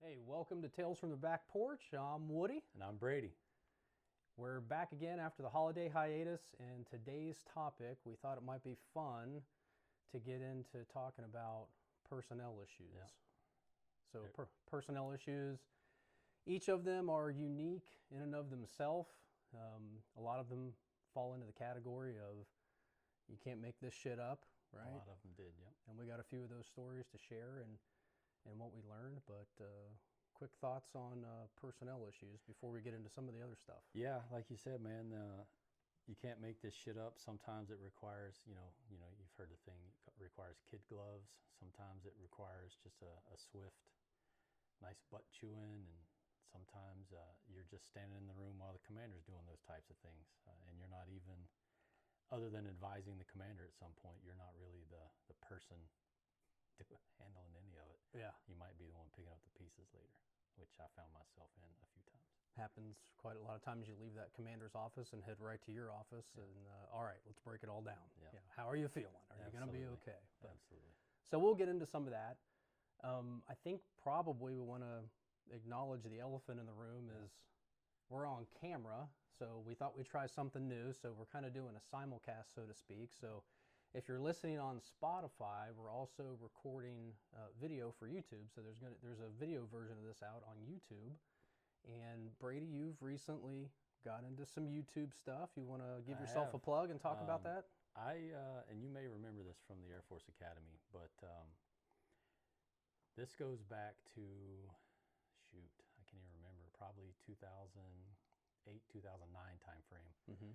Hey, welcome to Tales from the Back Porch. I'm Woody. And I'm Brady. We're back again after the holiday hiatus, and today's topic, we thought it might be fun to get into talking about personnel issues. Yeah. So personnel issues, each of them are unique in and of themselves. A lot of them fall into the category of you can't make this shit up, right? A lot of them did, yeah. And we got a few of those stories to share and what we learned, but quick thoughts on personnel issues before we get into some of the other stuff. Yeah, like you said, man, you can't make this shit up. Sometimes it requires, you've heard the thing, it requires kid gloves. Sometimes it requires just a swift, nice butt chewing, and sometimes you're just standing in the room while the commander's doing those types of things, and you're not even, other than advising the commander at some point, you're not really the person handling any of it. Yeah. You might be the one picking up the pieces later, which I found myself in a few times. Happens quite a lot of times. You leave that commander's office and head right to your office, and all right, let's break it all down. Yeah. How are you feeling? Are you going to be Absolutely. okay? Absolutely. So we'll get into some of that. I think probably we want to acknowledge the elephant in the room is we're on camera, so we thought we'd try something new. So we're kind of doing a simulcast, so to speak. So if you're listening on Spotify, we're also recording video for YouTube. So there's a video version of this out on YouTube. And Brady, you've recently got into some YouTube stuff. You want to give yourself a plug and talk about that? And you may remember this from the Air Force Academy, but this goes back to, I can't even remember, probably 2008, 2009 timeframe. Mm-hmm.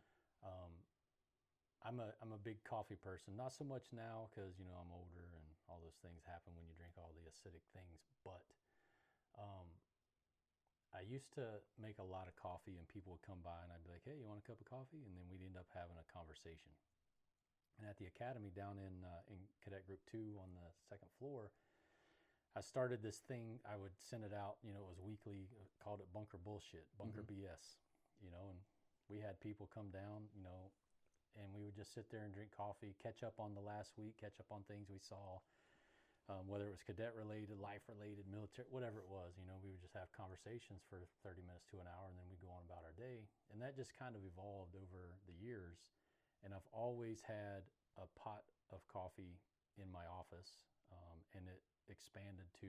I'm a big coffee person, not so much now because, I'm older and all those things happen when you drink all the acidic things, but I used to make a lot of coffee and people would come by and I'd be like, hey, you want a cup of coffee? And then we'd end up having a conversation. And at the academy down in Cadet Group 2 on the second floor, I started this thing. I would send it out, it was weekly, called it Bunker Bullshit, Bunker mm-hmm. BS, and we had people come down, and we would just sit there and drink coffee, catch up on the last week, catch up on things we saw, whether it was cadet related, life related, military, whatever it was, we would just have conversations for 30 minutes to an hour and then we'd go on about our day. And that just kind of evolved over the years. And I've always had a pot of coffee in my office, and it expanded to,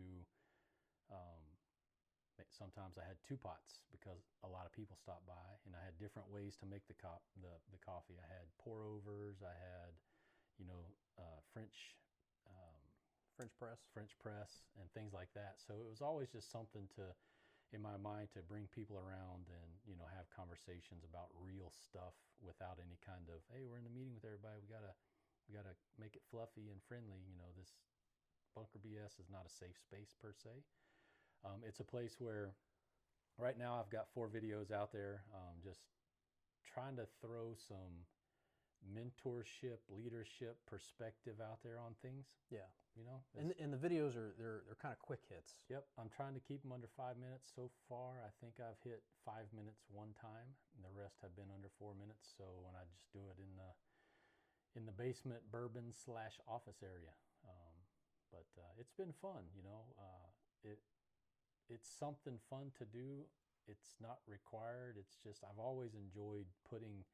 sometimes I had 2 pots because a lot of people stopped by, and I had different ways to make the coffee. I had pour overs, I had, French press and things like that. So it was always just something in my mind to bring people around and, have conversations about real stuff without any kind of, hey, we're in a meeting with everybody. We gotta make it fluffy and friendly. This Bunker BS is not a safe space per se. It's a place where right now I've got 4 videos out there, just trying to throw some mentorship, leadership perspective out there on things. Yeah. And the videos they're kind of quick hits. Yep. I'm trying to keep them under 5 minutes. So far, I think I've hit 5 minutes one time, and the rest have been under 4 minutes. So when I just do it in the basement Bourbon / office area. But it's been fun, it's something fun to do. It's not required. It's just, I've always enjoyed putting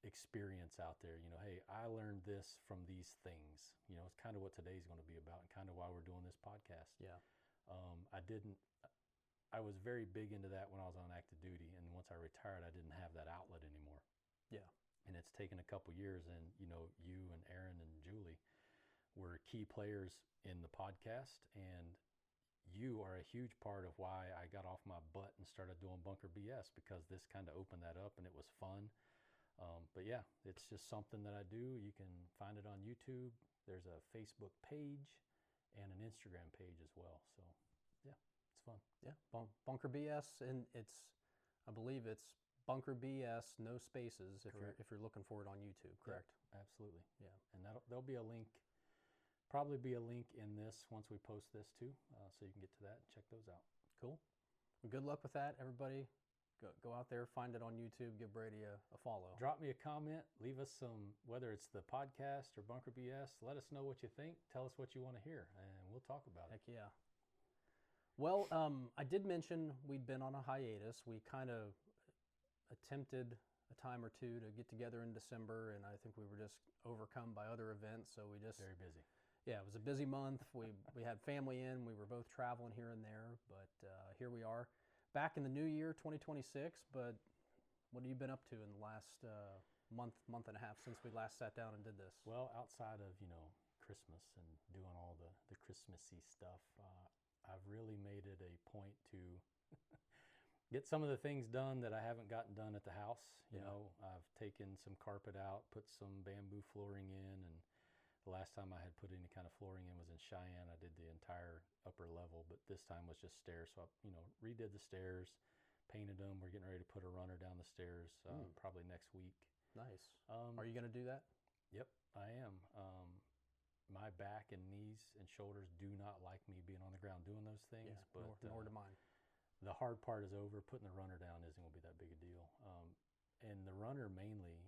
experience out there. Hey, I learned this from these things. It's kind of what today's going to be about and kind of why we're doing this podcast. Yeah. I was very big into that when I was on active duty. And once I retired, I didn't have that outlet anymore. Yeah. And it's taken a couple years, and, you and Aaron and Julie were key players in the podcast, and you are a huge part of why I got off my butt and started doing Bunker BS, because this kind of opened that up and it was fun. But yeah, it's just something that I do. You can find it on YouTube. There's a Facebook page and an Instagram page as well. So yeah, it's fun. Yeah, Bunker BS, and I believe it's Bunker BS, no spaces, if you're looking for it on YouTube, correct? Yeah, absolutely. Yeah. And there'll be a link, probably be a link in this once we post this too, so you can get to that and check those out. Cool. Well, good luck with that, everybody. Go out there, find it on YouTube, give Brady a follow. Drop me a comment, leave us some, whether it's the podcast or Bunker BS, let us know what you think, tell us what you want to hear, and we'll talk about it. Heck yeah. Well, I did mention we'd been on a hiatus. We kind of attempted a time or two to get together in December, and I think we were just overcome by other events. So we just Very busy. Yeah, it was a busy month. We had family in. We were both traveling here and there, but here we are, back in the new year, 2026. But what have you been up to in the last month and a half since we last sat down and did this? Well, outside of, Christmas and doing all the Christmassy stuff, I've really made it a point to get some of the things done that I haven't gotten done at the house. You know, I've taken some carpet out, put some bamboo flooring in, and the last time I had put any kind of flooring in was in Cheyenne. I did the entire upper level, but this time was just stairs. So I, redid the stairs, painted them. We're getting ready to put a runner down the stairs probably next week. Nice. Are you going to do that? Yep, I am. My back and knees and shoulders do not like me being on the ground doing those things, but nor do mine. The hard part is over. Putting the runner down isn't going to be that big a deal. And the runner mainly,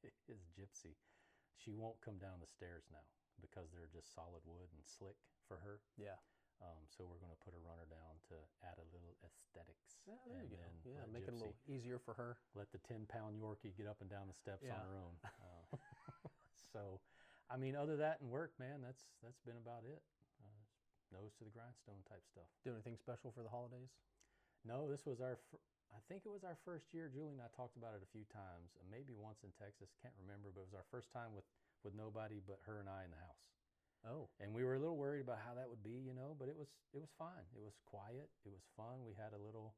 is Gypsy. She won't come down the stairs now because they're just solid wood and slick for her. Yeah. So we're going to put a runner down to add a little aesthetics. Yeah, there you go. Yeah, make Gypsy it a little easier for her. Let the 10-pound Yorkie get up and down the steps on her own. So, I mean, other than that and work, man, that's been about it. Nose to the grindstone type stuff. Do anything special for the holidays? No, this was I think it was our first year. Julie and I talked about it a few times, maybe once in Texas, can't remember, but it was our first time with nobody but her and I in the house. Oh. And we were a little worried about how that would be, but it was fine. It was quiet. It was fun. We had a little,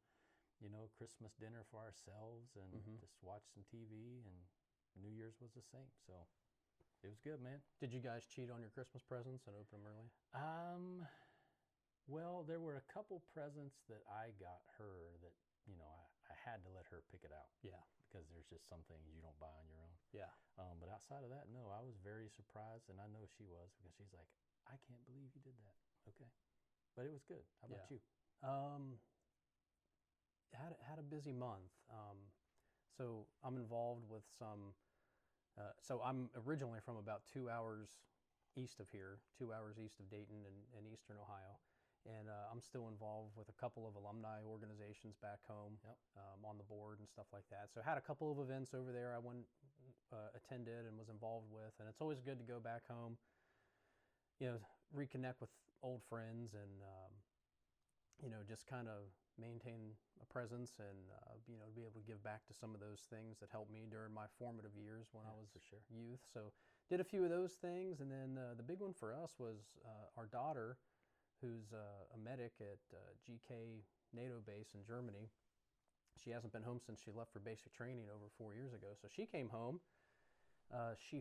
Christmas dinner for ourselves and just watched some TV, and New Year's was the same. So it was good, man. Did you guys cheat on your Christmas presents and open them early? Well, there were a couple presents that I got her that, I had to let her pick it out. Yeah. Because there's just some things you don't buy on your own. Yeah. But outside of that, no, I was very surprised, and I know she was, because she's like, I can't believe you did that. Okay. But it was good. How about you? Had a busy month. So I'm involved with some, so I'm originally from about 2 hours east of here, 2 hours east of Dayton in eastern Ohio. And I'm still involved with a couple of alumni organizations back home. Yep. On the board and stuff like that. So I had a couple of events over there I attended and was involved with. And it's always good to go back home, reconnect with old friends and, just kind of maintain a presence and, be able to give back to some of those things that helped me during my formative years when I was youth. So did a few of those things. And then the big one for us was our daughter, who's a medic at GK NATO base in Germany. She hasn't been home since she left for basic training over 4 years ago. So she came home. She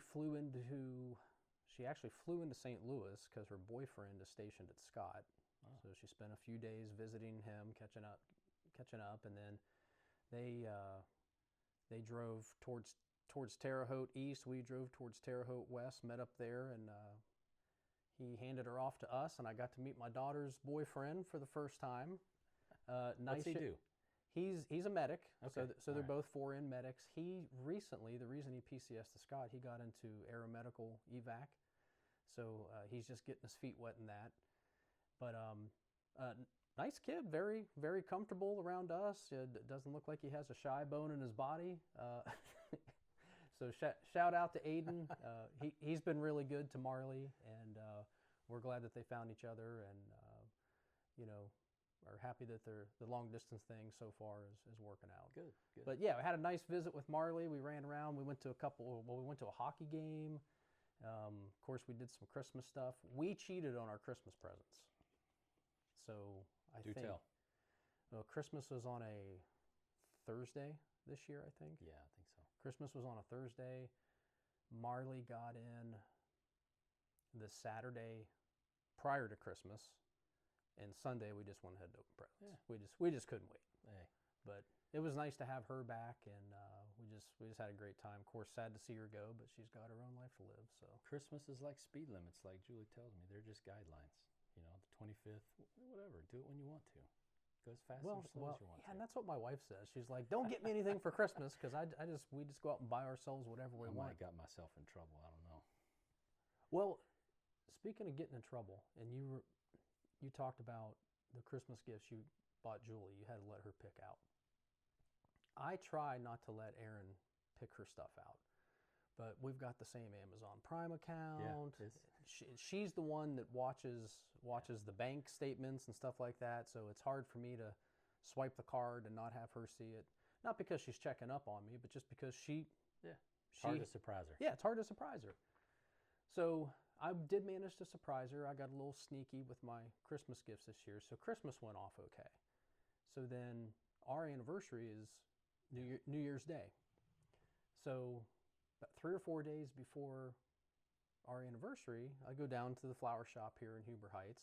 actually flew into St. Louis because her boyfriend is stationed at Scott. Oh. So she spent a few days visiting him, catching up, and then they drove towards Terre Haute east. We drove towards Terre Haute west, met up there, and he handed her off to us, and I got to meet my daughter's boyfriend for the first time. What's he do? He's a medic, okay. so they're both 4N medics. He recently, the reason he PCS'd to Scott, he got into aeromedical evac, so he's just getting his feet wet in that. But nice kid, very, very comfortable around us. Doesn't look like he has a shy bone in his body. So shout out to Aiden. He's been really good to Marley, and we're glad that they found each other, and are happy that the long distance thing so far is working out. Good. But yeah, we had a nice visit with Marley. We ran around. We went to we went to a hockey game. Of course, we did some Christmas stuff. We cheated on our Christmas presents. So I think tell. Well, Christmas was on a Thursday this year, I think. Yeah, I think so. Christmas was on a Thursday. Marley got in the Saturday prior to Christmas, and Sunday we just went ahead and opened presents. Yeah. We just couldn't wait. Hey. But it was nice to have her back, and we just had a great time. Of course, sad to see her go, but she's got her own life to live. So Christmas is like speed limits, like Julie tells me. They're just guidelines. The 25th, whatever. Do it when you want to. Go as fast or slow as you want to. Yeah, and that's what my wife says. She's like, "Don't get me anything for Christmas," because we just go out and buy ourselves whatever we want. I got myself in trouble. I don't know. Well, speaking of getting in trouble, and you talked about the Christmas gifts you bought Julie. You had to let her pick out. I try not to let Erin pick her stuff out, but we've got the same Amazon Prime account. Yeah, she's the one that watches the bank statements and stuff like that, so it's hard for me to swipe the card and not have her see it. Not because she's checking up on me, but just because it's hard to surprise her. Yeah, it's hard to surprise her. So I did manage to surprise her. I got a little sneaky with my Christmas gifts this year, so Christmas went off okay. So then our anniversary is New Year's Day. So about 3 or 4 days before our anniversary, I go down to the flower shop here in Huber Heights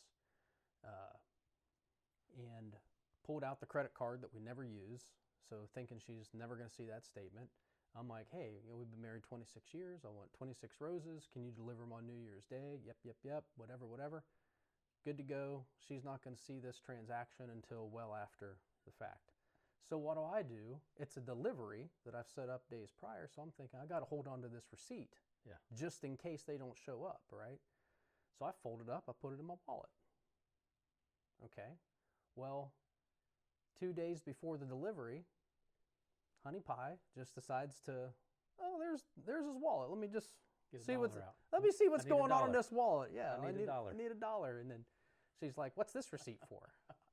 and pulled out the credit card that we never use. So thinking she's never going to see that statement, I'm like, hey, we've been married 26 years. I want 26 roses. Can you deliver them on New Year's Day? Yep. Whatever. Good to go. She's not going to see this transaction until well after the fact. So what do? It's a delivery that I've set up days prior. So I'm thinking I got to hold on to this receipt just in case they don't show up, right? So I fold it up. I put it in my wallet. Okay. Well, 2 days before the delivery, Honey Pie just decides to, there's his wallet. Let me just see let me see what's going on in this wallet. Yeah, I need $1. I need $1. And then she's like, what's this receipt for?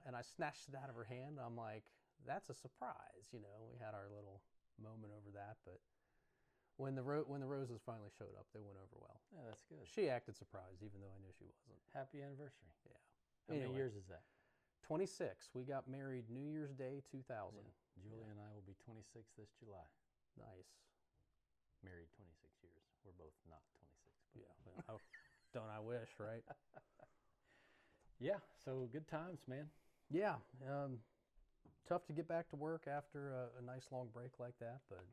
And I snatched it out of her hand. I'm like, that's a surprise. We had our little moment over that. But when the roses finally showed up, they went over well. Yeah, that's good. She acted surprised, even though I knew she wasn't. Happy anniversary. Yeah. How many years is that? 26. We got married New Year's Day 2000. Yeah. Julie and I will be 26 this July. Nice. Married 26 years. We're both not 26. But. Yeah. Well, don't I wish, right? Yeah. So good times, man. Yeah. Tough to get back to work after a nice long break like that, but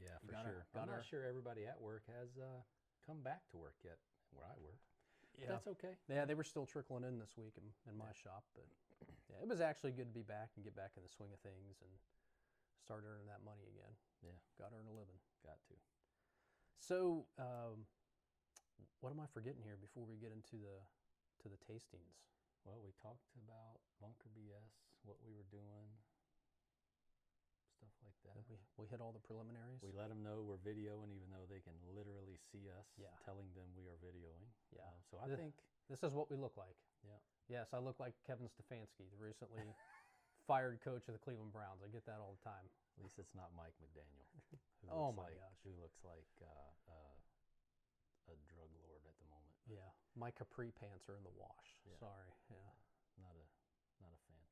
yeah, for sure. I'm not sure everybody at work has come back to work yet where I work. Yeah. That's okay. Yeah, they were still trickling in this week in my shop, but yeah, it was actually good to be back and get back in the swing of things and start earning that money again. Yeah. Got to earn a living. Got to. So, what am I forgetting here before we get into the tastings? Well, we talked about Bunker BS, what we were doing, stuff like that. We hit all the preliminaries. We let them know we're videoing, even though they can literally see us. Yeah. Telling them we are videoing. Yeah. So I think this is what we look like. Yeah. Yes, I look like Kevin Stefanski, the recently fired coach of the Cleveland Browns. I get that all the time. At least it's not Mike McDaniel. Oh my gosh. Who looks like a drug lord at the moment. Yeah. My capri pants are in the wash. Yeah. Sorry. Yeah. Not a fan.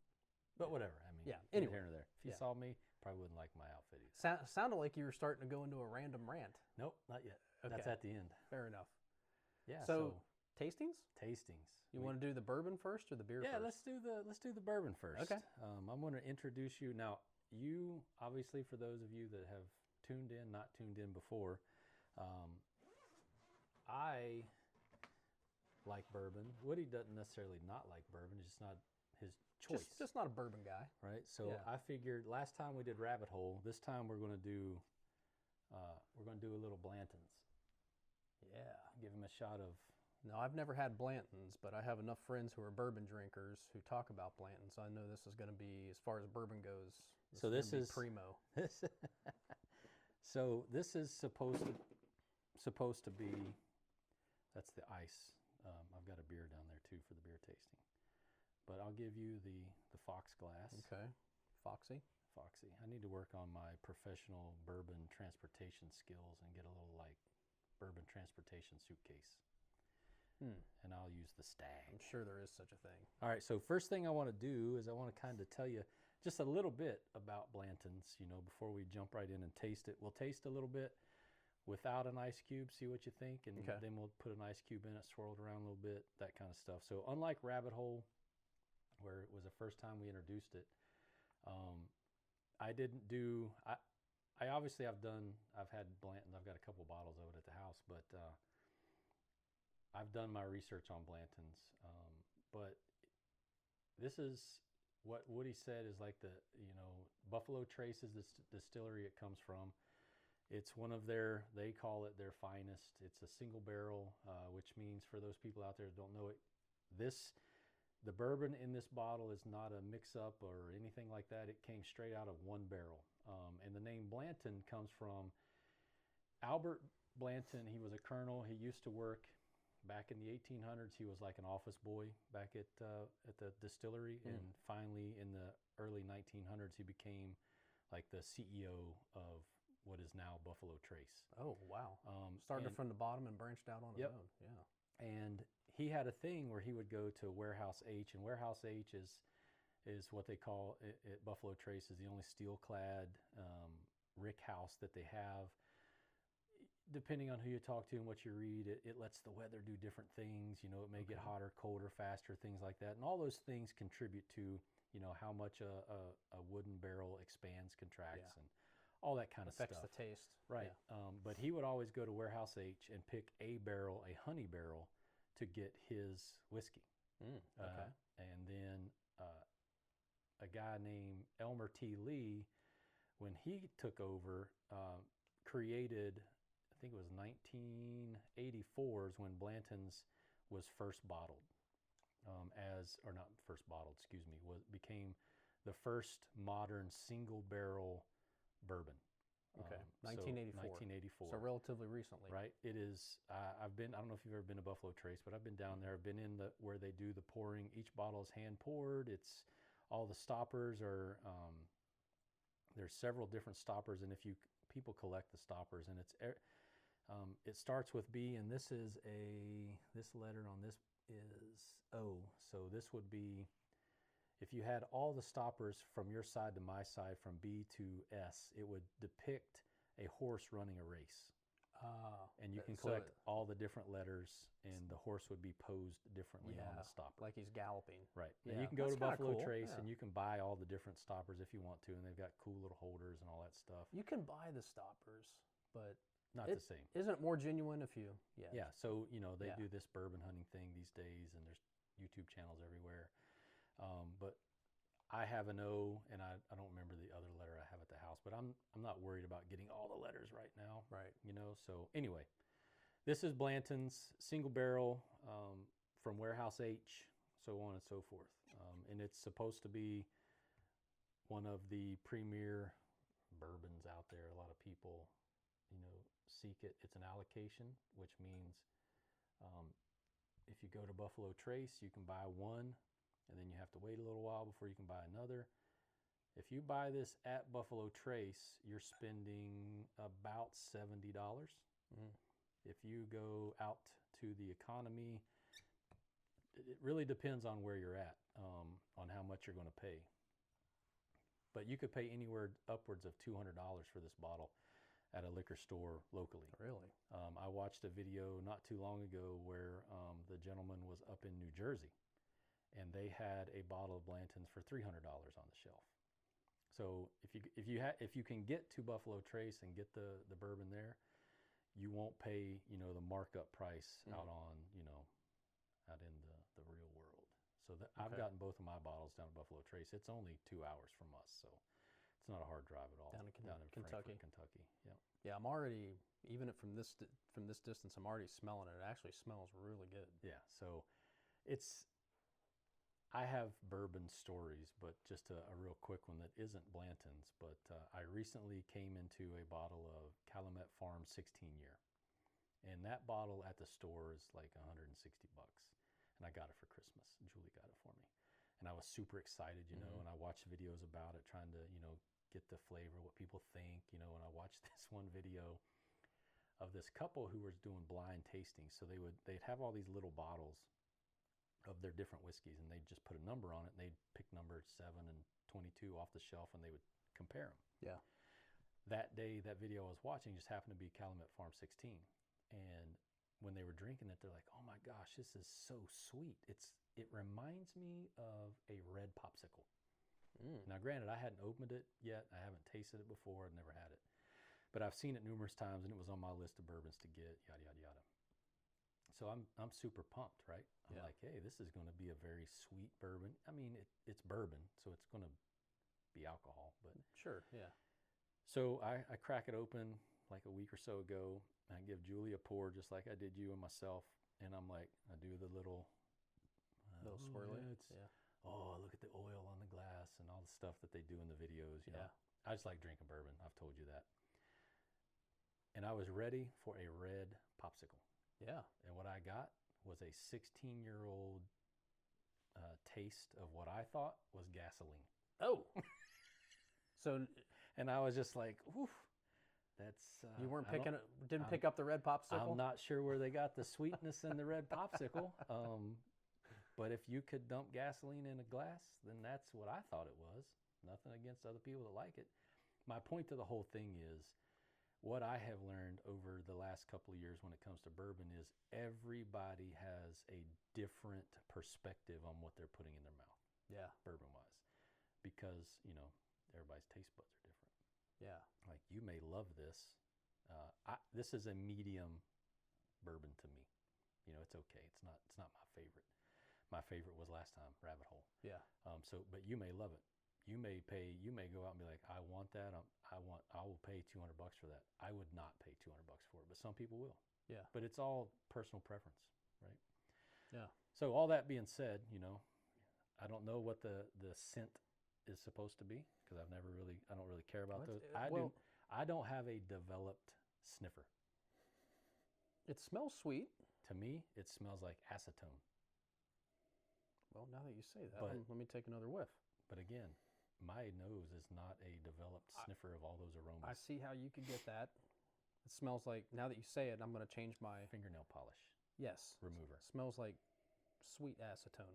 But whatever. I mean, yeah. Anyway, here or there. If you saw me, probably wouldn't like my outfit either. Sounded like you were starting to go into a random rant. Nope, not yet. Okay. That's at the end. Fair enough. Yeah. So tastings? Tastings. You want to do the bourbon first or the beer first? Yeah, let's do the bourbon first. Okay. I'm going to introduce you now. You obviously, for those of you that have tuned in, not tuned in before, I like bourbon. Woody doesn't necessarily not like bourbon. It's just not his choice. Just not a bourbon guy. Right. So I figured last time we did Rabbit Hole. This time we're going to do a little Blanton's. Yeah. Give him a shot of. No, I've never had Blanton's, but I have enough friends who are bourbon drinkers who talk about Blanton's. So I know this is going to be, as far as bourbon goes, this is primo. So this is supposed to be. That's the ice. I've got a beer down there too for the beer tasting. But I'll give you the Fox glass. Okay. Foxy. I need to work on my professional bourbon transportation skills and get a little bourbon transportation suitcase. And I'll use the Stag. I'm sure there is such a thing. All right, so first thing I want to do is I want to kind of tell you just a little bit about Blanton's, before we jump right in and taste it. We'll taste a little bit without an ice cube, see what you think, and then we'll put an ice cube in it, swirl it around a little bit, that kind of stuff. So unlike Rabbit Hole, where it was the first time we introduced it, I didn't do, I obviously I've had Blanton's, I've got a couple bottles of it at the house, but I've done my research on Blanton's, but this is what Woody said is like the, Buffalo Trace is the distillery it comes from. It's one of they call it their finest. It's a single barrel, which means for those people out there that don't know it, this the bourbon in this bottle is not a mix-up or anything like that. It came straight out of one barrel. And the name Blanton comes from Albert Blanton. He was a colonel. He used to work back in the 1800s. He was like an office boy back at the distillery. And finally, in the early 1900s, he became like the CEO of what is now Buffalo Trace. Oh, wow. Started from the bottom and branched out on his own. Yeah. And he had a thing where he would go to Warehouse H, and Warehouse H is what they call at Buffalo Trace is the only steel-clad rick house that they have. Depending on who you talk to and what you read, it lets the weather do different things. You know, it may get hotter, colder, faster, things like that. And all those things contribute to, you know, how much a wooden barrel expands, contracts, and all that kind of stuff. Affects the taste. Right. Yeah. But he would always go to Warehouse H and pick a barrel, a honey barrel, to get his whiskey. Okay. And then a guy named Elmer T. Lee, when he took over, created, I think it was 1984 is when Blanton's was first bottled. Or not first bottled, excuse me, became the first modern single barrel bourbon. Okay, 1984. So relatively recently. Right. It is, I don't know if you've ever been to Buffalo Trace, but I've been down there. I've been in where they do the pouring. Each bottle is hand poured. It's, all the stoppers are, there's several different stoppers. And people collect the stoppers, and it starts with B, and this letter on this is O. So this would be, if you had all the stoppers from your side to my side, from B to S, it would depict a horse running a race. And you can collect all the different letters, and the horse would be posed differently on the stopper. Like he's galloping. Right. Yeah. And you can go to Buffalo cool. Trace, and you can buy all the different stoppers if you want to, and they've got cool little holders and all that stuff. You can buy the stoppers, but not the same. Isn't it more genuine if you? Yeah. Yeah. So, you know, they do this bourbon hunting thing these days, and there's YouTube channels everywhere. But I have an O, and I don't remember the other letter I have at the house, but I'm not worried about getting all the letters right now. Right. You know, so anyway, this is Blanton's single barrel from Warehouse H, so on and so forth. And it's supposed to be one of the premier bourbons out there. A lot of people, you know, seek it. It's an allocation, which means if you go to Buffalo Trace, you can buy one, and then you have to wait a little while before you can buy another. If you buy this at Buffalo Trace, you're spending about $70. If you go out to the economy, it really depends on where you're at, on how much you're going to pay. But you could pay anywhere upwards of $200 for this bottle at a liquor store locally. Really? I watched a video not too long ago where the gentleman was up in New Jersey, and they had a bottle of Blanton's for $300 on the shelf. So if you can get to Buffalo Trace and get the bourbon there, you won't pay, you know, the markup price out in the real world. So I've gotten both of my bottles down at Buffalo Trace. It's only 2 hours from us, so it's not a hard drive at all. Down in Kentucky. Kentucky. Yeah. Yeah, I'm already, even from this distance, I'm already smelling it. It actually smells really good. Yeah. So I have bourbon stories, but just a real quick one that isn't Blanton's. But I recently came into a bottle of Calumet Farm 16-year. And that bottle at the store is like $160. And I got it for Christmas. Julie got it for me. And I was super excited, you know, and I watched videos about it, trying to, you know, get the flavor, what people think, you know, and I watched this one video of this couple who was doing blind tastings. So they'd have all these little bottles of their different whiskeys, and they'd just put a number on it, and they'd pick number 7 and 22 off the shelf, and they would compare them. Yeah. That day, that video I was watching just happened to be Calumet Farm 16. And when they were drinking it, they're like, oh my gosh, this is so sweet. It reminds me of a red popsicle. Now, granted, I hadn't opened it yet. I haven't tasted it before. I've never had it. But I've seen it numerous times, and it was on my list of bourbons to get, yada, yada, yada. So I'm super pumped, right? I'm like, hey, this is going to be a very sweet bourbon. I mean, it's bourbon, so it's going to be alcohol. But sure, yeah. So I crack it open like a week or so ago, and I give Julie a pour just like I did you and myself. And I'm like, I do the little, little swirly. Yeah, oh, look at the oil on the glass and all the stuff that they do in the videos. You know, I just like drinking bourbon. I've told you that. And I was ready for a red popsicle. Yeah. And what I got was a 16-year-old taste of what I thought was gasoline. Oh. So, and I was just like, oof. That's you weren't didn't pick up the red popsicle? I'm not sure where they got the sweetness in the red popsicle. But if you could dump gasoline in a glass, then that's what I thought it was. Nothing against other people that like it. My point to the whole thing is, what I have learned over the last couple of years when it comes to bourbon is everybody has a different perspective on what they're putting in their mouth. Yeah. Bourbon-wise. Because, you know, everybody's taste buds are different. Yeah. Like, you may love this. This is a medium bourbon to me. You know, it's okay. It's not my favorite. My favorite was last time, Rabbit Hole. Yeah. But you may love it. You may go out and be like, I want that. I will pay $200 for that. I would not pay $200 for it, but some people will. Yeah. But it's all personal preference, right? Yeah. So all that being said, you know, I don't know what the scent is supposed to be because I don't really care about those. I don't have a developed sniffer. It smells sweet. To me, it smells like acetone. Well, now that you say that, let me take another whiff. But again, my nose is not a developed sniffer of all those aromas. I see how you could get that. It smells like, now that you say it, I'm going to change my fingernail polish. Yes. Remover. It smells like sweet acetone.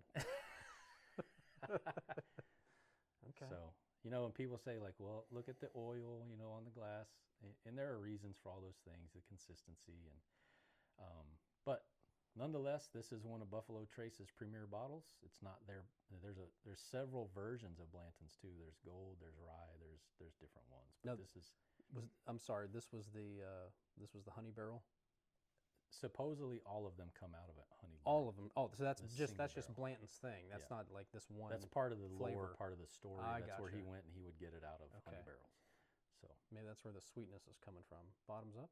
Okay. So, you know, when people say like, well, look at the oil, you know, on the glass, and there are reasons for all those things, the consistency, and but nonetheless, this is one of Buffalo Trace's premier bottles. It's not there. There's several versions of Blanton's too. There's gold, there's rye, there's different ones. But this was the honey barrel. Supposedly all of them come out of it honey barrel. All of them. Oh, so that's just barrel. Blanton's thing. That's not like this one. That's part of the flavor. lore, part of the story. That's where he went and he would get it out of honey barrels. So maybe that's where the sweetness is coming from. Bottoms up.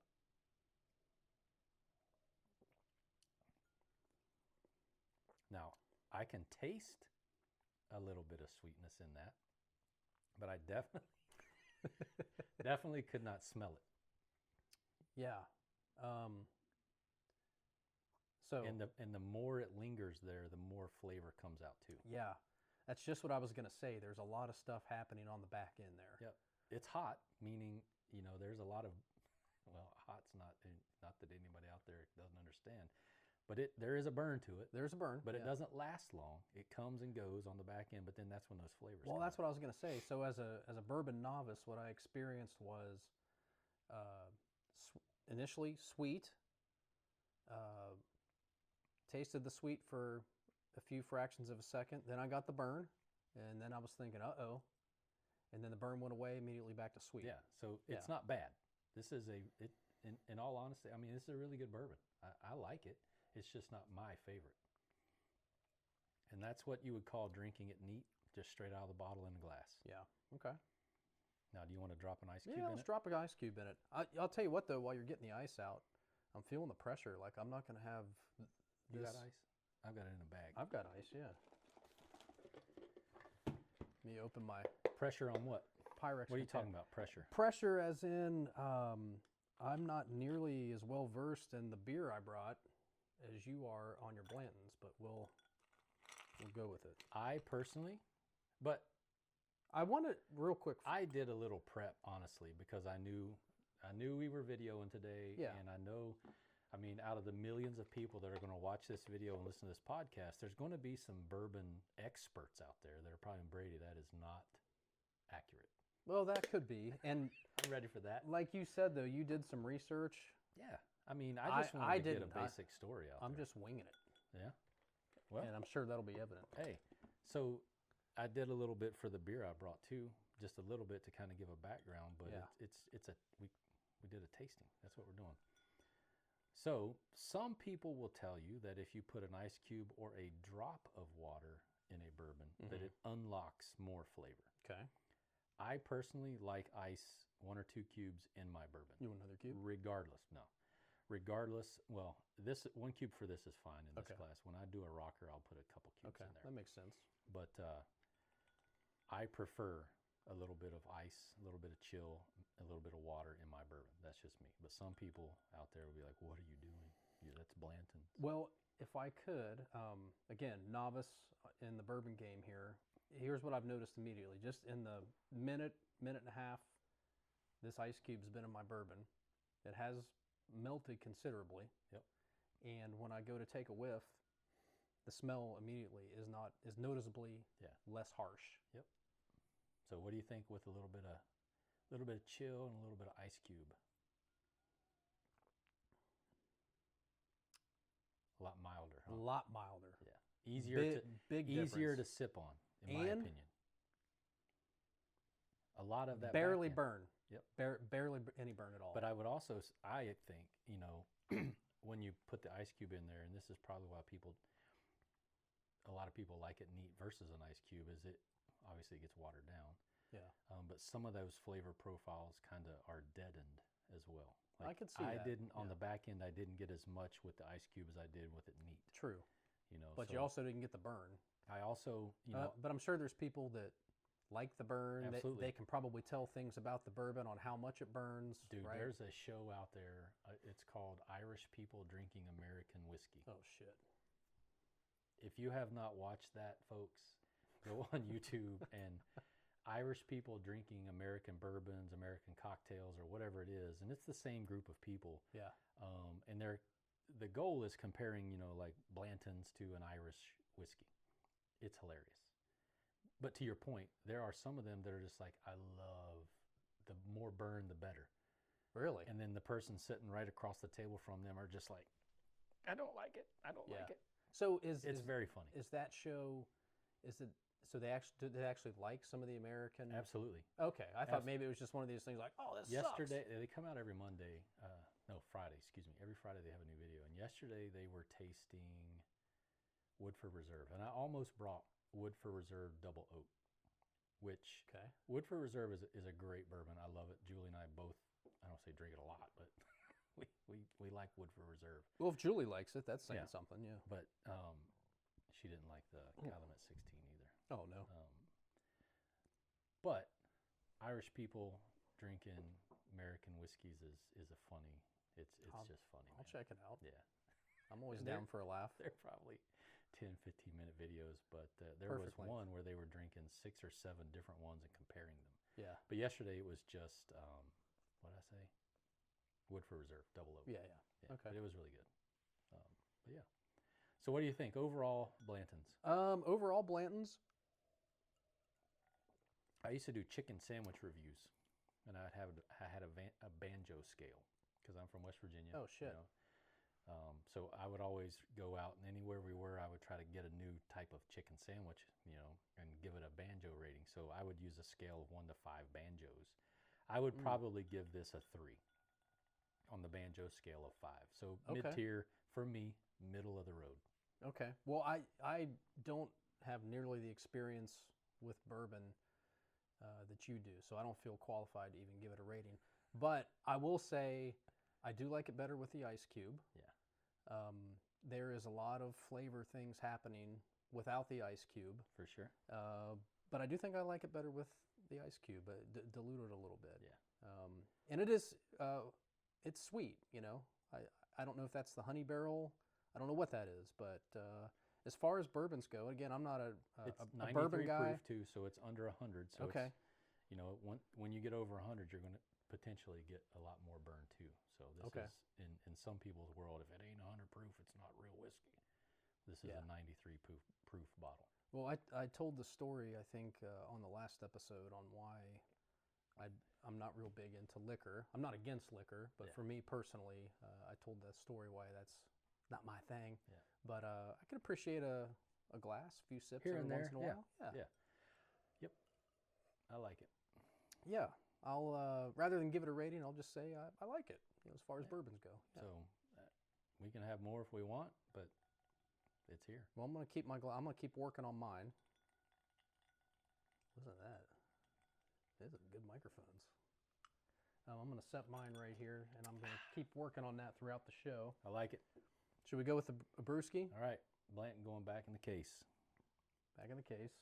Now, I can taste a little bit of sweetness in that, but I definitely could not smell it. Yeah. And the more it lingers there, the more flavor comes out too. Yeah. That's just what I was going to say. There's a lot of stuff happening on the back end there. Yep. It's hot, meaning, you know, there's a lot of, well, hot's not that anybody out there doesn't understand. But there is a burn to it. There's a burn. But it doesn't last long. It comes and goes on the back end, but then that's when those flavors come that's out. what I was going to say. So as a bourbon novice, what I experienced was initially sweet, tasted the sweet for a few fractions of a second. Then I got the burn, and then I was thinking, uh-oh. And then the burn went away, immediately back to sweet. Yeah, so it's not bad. This is in all honesty, I mean, this is a really good bourbon. I like it. It's just not my favorite. And that's what you would call drinking it neat, just straight out of the bottle in a glass. Yeah, okay. Now, do you want to drop an ice cube in it? Yeah, let's drop an ice cube in it. I'll tell you what, though, while you're getting the ice out, I'm feeling the pressure. Like, I'm not going to have this. You got ice? I've got it in a bag. I've got ice, yeah. Let me open my... Pressure on what? Pyrex. What are you talking about, pressure? Pressure as in, I'm not nearly as well versed in the beer I brought as you are on your Blantons, but we'll go with it. I personally, but I want to real quick. I did a little prep, honestly, because I knew we were videoing today, and I know, I mean, out of the millions of people that are going to watch this video and listen to this podcast, there's going to be some bourbon experts out there that are probably, Brady, that is not accurate. Well, that could be, and I'm ready for that. Like you said, though, you did some research. Yeah, I mean, I just wanted to get a basic story out. I'm just winging it. Yeah. Well, and I'm sure that'll be evident. Hey, so I did a little bit for the beer I brought too, just a little bit to kind of give a background. But we did a tasting. That's what we're doing. So some people will tell you that if you put an ice cube or a drop of water in a bourbon, that it unlocks more flavor. Okay. I personally like ice 1 or 2 cubes in my bourbon. You want another cube? Regardless regardless, well, this 1 cube for this is fine in this Okay. glass. When I do a rocker, I'll put a couple cubes Okay, in there. that makes sense. But I prefer a little bit of ice, a little bit of chill, a little bit of water in my bourbon. That's just me. But some people out there will be like, what are you doing? That's Blanton. Well, if I could, again, novice in the bourbon game here, here's what I've noticed immediately. Just in the minute and a half this ice cube's been in my bourbon, it has melted considerably. Yep. And when I go to take a whiff, the smell immediately is noticeably less harsh. Yep. So what do you think with a little bit of chill and a little bit of ice cube? A lot milder, huh? A lot milder. Yeah. Big easier difference. to sip on, in my opinion. A lot of that barely back end. burn. Yep. Barely any burn at all. But I would also, I think, when you put the ice cube in there, and this is probably why a lot of people like it neat versus an ice cube, is it obviously gets watered down. Yeah. But some of those flavor profiles kind of are deadened as well. I could see that. On the back end, I didn't get as much with the ice cube as I did with it neat. True. But you also didn't get the burn. I also, but I'm sure there's people that like the burn. Absolutely. They can probably tell things about the bourbon on how much it burns. Dude, right? there's a show out there. It's called Irish People Drinking American Whiskey. Oh, shit. If you have not watched that, folks, go on YouTube and Irish people drinking American bourbons, American cocktails, or whatever it is. And it's the same group of people. Yeah. And the goal is comparing, like Blantons to an Irish whiskey. It's hilarious. But to your point, there are some of them that are just like, I love the more burn, the better. Really? And then the person sitting right across the table from them are just like, I don't like it. I don't like it. So it's very funny. Is that show? So they actually like some of the American? Absolutely. Okay, I thought maybe it was just one of these things like, oh, this yesterday sucks. They come out every Monday. No, Friday. Excuse me. Every Friday they have a new video. And yesterday they were tasting Woodford Reserve, and I almost brought Woodford Reserve Double Oak, which Woodford Reserve is a great bourbon. I love it. Julie and I both. I don't say drink it a lot, but we like Woodford Reserve. Well, if Julie likes it, that's saying something, yeah. But she didn't like the Calumet 16 either. Oh no. But Irish people drinking American whiskeys is a funny. It's just funny. I'll check it out. Yeah. I'm always down for a laugh. They're probably 10, 15-minute videos, but there was one where they were drinking 6 or 7 different ones and comparing them. Yeah. But yesterday it was just, what did I say? Woodford Reserve, Double Oak. Yeah. Okay. But it was really good. But yeah. So what do you think? Overall, Blantons? Overall, Blantons. I used to do chicken sandwich reviews, and I had a banjo scale because I'm from West Virginia. Oh, shit. So I would always go out, and anywhere we were, I would try to get a new type of chicken sandwich, and give it a banjo rating. So I would use a scale of 1 to 5 banjos. I would probably give this a 3 on the banjo scale of 5. So mid-tier for me, middle of the road. Okay. Well, I don't have nearly the experience with bourbon that you do, so I don't feel qualified to even give it a rating. But I will say I do like it better with the ice cube. Yeah. There is a lot of flavor things happening without the ice cube. For sure. But I do think I like it better with the ice cube, but diluted a little bit. Yeah. And it is, it's sweet, I don't know if that's the honey barrel. I don't know what that is, but as far as bourbons go, again, I'm not a bourbon guy. Proof too, so it's under 100. So okay. When you get over 100, you're going to potentially get a lot more burn too. So this is in some people's world, if it ain't 100 proof, it's not real whiskey. This is a 93 proof bottle. Well, I told the story, I think, on the last episode on why I'm not real big into liquor. I'm not against liquor, but for me personally, I told that story why that's not my thing. Yeah. But I can appreciate a glass, a few sips here and there. once in a while. Yeah. Yep. I like it. Yeah. I'll rather than give it a rating, I'll just say I like it. As far as bourbons go. Yeah. So we can have more if we want, but it's here. Well, I'm gonna keep working on mine. Listen to that. These are good microphones. I'm going to set mine right here, and I'm going to keep working on that throughout the show. I like it. Should we go with a brewski? All right, Blanton going back in the case. Back in the case.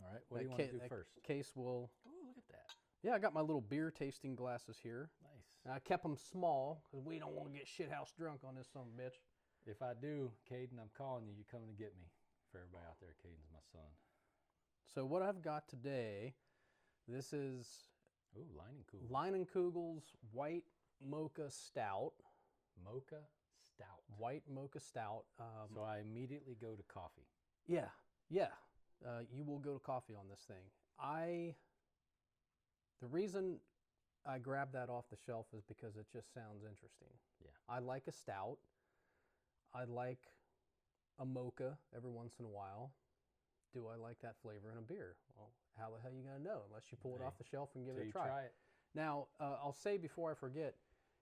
All right, what do you want to do first? Case will... Oh, look at that. Yeah, I got my little beer tasting glasses here. Nice. And I kept them small because we don't want to get shithouse drunk on this son of a bitch. If I do, Caden, I'm calling you. You're coming to get me. For everybody out there, Caden's my son. So what I've got today, this is Ooh, Leinenkugle. Leinenkugle's White Mocha Stout. Mocha Stout. White Mocha Stout. So I immediately go to coffee. Yeah. You will go to coffee on this thing. The reason I grabbed that off the shelf is because it just sounds interesting. Yeah. I like a stout. I like a mocha every once in a while. Do I like that flavor in a beer? Well, how the hell are you going to know unless you pull it off the shelf and give it a try? Try it. Now, I'll say before I forget,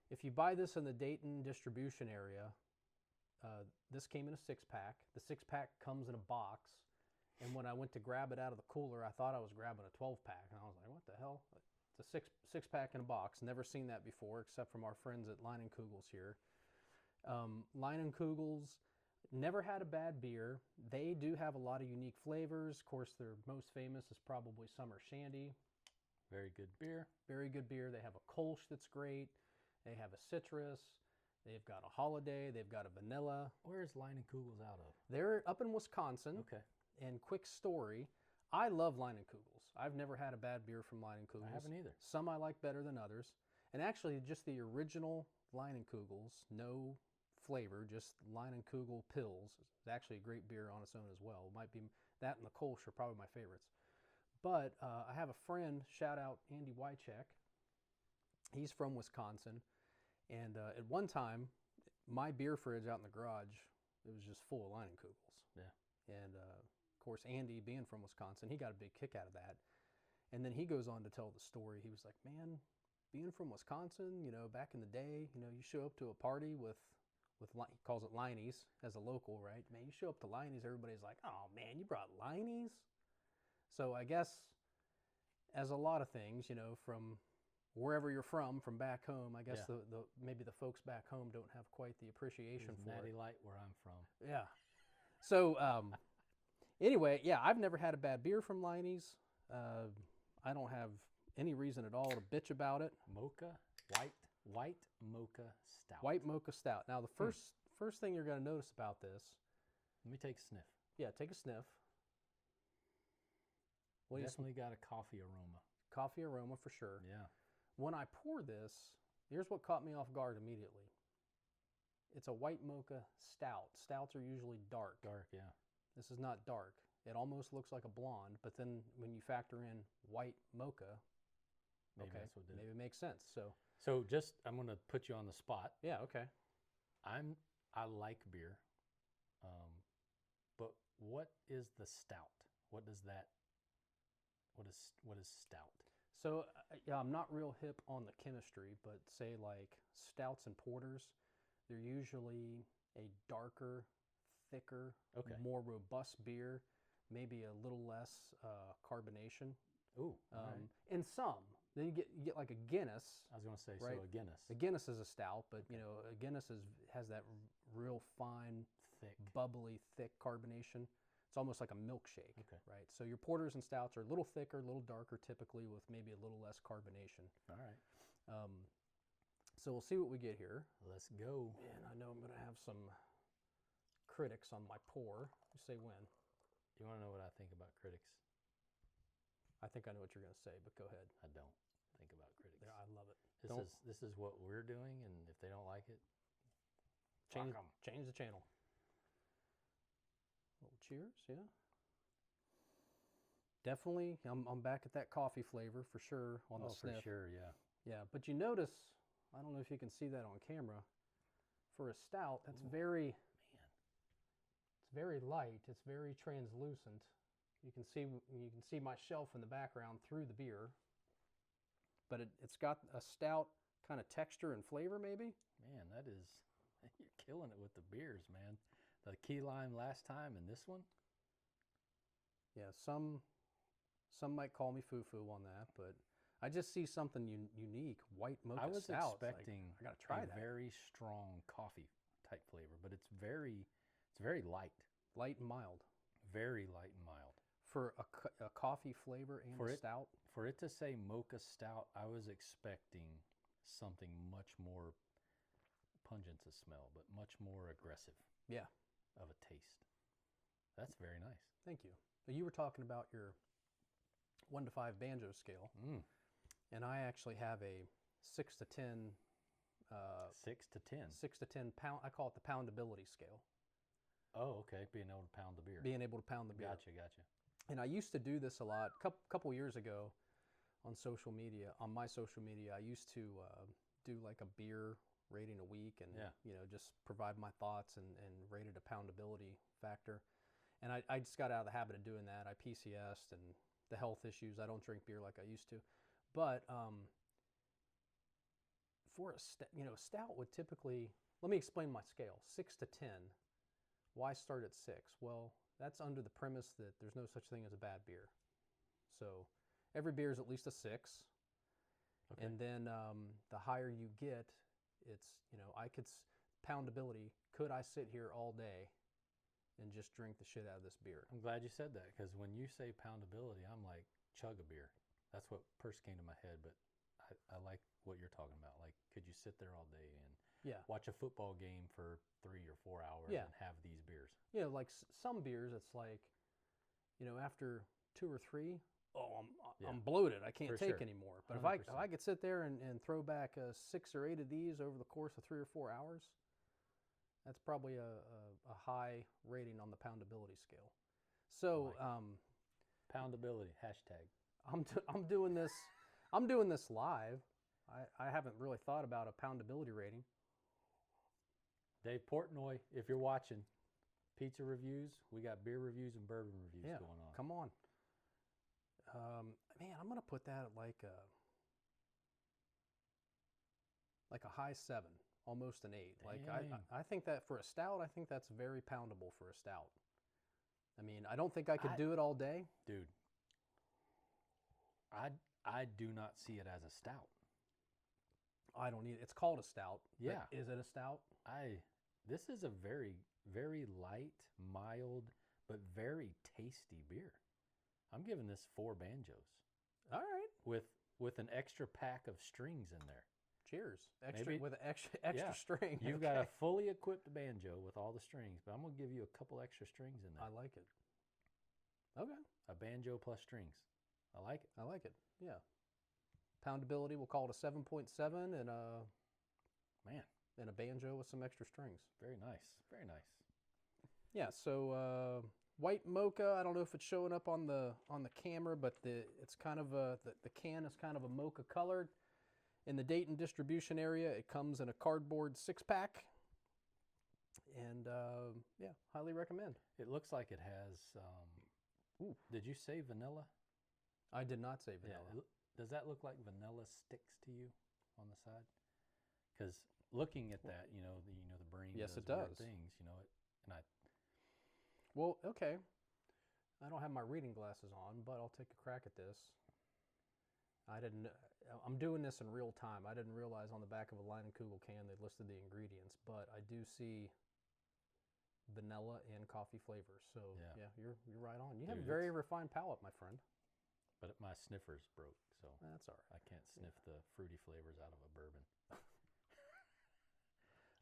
if you buy this in the Dayton distribution area, this came in a 6-pack. The 6-pack comes in a box. And when I went to grab it out of the cooler, I thought I was grabbing a 12-pack. And I was like, what the hell? It's a six-pack in a box. Never seen that before, except from our friends at Leinenkugle's here. Leinenkugle's never had a bad beer. They do have a lot of unique flavors. Of course, their most famous is probably Summer Shandy. Very good beer. Very good beer. They have a Kolsch that's great. They have a citrus. They've got a holiday. They've got a vanilla. Where's Leinenkugle's out of? They're up in Wisconsin. Okay. And quick story, I love Leinenkugle's. I've never had a bad beer from Leinenkugle's. I haven't either. Some I like better than others. And actually, just the original Leinenkugle's, no flavor, just Leinenkugle pills. It's actually a great beer on its own as well. Might be that and the Kolsch are probably my favorites. But I have a friend, shout out Andy Wycheck. He's from Wisconsin. And at one time, my beer fridge out in the garage, it was just full of Leinenkugle's. Yeah. And of course, Andy, being from Wisconsin, he got a big kick out of that. And then he goes on to tell the story. He was like, man, being from Wisconsin, back in the day, you show up to a party with he calls it Leinie's as a local, right? Man, you show up to Leinie's, everybody's like, oh man, you brought Leinie's? So I guess, as a lot of things, from wherever you're from back home, I guess maybe the folks back home don't have quite the appreciation for Natty it. Light where I'm from. Yeah. So anyway, yeah, I've never had a bad beer from Leinie's. I don't have any reason at all to bitch about it. Mocha, white mocha stout. White mocha stout. Now, the first thing you're going to notice about this. Let me take a sniff. Yeah, take a sniff. What Definitely got a coffee aroma. Coffee aroma for sure. Yeah. When I pour this, here's what caught me off guard immediately. It's a white mocha stout. Stouts are usually dark. Dark, yeah. This is not dark. It almost looks like a blonde, but then when you factor in white mocha, Maybe that's what did it. maybe it makes sense. So I'm going to put you on the spot. yeah, okay. I like beer, but what is the stout? What is stout? So yeah, I'm not real hip on the chemistry, but say like stouts and porters, they're usually a darker, thicker, more robust beer, maybe a little less carbonation. Ooh, right. And some. Then you get like a Guinness. I was going to say, right? So a Guinness. A Guinness is a stout, but a Guinness has that real fine, thick, bubbly, thick carbonation. It's almost like a milkshake, right? So your porters and stouts are a little thicker, a little darker typically with maybe a little less carbonation. All right. So we'll see what we get here. Let's go. And I know I'm going to have some critics on my pour. You say when. You want to know what I think about critics? I think I know what you're going to say, but go ahead. I don't think about critics. Yeah, I love it. This is what we're doing, and if they don't like it, change the channel. Little cheers, yeah. Definitely, I'm back at that coffee flavor for sure on the sniff. For sure, yeah. Yeah, but you notice, I don't know if you can see that on camera, for a stout, that's very light. It's very translucent. You can see my shelf in the background through the beer, but it's got a stout kind of texture and flavor maybe. Man, you're killing it with the beers, man. The key lime last time and this one. Yeah, some might call me foo-foo on that, but I just see something unique, white mocha I was stout. expecting I gotta try a that. very strong coffee type flavor, but it's very light, Light and mild. very light and mild. For a coffee flavor and For a it- stout? For it to say mocha stout, I was expecting something much more pungent to smell, but much more aggressive Yeah. of a taste. That's very nice. Thank you. You were talking about your 1 to 5 banjo scale, and I actually have a 6 to 10. 6 to 10. 6 to 10 pound. I call it the poundability scale. Oh, okay. Being able to pound the beer. Being able to pound the beer. Gotcha. And I used to do this a lot. Couple years ago, on social media, I used to do like a beer rating a week, and just provide my thoughts and rated a poundability factor. And I just got out of the habit of doing that. I PCS'd and the health issues. I don't drink beer like I used to, but for a stout would typically. Let me explain my scale. 6 to 10. Why start at 6? Well, that's under the premise that there's no such thing as a bad beer. So every beer is at least a 6. Okay. And then the higher you get, it's, poundability. Could I sit here all day and just drink the shit out of this beer? I'm glad you said that, because when you say poundability, I'm like, chug a beer. That's what first came to my head, but I like what you're talking about. Like, could you sit there all day and watch a football game for 3 or 4 hours and have these beers? Yeah, like some beers, it's like, after 2 or 3, I'm bloated. I can't take anymore. But if I could sit there and throw back 6 or 8 of these over the course of 3 or 4 hours, that's probably a high rating on the poundability scale. So poundability hashtag. I'm doing this. I'm doing this live. I haven't really thought about a poundability rating. Dave Portnoy, if you're watching, pizza reviews, we got beer reviews and bourbon reviews going on. Come on. Man, I'm gonna put that at like a high 7, almost an 8. Like I think that for a stout, I think that's very poundable for a stout. I mean, I don't think I could do it all day, dude. I do not see it as a stout. I don't need it. It's called a stout. Yeah. Is it a stout? This is a very, very light, mild, but very tasty beer. I'm giving this 4 banjos. All right. With an extra pack of strings in there. Cheers. With an extra string. You've got a fully equipped banjo with all the strings, but I'm going to give you a couple extra strings in there. I like it. Okay. A banjo plus strings. I like it. I like it. Yeah. Poundability, we'll call it a 7.7, and a banjo with some extra strings. Very nice. Very nice. Yeah, so white mocha, I don't know if it's showing up on the camera, but it's kind of the can is kind of a mocha colored. In the Dayton distribution area, it comes in a cardboard 6-pack. And highly recommend. It looks like it has did you say vanilla? I did not say vanilla. Yeah, does that look like vanilla sticks to you on the side? Because looking at that, the brain yes, does it does. weird things, Well, okay. I don't have my reading glasses on, but I'll take a crack at this. I'm doing this in real time. I didn't realize on the back of a Leinenkugle can they listed the ingredients, but I do see vanilla and coffee flavors. So yeah, you're right on. You have a very refined palate, my friend. But my sniffer's broke, so that's all right. I can't sniff the fruity flavors out of a bourbon.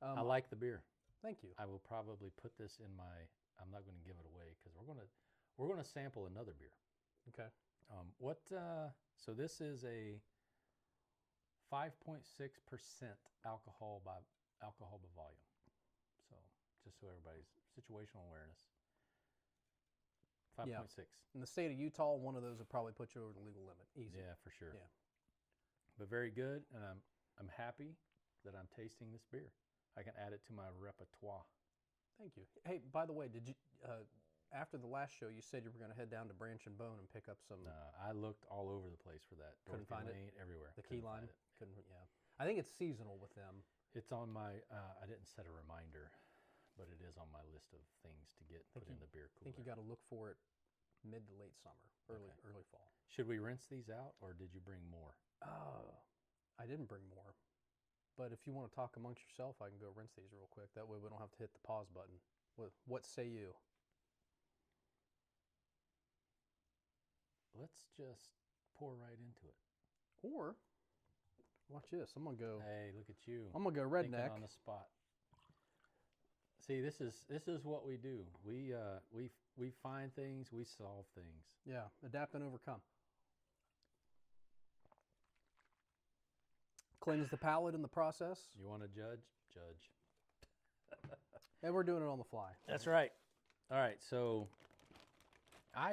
I like the beer. Thank you. I will probably put this in my. I'm not going to give it away because we're gonna sample another beer. Okay. So this is a 5.6% alcohol by volume. So just so everybody's situational awareness. 5.6. Yeah. In the state of Utah, one of those would probably put you over the legal limit. Easy. Yeah, for sure. Yeah. But very good, and I'm happy that I'm tasting this beer. I can add it to my repertoire. Thank you. Hey, by the way, did you after the last show you said you were going to head down to Branch and Bone and pick up some? I looked all over the place for that. Couldn't find it. Everywhere. The key lime. Couldn't. Yeah. I think it's seasonal with them. It's on my. I didn't set a reminder, but it is on my list of things to get put in the beer cooler. I think you got to look for it mid to late summer, early fall. Should we rinse these out, or did you bring more? I didn't bring more, but if you want to talk amongst yourself, I can go rinse these real quick. That way we don't have to hit the pause button. What say you? Let's just pour right into it. Or, watch this. I'm gonna go. Hey, look at you. I'm gonna go Thinking redneck on the spot. See, this is what we do. We find things, we solve things. Yeah, adapt and overcome. Cleanse the palate in the process. You want to judge? Judge. And we're doing it on the fly. That's right. All right, so I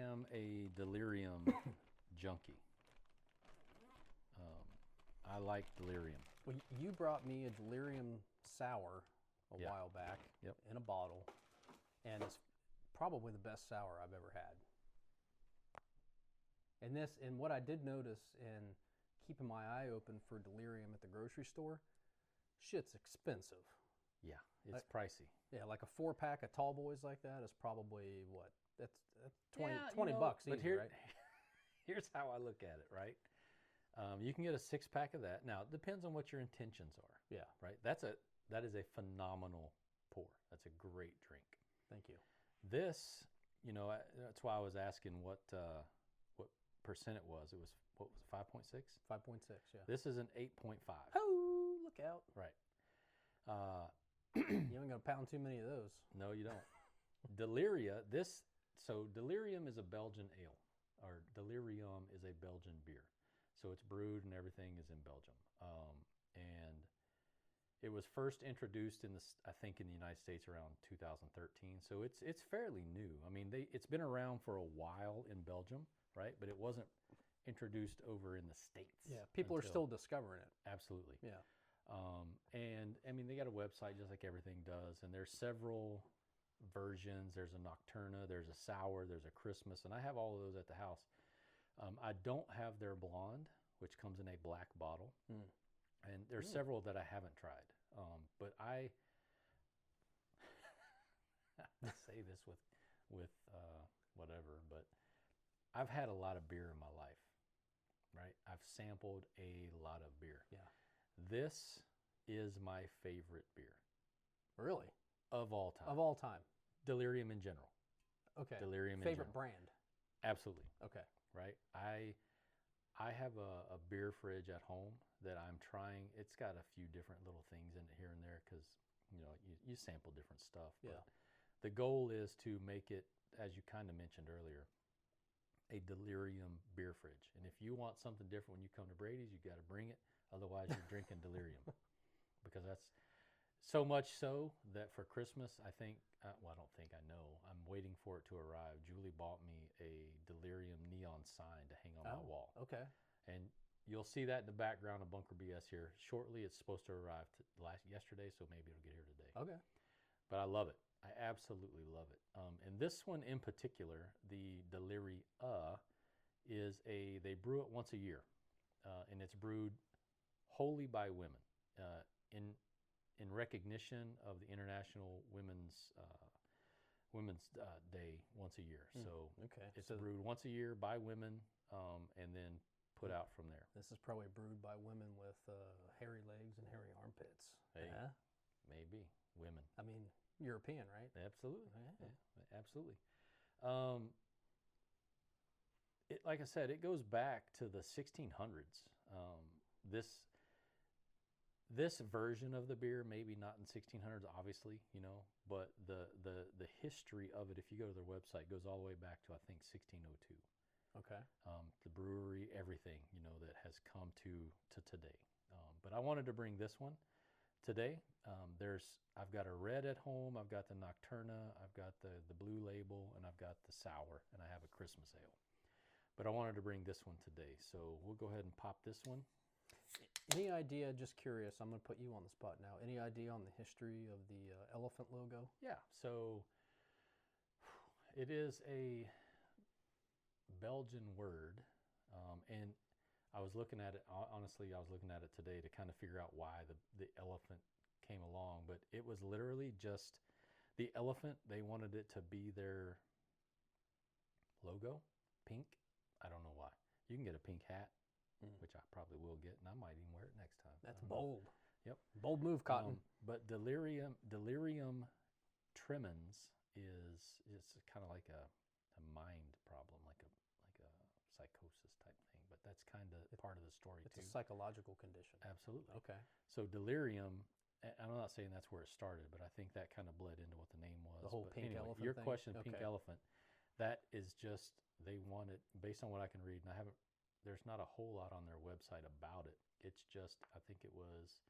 am a delirium junkie. I like delirium. Well, you brought me a delirium sour a while back in a bottle, and it's probably the best sour I've ever had. And what I did notice in keeping my eye open for delirium at the grocery store, shit's expensive. Yeah, it's pricey. Yeah, like a 4-pack of tall boys like that is probably what? That's 20 Yeah, bucks but easy, right? Here's how I look at it, right? You can get a 6-pack of that. Now, it depends on what your intentions are. Yeah. Right? That is a phenomenal pour. That's a great drink. Thank you. This, that's why I was asking what percent it was. It was, what was it, 5.6? 5.6, yeah. This is an 8.5. Oh, look out. Right. You ain't gonna pound too many of those. No, you don't. Delirium is a Belgian ale, or delirium is a Belgian beer. So it's brewed and everything is in Belgium. And it was first introduced I think in the United States around 2013. So it's fairly new. I mean, it's been around for a while in Belgium, right? But it wasn't introduced over in the States. Yeah, people are still discovering it. Absolutely. Yeah. And I mean, they got a website just like everything does, and there's several versions. There's a Nocturna, there's a sour, there's a Christmas, and I have all of those at the house. I don't have their blonde, which comes in a black bottle, and there's several that I haven't tried. But I say this with whatever, but I've had a lot of beer in my life, right? I've sampled a lot of beer. Yeah. This is my favorite beer. Really? Of all time. Of all time. Delirium in general. Okay. Delirium in favorite general. brand. Absolutely. Okay. Right? I have a beer fridge at home that I'm trying. It's got a few different little things in it here and there because, you sample different stuff. But the goal is to make it, as you kind of mentioned earlier, a delirium beer fridge. And if you want something different when you come to Brady's, you got to bring it. Otherwise, you're drinking delirium. Because that's so much so that for Christmas, I think, I don't think, I know, I'm waiting for it to arrive. Julie bought me a delirium neon sign to hang on my wall. Okay. And you'll see that in the background of Bunker BS here. Shortly, it's supposed to arrive yesterday, so maybe it'll get here today. Okay. But I love it. I absolutely love it. And this one in particular, the Deliria, they brew it once a year. And it's brewed wholly by women in recognition of the International Women's Day once a year. So it's brewed once a year by women and then put out from there. This is probably brewed by women with hairy legs and hairy armpits. Hey, maybe women. I mean, European, right? Absolutely. Yeah, absolutely. Like I said, it goes back to the 1600s. This version of the beer, maybe not in 1600s, obviously, but the history of it, if you go to their website, goes all the way back to, I think, 1602. Okay. The brewery, everything, that has come to today. But I wanted to bring this one today. I've got a red at home, I've got the Nocturna, I've got the blue label, and I've got the sour, and I have a Christmas ale. But I wanted to bring this one today, so we'll go ahead and pop this one. Any idea, just curious, I'm going to put you on the spot now, any idea on the history of the elephant logo? Yeah, so it is a Belgian word, and I was looking at it, honestly, I was looking at it today to kind of figure out why the elephant came along, but it was literally just The elephant, they wanted it to be their logo, pink. I don't know why. You can get a pink hat, which I probably will get, and I might even wear it next time. That's bold. Yep. Bold move, Cotton. But delirium tremens is kind of like a mind problem, like a psychosis type thing. But that's kind of part of the story too. It's a psychological condition. Absolutely. Okay. So delirium, and I'm not saying that's where it started, but I think that kind of bled into what the name was. The whole but pink anyway, elephant your thing? question, pink Okay. elephant, that is just, they wanted, based on what I can read, and there's not a whole lot on their website about it. It's just, I think it was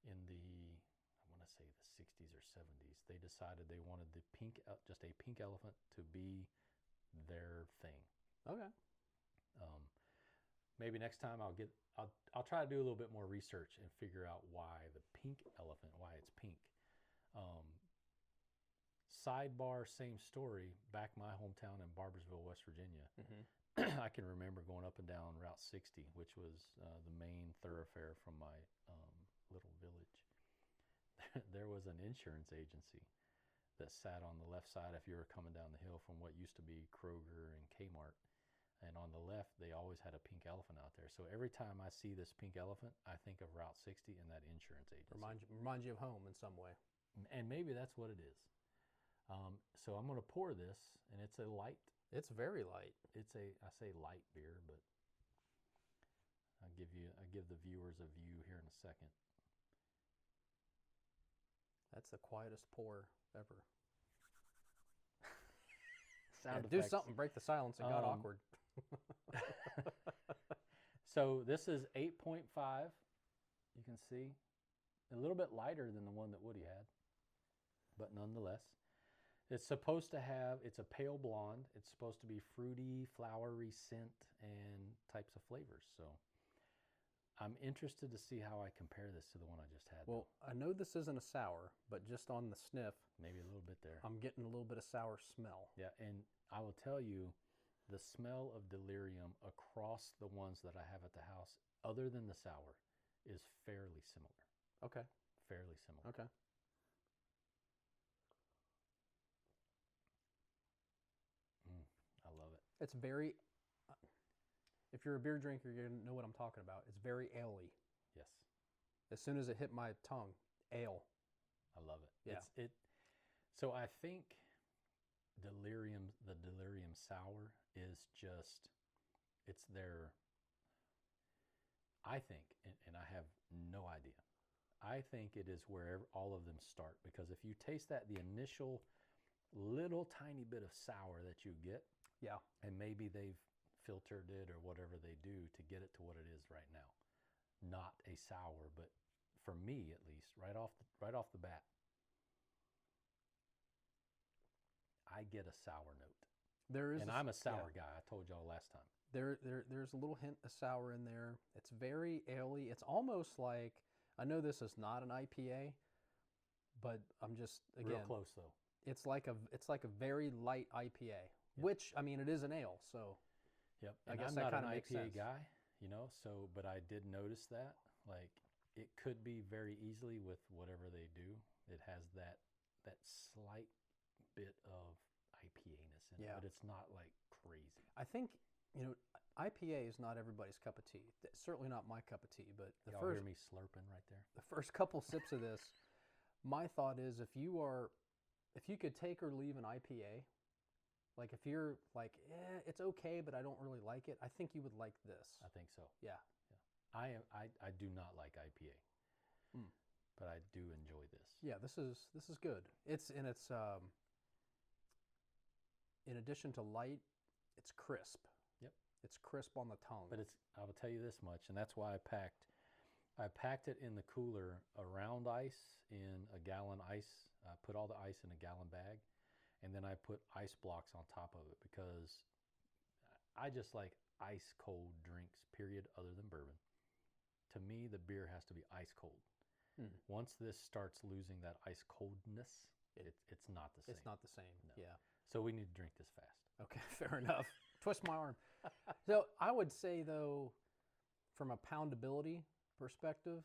in the, I want to say the 60s or 70s, they decided they wanted the just a pink elephant to be their thing. Okay. Maybe next time I'll try to do a little bit more research and figure out why the pink elephant, why it's pink. Sidebar, same story, back my hometown in Barbersville, West Virginia. I can remember going up and down Route 60, which was the main thoroughfare from my little village. There was an insurance agency that sat on the left side if you were coming down the hill from what used to be Kroger and Kmart. And on the left, they always had a pink elephant out there. So every time I see this pink elephant, I think of Route 60 and that insurance agency. Reminds you of home in some way. And maybe that's what it is. So I'm going to pour this, and it's a light. It's very light. I say light beer, but I give the viewers a view here in a second. That's the quietest pour ever. Sound do effects. something, break the silence. It got awkward. So this is 8.5. You can see a little bit lighter than the one that Woody had, but nonetheless, it's supposed to have, it's a pale blonde. It's supposed to be fruity, flowery scent and types of flavors. So I'm interested to see how I compare this to the one I just had. Well, I know this isn't a sour, but just on the sniff, maybe a little bit there. I'm getting a little bit of sour smell. Yeah, and I will tell you, the smell of delirium across the ones that I have at the house, other than the sour, is fairly similar. Okay. Fairly similar. Okay. I love it. It's very, if you're a beer drinker, you're going to know what I'm talking about. It's very ale-y. Yes. As soon as it hit my tongue, ale. I love it. Yeah. So I think the delirium sour is just, it's their, I think, and I have no idea, I think it is where all of them start, because if you taste that, the initial little tiny bit of sour that you get, Yeah. and maybe they've filtered it or whatever they do to get it to what it is right now, not a sour, but for me at least, right off the bat, I get a sour note. And I'm a sour guy. I told y'all last time. There's a little hint of sour in there. It's very ale-y. It's almost like, I know this is not an IPA, but I'm just, again, Real close though. It's like a very light IPA, which, I mean, it is an ale, so Yep. I And guess I'm that not kinda an makes IPA sense. guy, so, but I did notice that, like, it could be very easily with whatever they do. It has that slight bit of IPA-ness in it, Yeah. but it's not like crazy. I think, IPA is not everybody's cup of tea. It's certainly not my cup of tea, but Y'all hear me slurping right there? the first couple sips of this, my thought is if you could take or leave an IPA, like if you're like, it's okay, but I don't really like it, I think you would like this. I think so. Yeah. I do not like IPA, but I do enjoy this. Yeah, this is good. It's in addition to light, it's crisp. Yep. It's crisp on the tongue. But I will tell you this much, and that's why I packed it in the cooler around ice in a gallon ice. I put all the ice in a gallon bag, and then I put ice blocks on top of it because I just like ice cold drinks, period, other than bourbon. To me, the beer has to be ice cold. Once this starts losing that ice coldness, it's not the same. It's not the same. No. Yeah. So we need to drink this fast. Okay, fair enough. Twist my arm. So I would say, though, from a poundability perspective,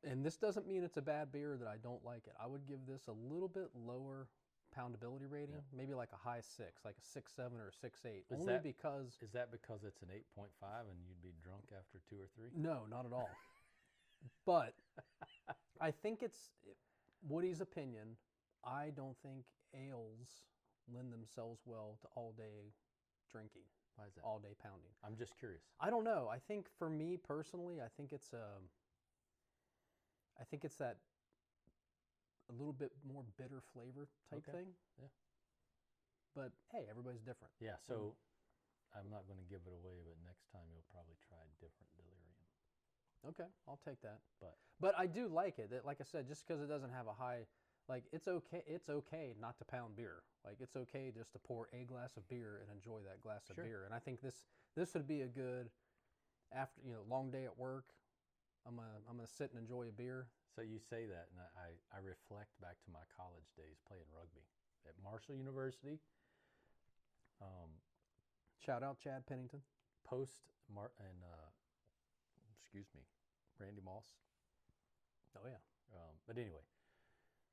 And this doesn't mean it's a bad beer that I don't like it. I would give this a little bit lower poundability rating, maybe like a high 6, like a 6.7 or a 6.8. Only because... Is that because it's an 8.5 and you'd be drunk after 2 or 3? No, not at all. But I think it's Woody's opinion. I don't think ales lend themselves well to all-day drinking. Why is that? All-day pounding. I'm just curious. I don't know. I think for me personally, I think it's that a little bit more bitter flavor type thing. Yeah. But hey, everybody's different. Yeah, so I'm not going to give it away, but next time you'll probably try a different delirium. Okay, I'll take that. But I do like it. Like I said, just because it doesn't have a high, like it's okay not to pound beer. Like it's okay just to pour a glass of beer and enjoy that glass of beer. And I think this would be a good after long day at work. I'm gonna sit and enjoy a beer. So you say that, and I reflect back to my college days playing rugby at Marshall University. Shout out Chad Pennington. Randy Moss. Oh yeah. But anyway,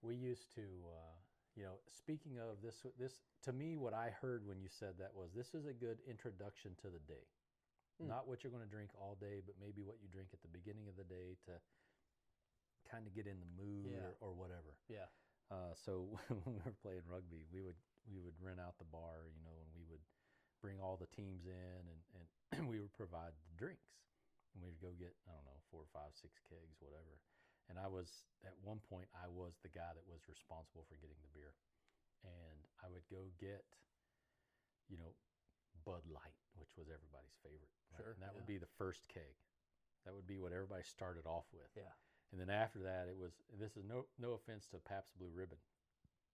we used to, speaking of this, to me, what I heard when you said that was this is a good introduction to the day. Not what you're going to drink all day, but maybe what you drink at the beginning of the day to kind of get in the mood or whatever. Yeah. So when we were playing rugby, we would rent out the bar, and we would bring all the teams in, and we would provide the drinks. And we'd go get, 4, 5, 6 kegs, whatever. And at one point, I was the guy that was responsible for getting the beer. And I would go get, Bud Light, which was everybody's favorite. Right? Sure. And that would be the first keg. That would be what everybody started off with. Yeah. And then after that, this is no offense to Pabst Blue Ribbon,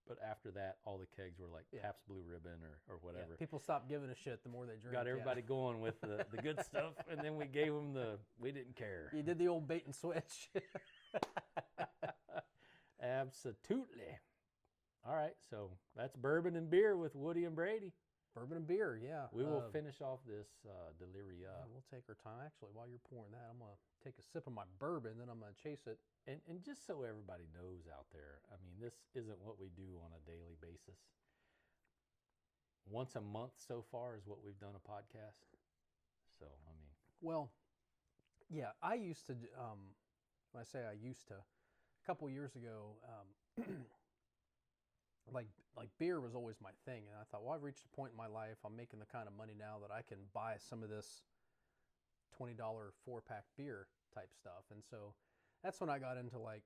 but after that, all the kegs were like Pabst Blue Ribbon or whatever. Yeah. People stopped giving a shit the more they drink. Got everybody going with the good stuff, and then we gave them we didn't care. You did the old bait and switch. Absolutely. All right, so that's bourbon and beer with Woody and Brady. Bourbon and beer, yeah. We will finish off this Deliria. Yeah, we'll take our time. Actually, while you're pouring that, I'm going to take a sip of my bourbon, then I'm going to chase it. And just so everybody knows out there, I mean, this isn't what we do on a daily basis. Once a month so far is what we've done a podcast. So, I mean. Well, yeah, I used to, when I say I used to, a couple years ago, like beer was always my thing. And I thought, well, I've reached a point in my life, I'm making the kind of money now that I can buy some of this $20 4-pack beer type stuff. And so that's when I got into like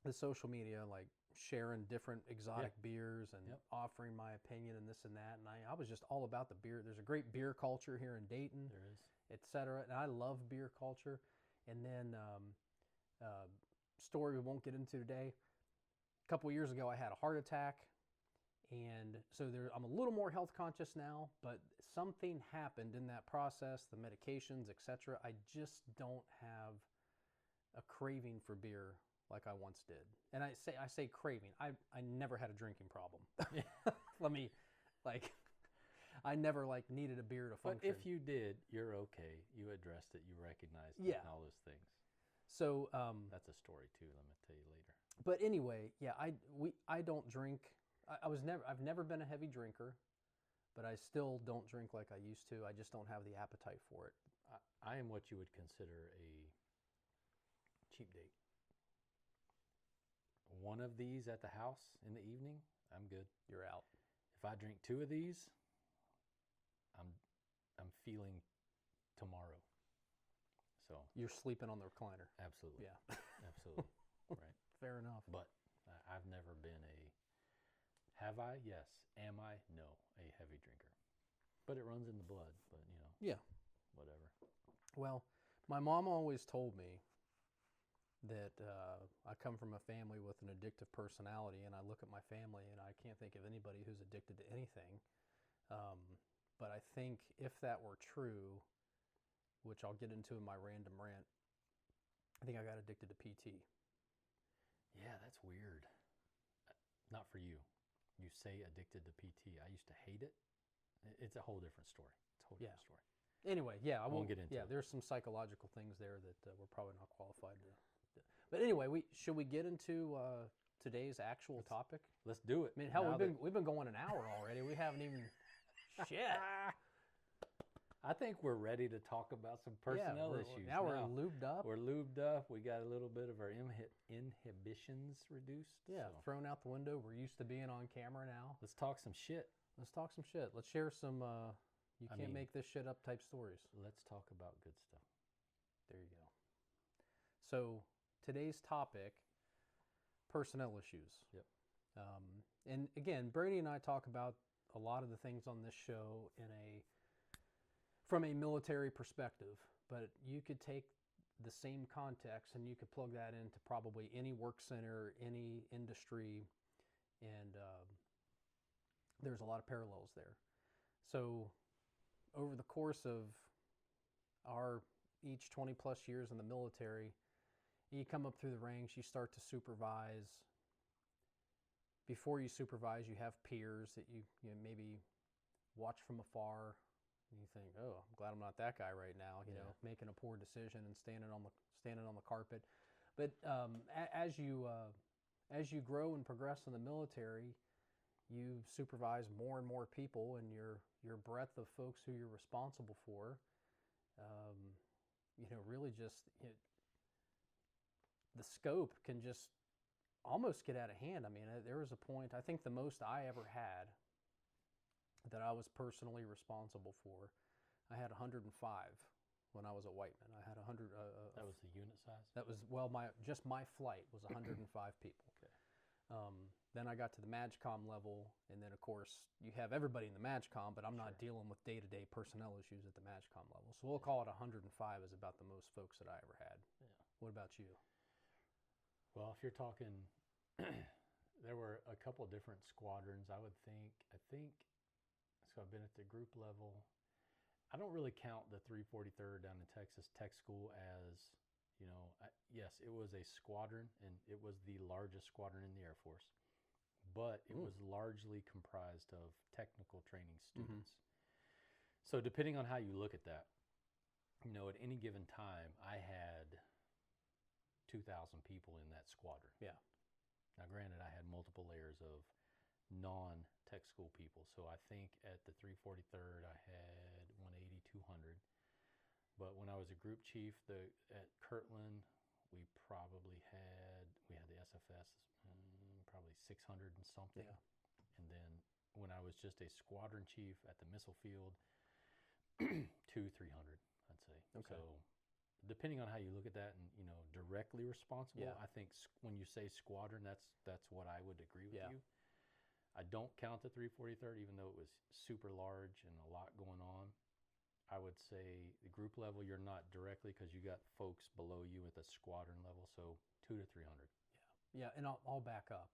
the social media, like sharing different exotic beers and offering my opinion and this and that. And I was just all about the beer. There's a great beer culture here in Dayton, There is. et cetera. And I love beer culture. And then story we won't get into today. A couple of years ago, I had a heart attack. And so I'm a little more health conscious now, but something happened in that process, the medications, et cetera. I just don't have a craving for beer like I once did. And I say craving. I never had a drinking problem. I never needed a beer to function. But if you did, you're okay. You addressed it. You recognized it and all those things. So that's a story too. Let me tell you later. But anyway, yeah, I don't drink. I've never been a heavy drinker, but I still don't drink like I used to. I just don't have the appetite for it. I am what you would consider a cheap date. One of these at the house in the evening, I'm good. You're out. If I drink 2 of these, I'm feeling tomorrow. So you're sleeping on the recliner. Absolutely. Yeah. Absolutely. Right. Fair enough. But I've never been have I? Yes. Am I? No, a heavy drinker. But it runs in the blood, but Yeah. Whatever. Well, my mom always told me that I come from a family with an addictive personality, and I look at my family and I can't think of anybody who's addicted to anything. But I think if that were true, which I'll get into in my random rant, I think I got addicted to PT. Yeah, that's weird. Not for you. You say addicted to PT. I used to hate it. It's a whole different story. It's a whole different story. Anyway, yeah, I won't get into Yeah, it. there's some psychological things there that we're probably not qualified to. But anyway, should we get into today's actual topic? Let's do it. I mean, hell, we've been going an hour already. We haven't even shit. I think we're ready to talk about some personnel issues. Now we're lubed up. We're lubed up. We got a little bit of our inhibitions reduced. Yeah, so. Thrown out the window. We're used to being on camera now. Let's talk some shit. Let's talk some shit. Let's share some you can't make this shit up type stories. Let's talk about good stuff. There you go. So today's topic, personnel issues. Yep. And again, Brady and I talk about a lot of the things on this show from a military perspective, but you could take the same context and you could plug that into probably any work center, any industry, and there's a lot of parallels there. So over the course of our each 20 plus years in the military, you come up through the ranks, you start to supervise. Before you supervise, you have peers that you maybe watch from afar, and you think, "Oh, I'm glad I'm not that guy right now." You know, making a poor decision and standing on the carpet. But as you grow and progress in the military, you supervise more and more people, and your breadth of folks who you're responsible for, really just the scope can just almost get out of hand. I mean, there was a point, I think the most I ever had that I was personally responsible for, I had 105 when I was at Whiteman. I had 100. That was the unit size? That was, my flight was 105 people. Okay. Then I got to the MAGCOM level, and then of course you have everybody in the MAGCOM, but I'm not dealing with day-to-day personnel issues at the MAGCOM level. So we'll call it 105 is about the most folks that I ever had. Yeah. What about you? Well, if you're talking, there were a couple of different squadrons. I think, so I've been at the group level. I don't really count the 343rd down in Texas Tech School as, yes, it was a squadron, and it was the largest squadron in the Air Force, but it was largely comprised of technical training students. Mm-hmm. So depending on how you look at that, at any given time, I had 2,000 people in that squadron. Yeah. Now, granted, I had multiple layers of non-tech school people. So I think at the 343rd, I had 180, 200. But when I was a group chief at Kirtland, we had the SFS, probably 600 and something. Yeah. And then when I was just a squadron chief at the missile field, 300, I'd say. Okay. So depending on how you look at that and, directly responsible, I think when you say squadron, that's what I would agree with you. I don't count the 343rd, even though it was super large and a lot going on. I would say the group level, you're not directly because you got folks below you at the squadron level, so 200 to 300. Yeah, and I'll back up.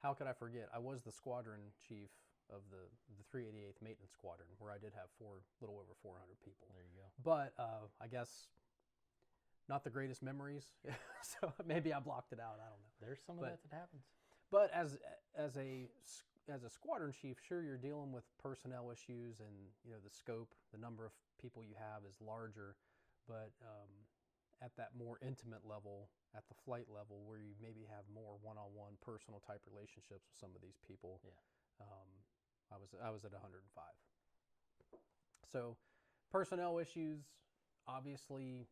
How could I forget? I was the squadron chief of the 388th Maintenance Squadron, where I did have a little over 400 people. There you go. But I guess not the greatest memories, so maybe I blocked it out. I don't know. There's some of that happens. But as a squadron chief, sure, you're dealing with personnel issues, and the scope, the number of people you have is larger. But at that more intimate level, at the flight level, where you maybe have more one-on-one personal type relationships with some of these people, I was at 105. So personnel issues, obviously,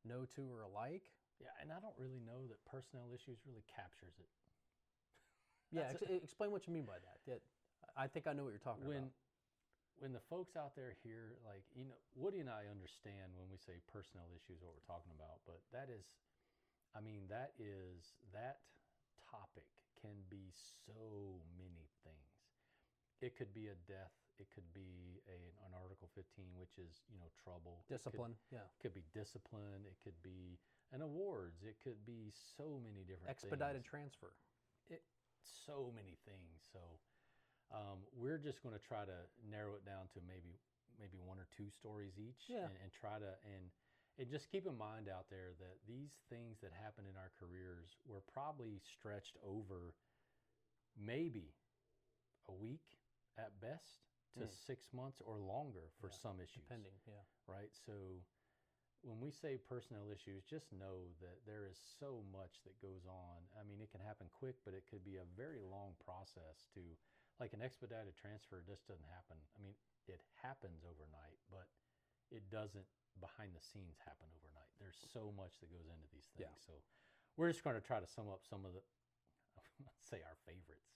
no two are alike. Yeah, and I don't really know that personnel issues really captures it. Yeah, explain what you mean by that. I think I know what you're talking about. When the folks out there hear, Woody and I understand when we say personnel issues what we're talking about, but that topic can be so many things. It could be a death. It could be an Article 15, which is, trouble. Discipline, It could be discipline. It could be an awards. It could be so many different expedited things. Transfer. So many things. So we're just going to try to narrow it down to maybe one or two stories each, and try to and just keep in mind out there that these things that happen in our careers were probably stretched over maybe a week at best to 6 months or longer for some issues. Depending, yeah. Right? So when we say personnel issues, just know that there is so much that goes on. I mean, it can happen quick, but it could be a very long process to, like an expedited transfer just doesn't happen. I mean, it happens overnight, but it doesn't behind the scenes happen overnight. There's so much that goes into these things. Yeah. So we're just going to try to sum up some of the, let's say our favorites.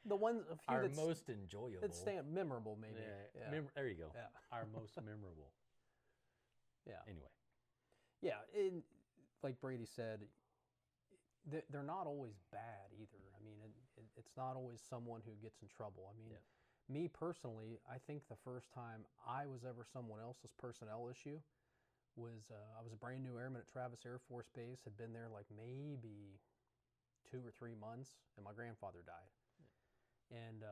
The ones, a few Our that's, most enjoyable. that stand memorable, maybe. Yeah. There you go. Yeah. Our most memorable. Yeah. Anyway. Yeah. Like Brady said, they're not always bad either. I mean, it's not always someone who gets in trouble. I mean, me personally, I think the first time I was ever someone else's personnel issue was I was a brand new airman at Travis Air Force Base, had been there like maybe 2 or 3 months, and my grandfather died. And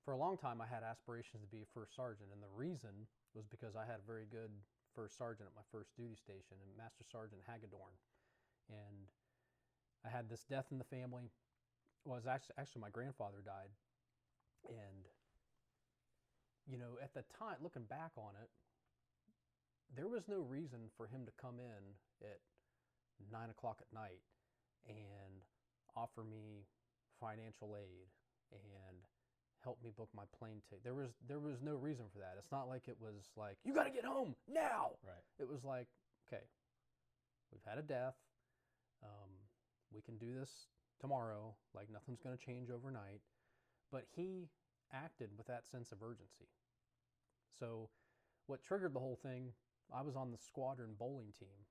for a long time, I had aspirations to be a first sergeant, and the reason was because I had a very good first sergeant at my first duty station, and Master Sergeant Hagedorn. And I had this death in the family. Well, it was actually my grandfather died, and you know, at the time, looking back on it, there was no reason for him to come in at 9 o'clock at night and offer me financial aid and help me book my plane ticket. There was no reason for that. It's not like it was like, you got to get home now. Right. It was like, okay, we've had a death. We can do this tomorrow. Like nothing's going to change overnight. But he acted with that sense of urgency. So what triggered the whole thing, I was on the squadron bowling team,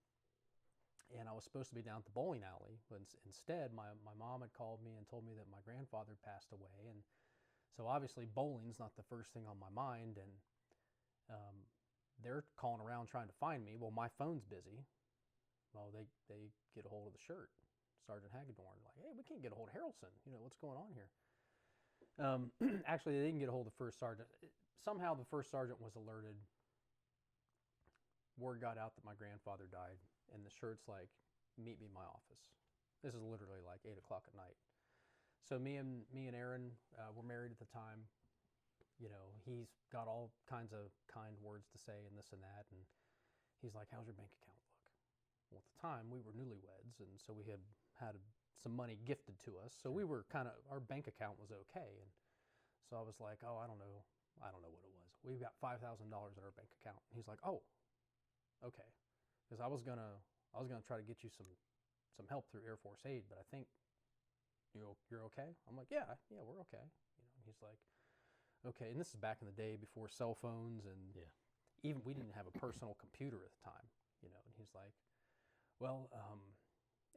and I was supposed to be down at the bowling alley, but instead my mom had called me and told me that my grandfather passed away. And so obviously bowling's not the first thing on my mind, and they're calling around trying to find me. Well, my phone's busy. Well, they get a hold of the shirt, Sergeant Hagedorn, like, hey, we can't get a hold of Harrelson. You know, what's going on here? Actually, they didn't get a hold of the first sergeant. Somehow the first sergeant was alerted. Word got out that my grandfather died, and the shirt's like, meet me in my office. This is literally like 8 o'clock at night. So me and Aaron were married at the time. You know, he's got all kinds of kind words to say and this and that, and he's like, how's your bank account look? Well, at the time, we were newlyweds, and so we had some money gifted to us. So we were our bank account was okay. And so I was like, oh, I don't know what it was. We've got $5,000 in our bank account. And he's like, oh, okay. Because I was gonna try to get you some help through Air Force Aid, but I think you're okay. I'm like, yeah, we're okay. You know, he's like, okay. And this is back in the day before cell phones, and even we didn't have a personal computer at the time. You know, and he's like, well,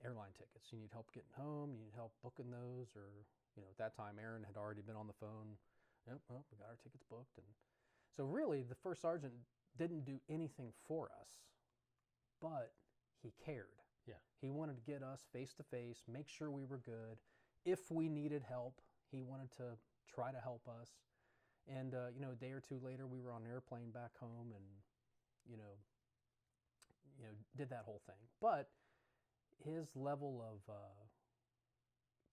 airline tickets. You need help getting home. You need help booking those, or you know, at that time, Aaron had already been on the phone. Yep, well, we got our tickets booked, and so really, the first sergeant didn't do anything for us, but he cared. Yeah, he wanted to get us face to face, make sure we were good. If we needed help, he wanted to try to help us. And you know, a day or two later, we were on an airplane back home, and you know, did that whole thing. But his level of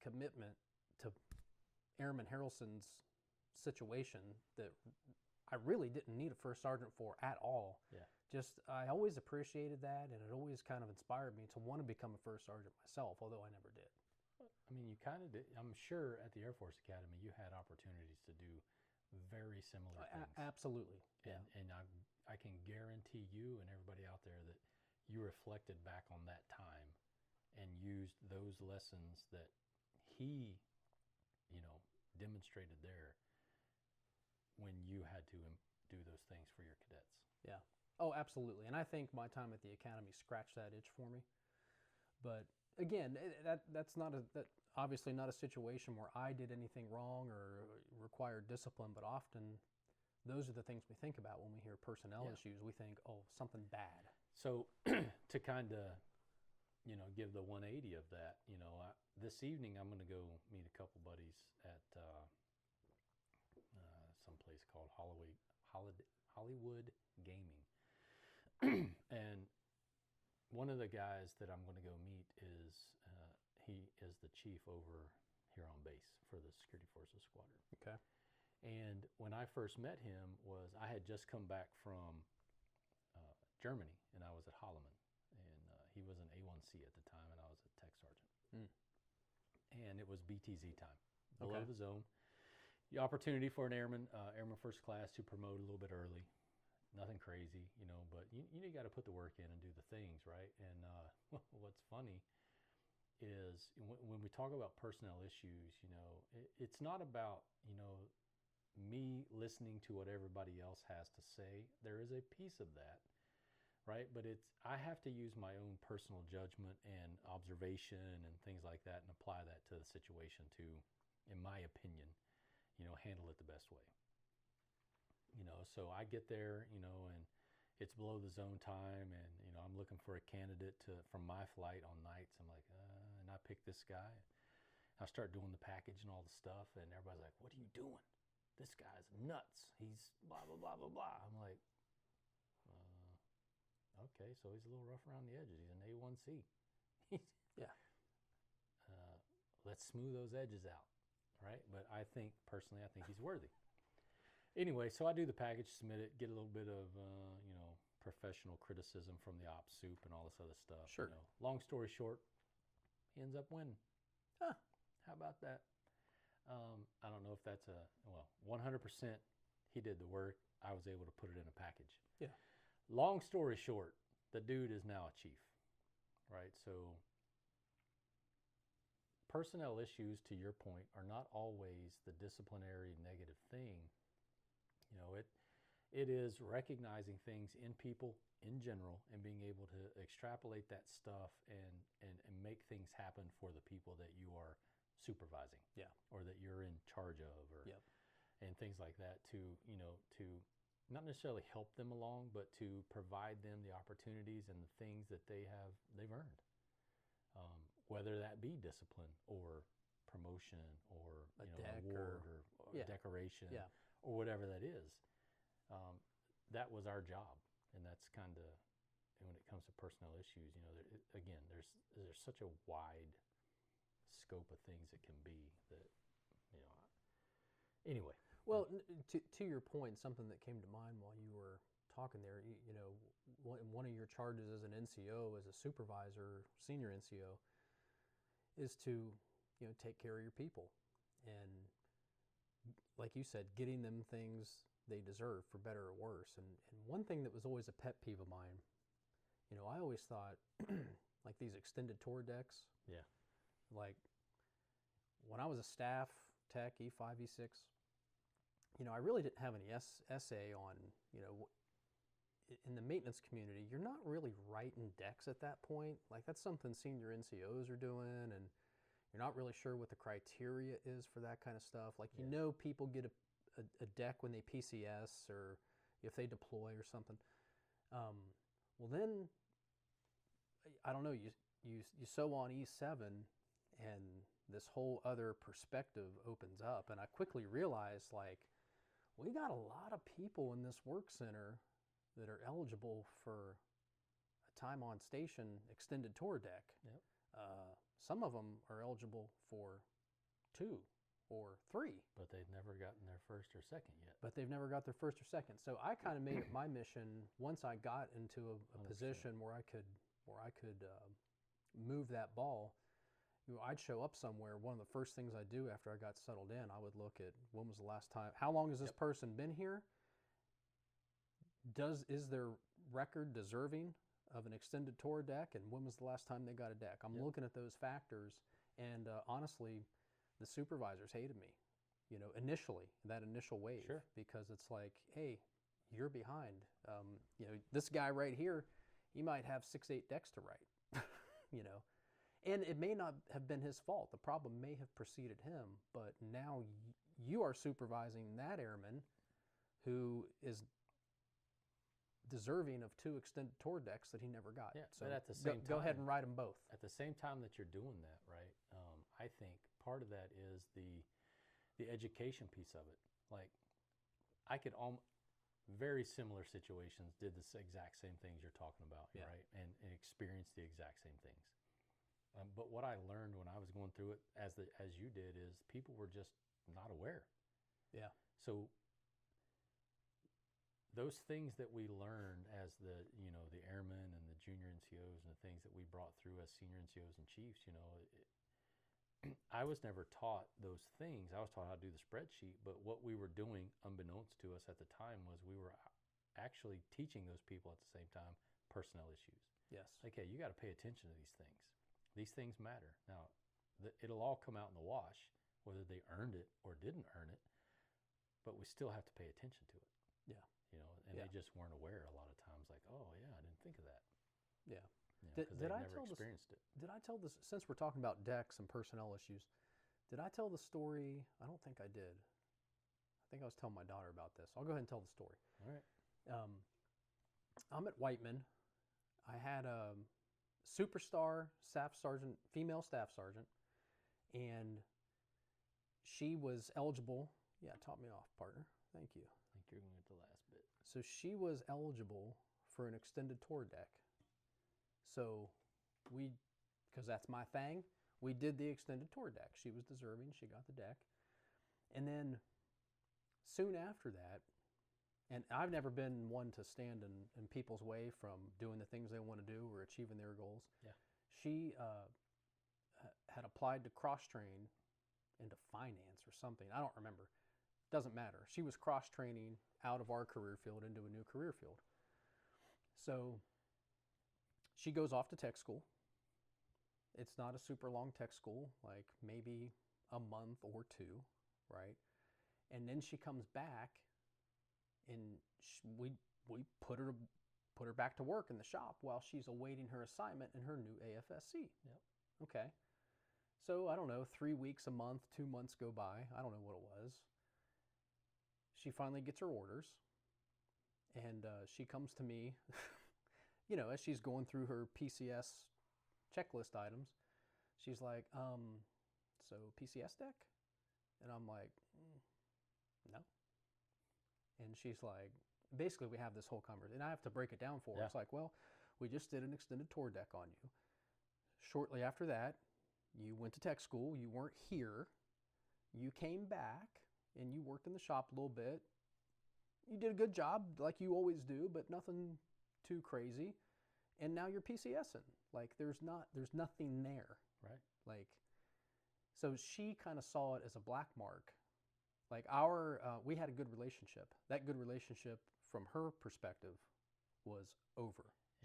commitment to Airman Harrelson's situation that I really didn't need a first sergeant for at all. Yeah. Just, I always appreciated that, and it always kind of inspired me to want to become a first sergeant myself, although I never did. I mean, you kind of did. I'm sure at the Air Force Academy, you had opportunities to do very similar things. Absolutely. Yeah. And I can guarantee you and everybody out there that you reflected back on that time and used those lessons that he, you know, demonstrated there when you had to do those things for your cadets. Yeah. Oh, absolutely. And I think my time at the academy scratched that itch for me. But again, that's obviously not a situation where I did anything wrong or required discipline, but often those are the things we think about when we hear personnel issues. We think, oh, something bad. So to kind of, you know, give the 180 of that, you know, this evening I'm going to go meet a couple buddies at some place called Hollywood Gaming. And one of the guys that I'm going to go meet is, he is the chief over here on base for the Security Forces Squadron. Okay. And when I first met him I had just come back from Germany, and I was at Holloman, and he was an A1C at the time, and I was a tech sergeant. Mm. And it was BTZ time, below Okay. the zone. The opportunity for an airman first class to promote a little bit early. Nothing crazy, but you got to put the work in and do the things, right? And what's funny is when we talk about personnel issues, it's not about, me listening to what everybody else has to say. There is a piece of that, right? But I have to use my own personal judgment and observation and things like that and apply that to the situation to, in my opinion, handle it the best way. So I get there, and it's below the zone time, and, I'm looking for a candidate from my flight on nights. I'm like, and I pick this guy. I start doing the package and all the stuff, and everybody's like, what are you doing? This guy's nuts. He's blah, blah, blah, blah, blah. I'm like, okay, so he's a little rough around the edges. He's an A1C. Yeah. Let's smooth those edges out, right? But personally, I think he's worthy. Anyway, so I do the package, submit it, get a little bit of, professional criticism from the ops soup and all this other stuff. Sure. Long story short, he ends up winning. Huh. How about that? I don't know if that's 100% he did the work. I was able to put it in a package. Yeah. Long story short, the dude is now a chief, right? So personnel issues, to your point, are not always the disciplinary negative thing. It is recognizing things in people in general and being able to extrapolate that stuff and make things happen for the people that you are supervising, or that you're in charge of, and things like that, to not necessarily help them along, but to provide them the opportunities and the things that they've earned, whether that be discipline or promotion or A an deck award or decoration, or whatever that is. That was our job, and that's kind of, when it comes to personnel issues, there's such a wide scope of things it can be that, anyway. Well, to your point, something that came to mind while you were talking there, one of your charges as an NCO, as a supervisor, senior NCO, is to, take care of your people. And like you said, getting them things they deserve, for better or worse. And one thing that was always a pet peeve of mine, I always thought, like these extended tour decks. Yeah. Like when I was a staff tech, E5, E6, I really didn't have any essay on, in the maintenance community, you're not really writing decks at that point. Like that's something senior NCOs are doing, and you're not really sure what the criteria is for that kind of stuff. Like, people get a deck when they PCS or if they deploy or something. Well, then, I don't know, you sew on E7 and this whole other perspective opens up. And I quickly realized, like, we got a lot of people in this work center that are eligible for a time on station extended tour deck. Yep. Some of them are eligible for 2 or 3. But they've never gotten their first or second yet. But they've never got their first or second. So I kind of made it my mission, once I got into a position where I could move that ball. I'd show up somewhere. One of the first things I do after I got settled in, I would look at, when was the last time, how long has this person been here? Is their record deserving of an extended tour deck, and when was the last time they got a deck? I'm looking at those factors, and honestly, the supervisors hated me, initially, that initial wave. Sure. Because it's like, hey, you're behind. This guy right here, he might have 6-8 decks to write, and it may not have been his fault. The problem may have preceded him, but now you are supervising that airman who is deserving of 2 extended tour decks that he never got. Yeah, so but at the same go time, ahead and write them both. At the same time that you're doing that, right? I think part of that is the education piece of it. Like, I could very similar situations did the exact same things you're talking about, right? And experienced the exact same things. But what I learned when I was going through it, as you did, is people were just not aware. Yeah. So those things that we learned as the airmen and the junior NCOs and the things that we brought through as senior NCOs and chiefs, I was never taught those things. I was taught how to do the spreadsheet, but what we were doing, unbeknownst to us at the time, was we were actually teaching those people at the same time personnel issues. Yes. Like, hey, you got to pay attention to these things. These things matter. Now, it'll all come out in the wash, whether they earned it or didn't earn it, but we still have to pay attention to it. Yeah. And they just weren't aware a lot of times, like, oh, yeah, I didn't think of that. Yeah. Because they've never experienced it. Did I tell this, since we're talking about decks and personnel issues, did I tell the story? I don't think I did. I think I was telling my daughter about this. I'll go ahead and tell the story. All right. I'm at Whiteman. I had a superstar staff sergeant, female staff sergeant, and she was eligible. Yeah, top me off, partner. Thank you. I think you're going to get the last bit. So she was eligible for an extended tour deck. So because that's my thing, we did the extended tour deck. She was deserving. She got the deck. And then soon after that, and I've never been one to stand in people's way from doing the things they want to do or achieving their goals. Yeah. She had applied to cross-train into finance or something. I don't remember. Doesn't matter. She was cross-training out of our career field into a new career field. So she goes off to tech school. It's not a super long tech school, like maybe a month or two, right? And then she comes back, and we put her back to work in the shop while she's awaiting her assignment in her new AFSC. Yep. Okay. So I don't know, 3 weeks, a month, 2 months go by. I don't know what it was. She finally gets her orders, and she comes to me, as she's going through her PCS checklist items. She's like, so PCS deck? And I'm like, no. And she's like, basically we have this whole conversation, and I have to break it down for her. Yeah. It's like, well, we just did an extended tour deck on you. Shortly after that, you went to tech school, you weren't here, you came back, and you worked in the shop a little bit. You did a good job, like you always do, but nothing too crazy. And now you're PCSing. Like, there's nothing there. Right. Like, so she kind of saw it as a black mark. Like, we had a good relationship. That good relationship, from her perspective, was over.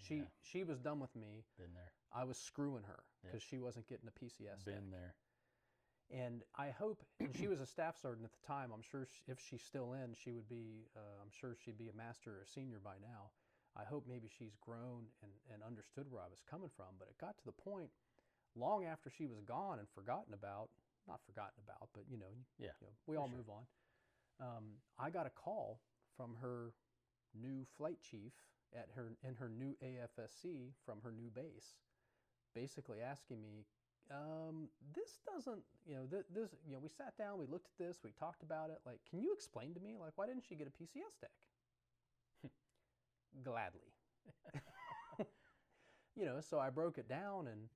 Yeah. She was done with me. Been there. I was screwing her because she wasn't getting a PCS deck. Been there. And I hope, and she was a staff sergeant at the time. I'm sure if she's still in, she would be, I'm sure she'd be a master or a senior by now. I hope maybe she's grown and understood where I was coming from. But it got to the point, long after she was gone and forgotten about, not forgotten about, but we all move on. I got a call from her new flight chief in her new AFSC from her new base, basically asking me, this doesn't, we sat down, we looked at this, we talked about it. Like, can you explain to me, like, why didn't she get a PCS deck? Gladly. So I broke it down, and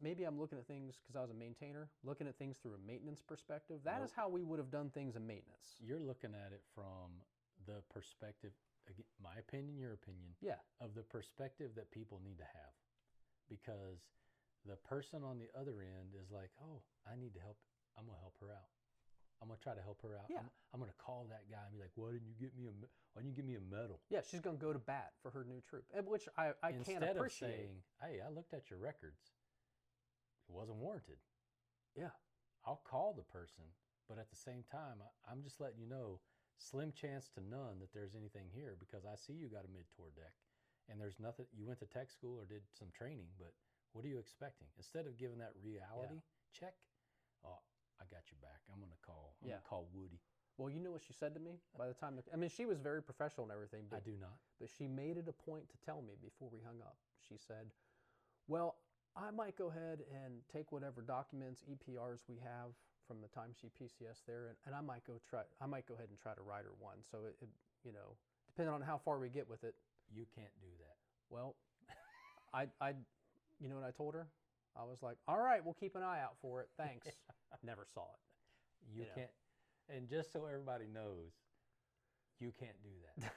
maybe I'm looking at things because I was a maintainer, looking at things through a maintenance perspective. That is how we would have done things in maintenance. You're looking at it from the perspective, again, my opinion, your opinion, of the perspective that people need to have. Because the person on the other end is like, oh, I need to help. I'm going to help her out. I'm going to try to help her out. Yeah. I'm going to call that guy and be like, why didn't you give me a medal? Yeah, she's going to go to bat for her new troop, which I can't appreciate. Instead of saying, hey, I looked at your records. It wasn't warranted. Yeah. I'll call the person, but at the same time, I'm just letting you know, slim chance to none that there's anything here, because I see you got a mid-tour deck, and there's nothing. You went to tech school or did some training, but what are you expecting? Instead of giving that reality check, oh, I got your back. I'm going to call Woody. Well, you know what she said to me by the time, she was very professional and everything. But, I do not. But she made it a point to tell me before we hung up. She said, well, I might go ahead and take whatever documents, EPRs we have from the time she PCS there, and I might go ahead and try to write her one. So it depending on how far we get with it. You can't do that. Well, you know what I told her? I was like, all right, we'll keep an eye out for it. Thanks. Never saw it. You can't, and just so everybody knows, you can't do that.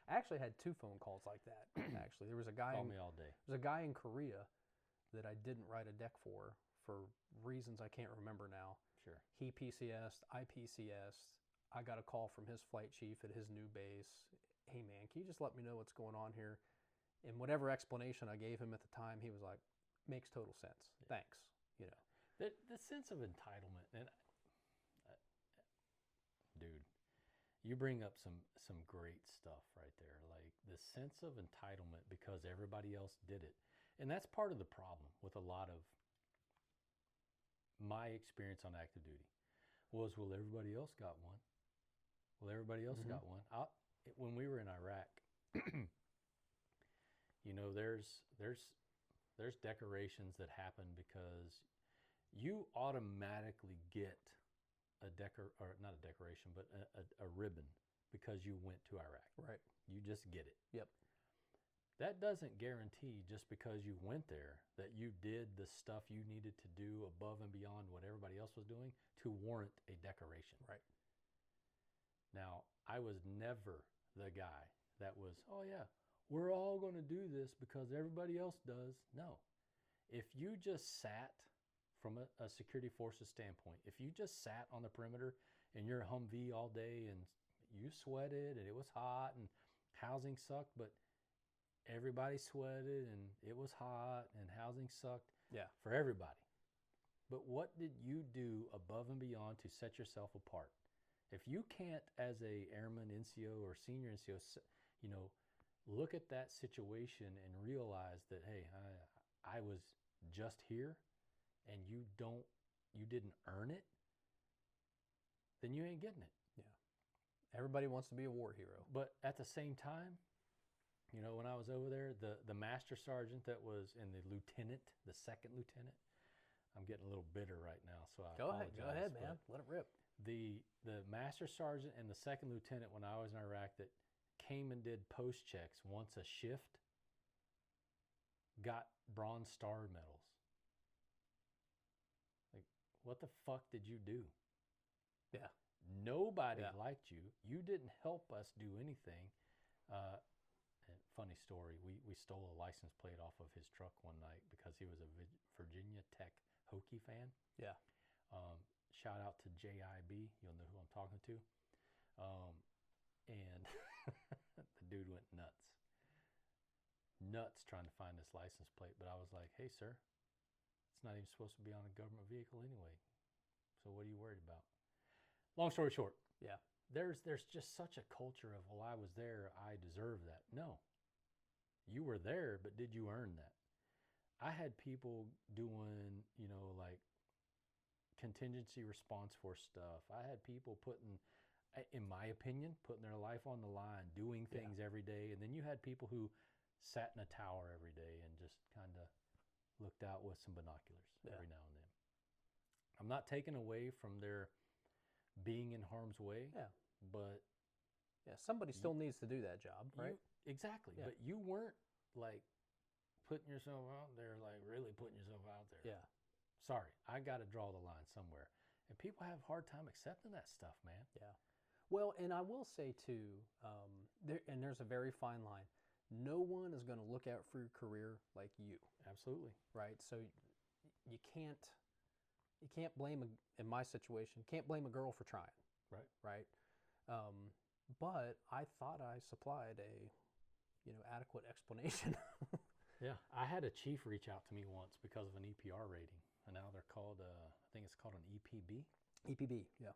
I actually had 2 phone calls like that. Actually, there was a guy. Call me all day. There's a guy in Korea that I didn't write a deck for reasons I can't remember now. Sure. He PCS'd, I PCS'd. I got a call from his flight chief at his new base. Hey man, can you just let me know what's going on here? And whatever explanation I gave him at the time, he was like, makes total sense. Yeah. Thanks. The sense of entitlement, and dude, you bring up some great stuff right there. Like the sense of entitlement because everybody else did it. And that's part of the problem with a lot of my experience on active duty was, well, everybody else got one. Well, everybody else got one. When we were in Iraq, there's decorations that happen because you automatically get not a decoration, but a ribbon because you went to Iraq. Right. You just get it. Yep. That doesn't guarantee just because you went there that you did the stuff you needed to do above and beyond what everybody else was doing to warrant a decoration. Right. Now, I was never the guy that was, oh yeah, we're all going to do this because everybody else does. No. If you just sat from a security forces standpoint, if you just sat on the perimeter in your Humvee all day and you sweated and it was hot and housing sucked, but everybody sweated and it was hot and housing sucked for everybody. But what did you do above and beyond to set yourself apart? If you can't, as a airman NCO or senior NCO, look at that situation and realize that, hey, I was just here and you didn't earn it, then you ain't getting it. Yeah. Everybody wants to be a war hero. But at the same time, when I was over there, the master sergeant that was in the lieutenant, the second lieutenant, I'm getting a little bitter right now, so I apologize. Go ahead, man. Let it rip. The master sergeant and the second lieutenant when I was in Iraq that came and did post checks once a shift got Bronze Star medals. Like, what the fuck did you do? Yeah. Nobody liked you. You didn't help us do anything. And funny story, we stole a license plate off of his truck one night because he was a Virginia Tech Hokie fan. Yeah. Shout out to JIB. You'll know who I'm talking to. And the dude went nuts trying to find this license plate. But I was like, hey, sir, it's not even supposed to be on a government vehicle anyway. So what are you worried about? Long story short. Yeah. There's just such a culture of, well, I was there, I deserve that. No. You were there, but did you earn that? I had people doing, like contingency response force stuff. I had people in my opinion, putting their life on the line, doing things every day. And then you had people who sat in a tower every day and just kind of looked out with some binoculars every now and then. I'm not taking away from their being in harm's way. Yeah. But somebody still needs to do that job, right? Exactly. Yeah. But you weren't like putting yourself out there, like really putting yourself out there. Yeah. Sorry, I got to draw the line somewhere. And people have a hard time accepting that stuff, man. Yeah. Well, and I will say too, there's a very fine line. No one is going to look out for your career like you. Absolutely. Right? So you can't blame, in my situation, can't blame a girl for trying. Right. Right? But I thought I supplied a, adequate explanation. Yeah. I had a chief reach out to me once because of an EPR rating. And now they're called, I think it's called an EPB. EPB, yeah.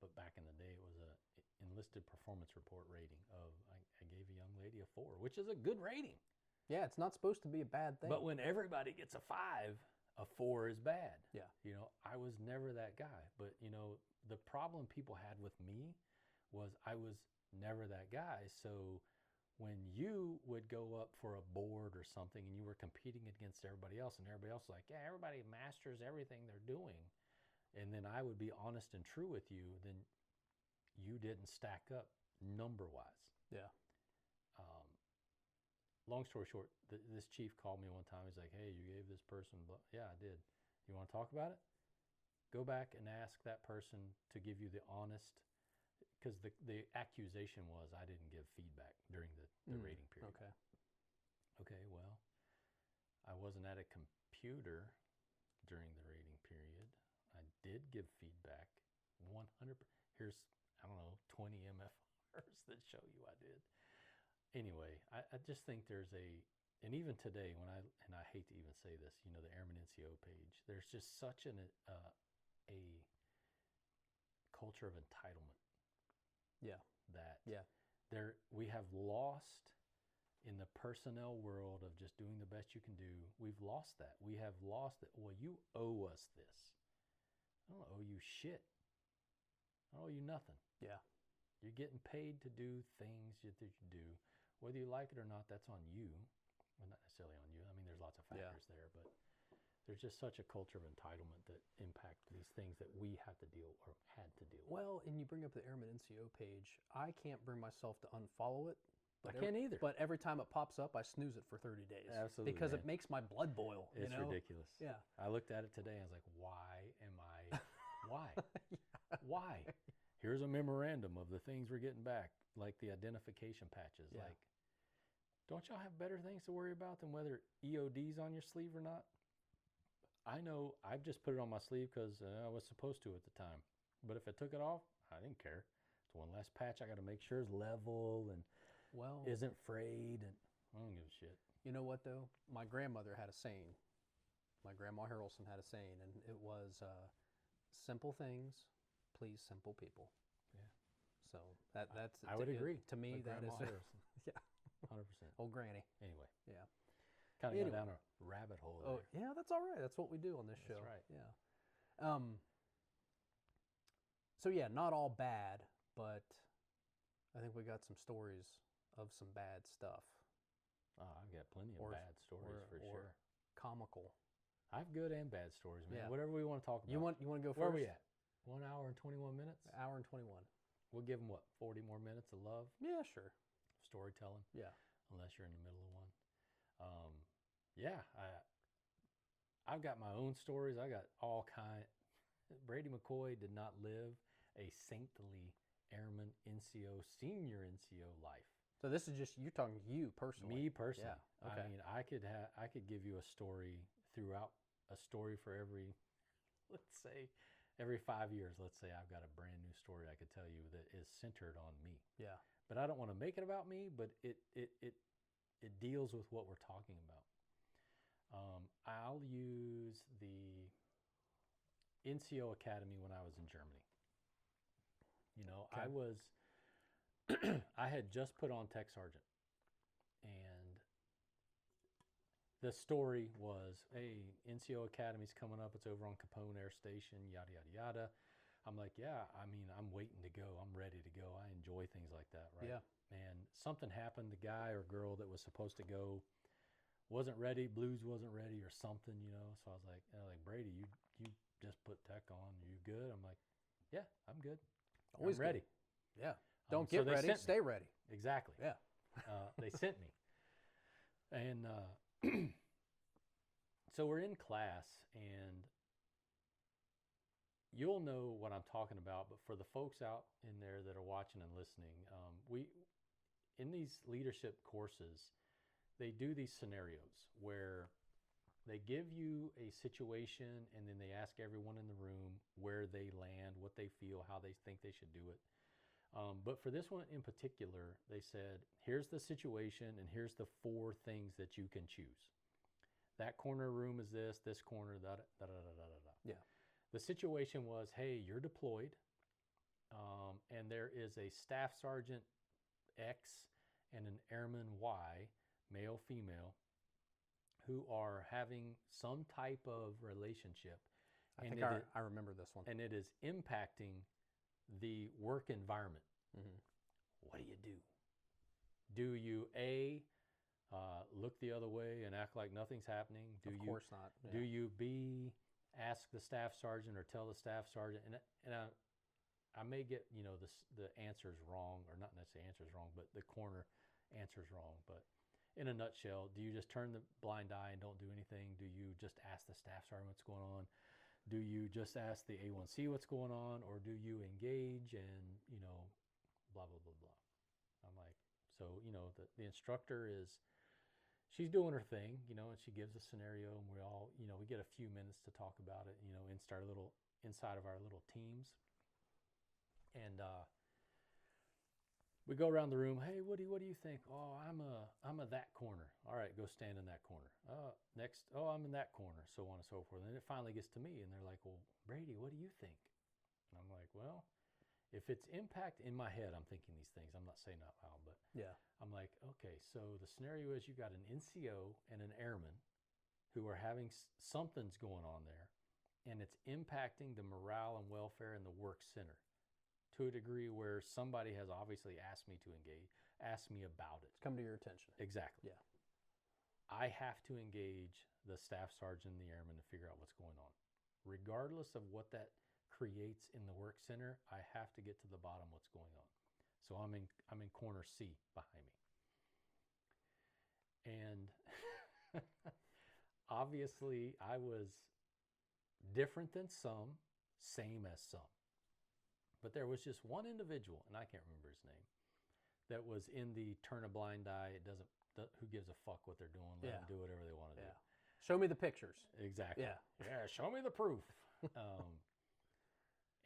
But back in the day, it was a enlisted performance report rating of, I gave a young lady a 4, which is a good rating. Yeah, it's not supposed to be a bad thing. But when everybody gets a 5, a 4 is bad. Yeah. I was never that guy. But, the problem people had with me was I was never that guy. So when you would go up for a board or something and you were competing against everybody else and everybody else was like, yeah, everybody masters everything they're doing. And then I would be honest and true with you, then you didn't stack up number-wise. Yeah. long story short, this chief called me one time. He's like, "Hey, you gave this person," yeah, I did. You want to talk about it? Go back and ask that person to give you the honest, because the accusation was I didn't give feedback during the rating period. Okay. Okay, well, I wasn't at a computer during the rating period. I did give feedback 100%. Here's, I don't know, 20 MFRs that show you I did. Anyway, I just think there's and even today when and I hate to even say this, the Airman NCO page, there's just such a culture of entitlement. Yeah. That we have lost in the personnel world of just doing the best you can do. We've lost that. We have lost it. Well, you owe us this. I don't owe you shit. I don't owe you nothing. Yeah. You're getting paid to do things that you do. Whether you like it or not, that's on you. Well, not necessarily on you. I mean, there's lots of factors there, but there's just such a culture of entitlement that impact these things that we have to deal or had to deal with. Well, and you bring up the Airman NCO page. I can't bring myself to unfollow it. I can't either. But every time it pops up, I snooze it for 30 days. Absolutely. Because it makes my blood boil. It's ridiculous. Yeah. I looked at it today and I was like, why am I, why? Why? Here's a memorandum of the things we're getting back, like the identification patches. Yeah. Like, don't y'all have better things to worry about than whether EOD's on your sleeve or not? I know I've just put it on my sleeve because I was supposed to at the time. But if I took it off, I didn't care. It's one less patch I got to make sure is level and isn't frayed. And I don't give a shit. You know what, though? My grandmother had a saying. My grandma Harrelson had a saying, and it was, simple things please simple people. Yeah. So that's... I would agree. To me, that is... Yeah. 100%. Old granny. Anyway. Yeah. Kind of got down a rabbit hole there. Yeah, that's all right. That's what we do on this show. That's right. Yeah. So yeah, not all bad, but I think we got some stories of some bad stuff. Oh, I've got plenty of bad stories for sure. Comical. I have good and bad stories, man. Yeah. Whatever we want to talk about. You want to go first? Where are we at? 1 hour and 21 minutes? An hour and 21. We'll give them, 40 more minutes of love? Yeah, sure. Storytelling? Yeah. Unless you're in the middle of one. I've got my own stories. I got all kind. Brady McCoy did not live a saintly airman NCO, senior NCO life. So this is just, you're talking you personally. Me personally. Yeah. Okay. I mean, I could give you a story throughout, a story for every, let's say, every 5 years. Let's say I've got a brand new story I could tell you that is centered on me. Yeah. But I don't want to make it about me, but it deals with what we're talking about. I'll use the NCO Academy when I was in Germany. Okay. I was, I had just put on Tech Sergeant, and the story was, hey, NCO Academy's coming up. It's over on Capone Air Station, yada, yada, yada. I'm like, yeah, I mean, I'm waiting to go. I'm ready to go. I enjoy things like that, right? Yeah. And something happened. The guy or girl that was supposed to go wasn't ready. Blues wasn't ready or something, So I was like, Brady, you just put tech on. Are you good? I'm like, yeah, I'm good. Always I'm ready. Good. Yeah. Don't get so ready. Stay ready. Exactly. Yeah. They sent me. And so we're in class, and you'll know what I'm talking about, but for the folks out in there that are watching and listening, we in these leadership courses, they do these scenarios where they give you a situation and then they ask everyone in the room where they land, what they feel, how they think they should do it. But for this one in particular, they said, here's the situation and here's the 4 things that you can choose. That corner room is this corner, da da da da da da. Yeah. The situation was, hey, you're deployed, and there is a Staff Sergeant X and an Airman Y, male, female, who are having some type of relationship. I think I remember this one. And it is impacting the work environment. Mm-hmm. What do you do? Do you, A, look the other way and act like nothing's happening? Of course not. Yeah. Do you, B, ask the staff sergeant or tell the staff sergeant? And I may get, the answers wrong, or not necessarily answers wrong, but the corner answers wrong. But in a nutshell, do you just turn the blind eye and don't do anything? Do you just ask the staff sergeant what's going on? Do you just ask the A1C what's going on? Or do you engage and, blah, blah, blah, blah. I'm like, so, the instructor she's doing her thing, and she gives a scenario, and we all, we get a few minutes to talk about it, inside of our little teams. And we go around the room. Hey, what do you think? Oh, I'm a that corner. All right, go stand in that corner. Next, I'm in that corner, so on and so forth. And it finally gets to me, and they're like, well, Brady, what do you think? And I'm like, well, if it's impact in my head, I'm thinking these things. I'm not saying out loud, but yeah. I'm like, okay, so the scenario is you got an NCO and an airman who are having something's going on there, and it's impacting the morale and welfare in the work center to a degree where somebody has obviously asked me to engage, asked me about it. It's come to your attention. Exactly. Yeah. I have to engage the staff sergeant and the airman to figure out what's going on. Regardless of what that creates in the work center, I have to get to the bottom what's going on. So I'm in corner C behind me. And obviously I was different than some, same as some. But there was just one individual, and I can't remember his name, that was in the turn a blind eye, who gives a fuck what they're doing, let them do whatever they want to do. Show me the pictures. Exactly. Yeah, show me the proof.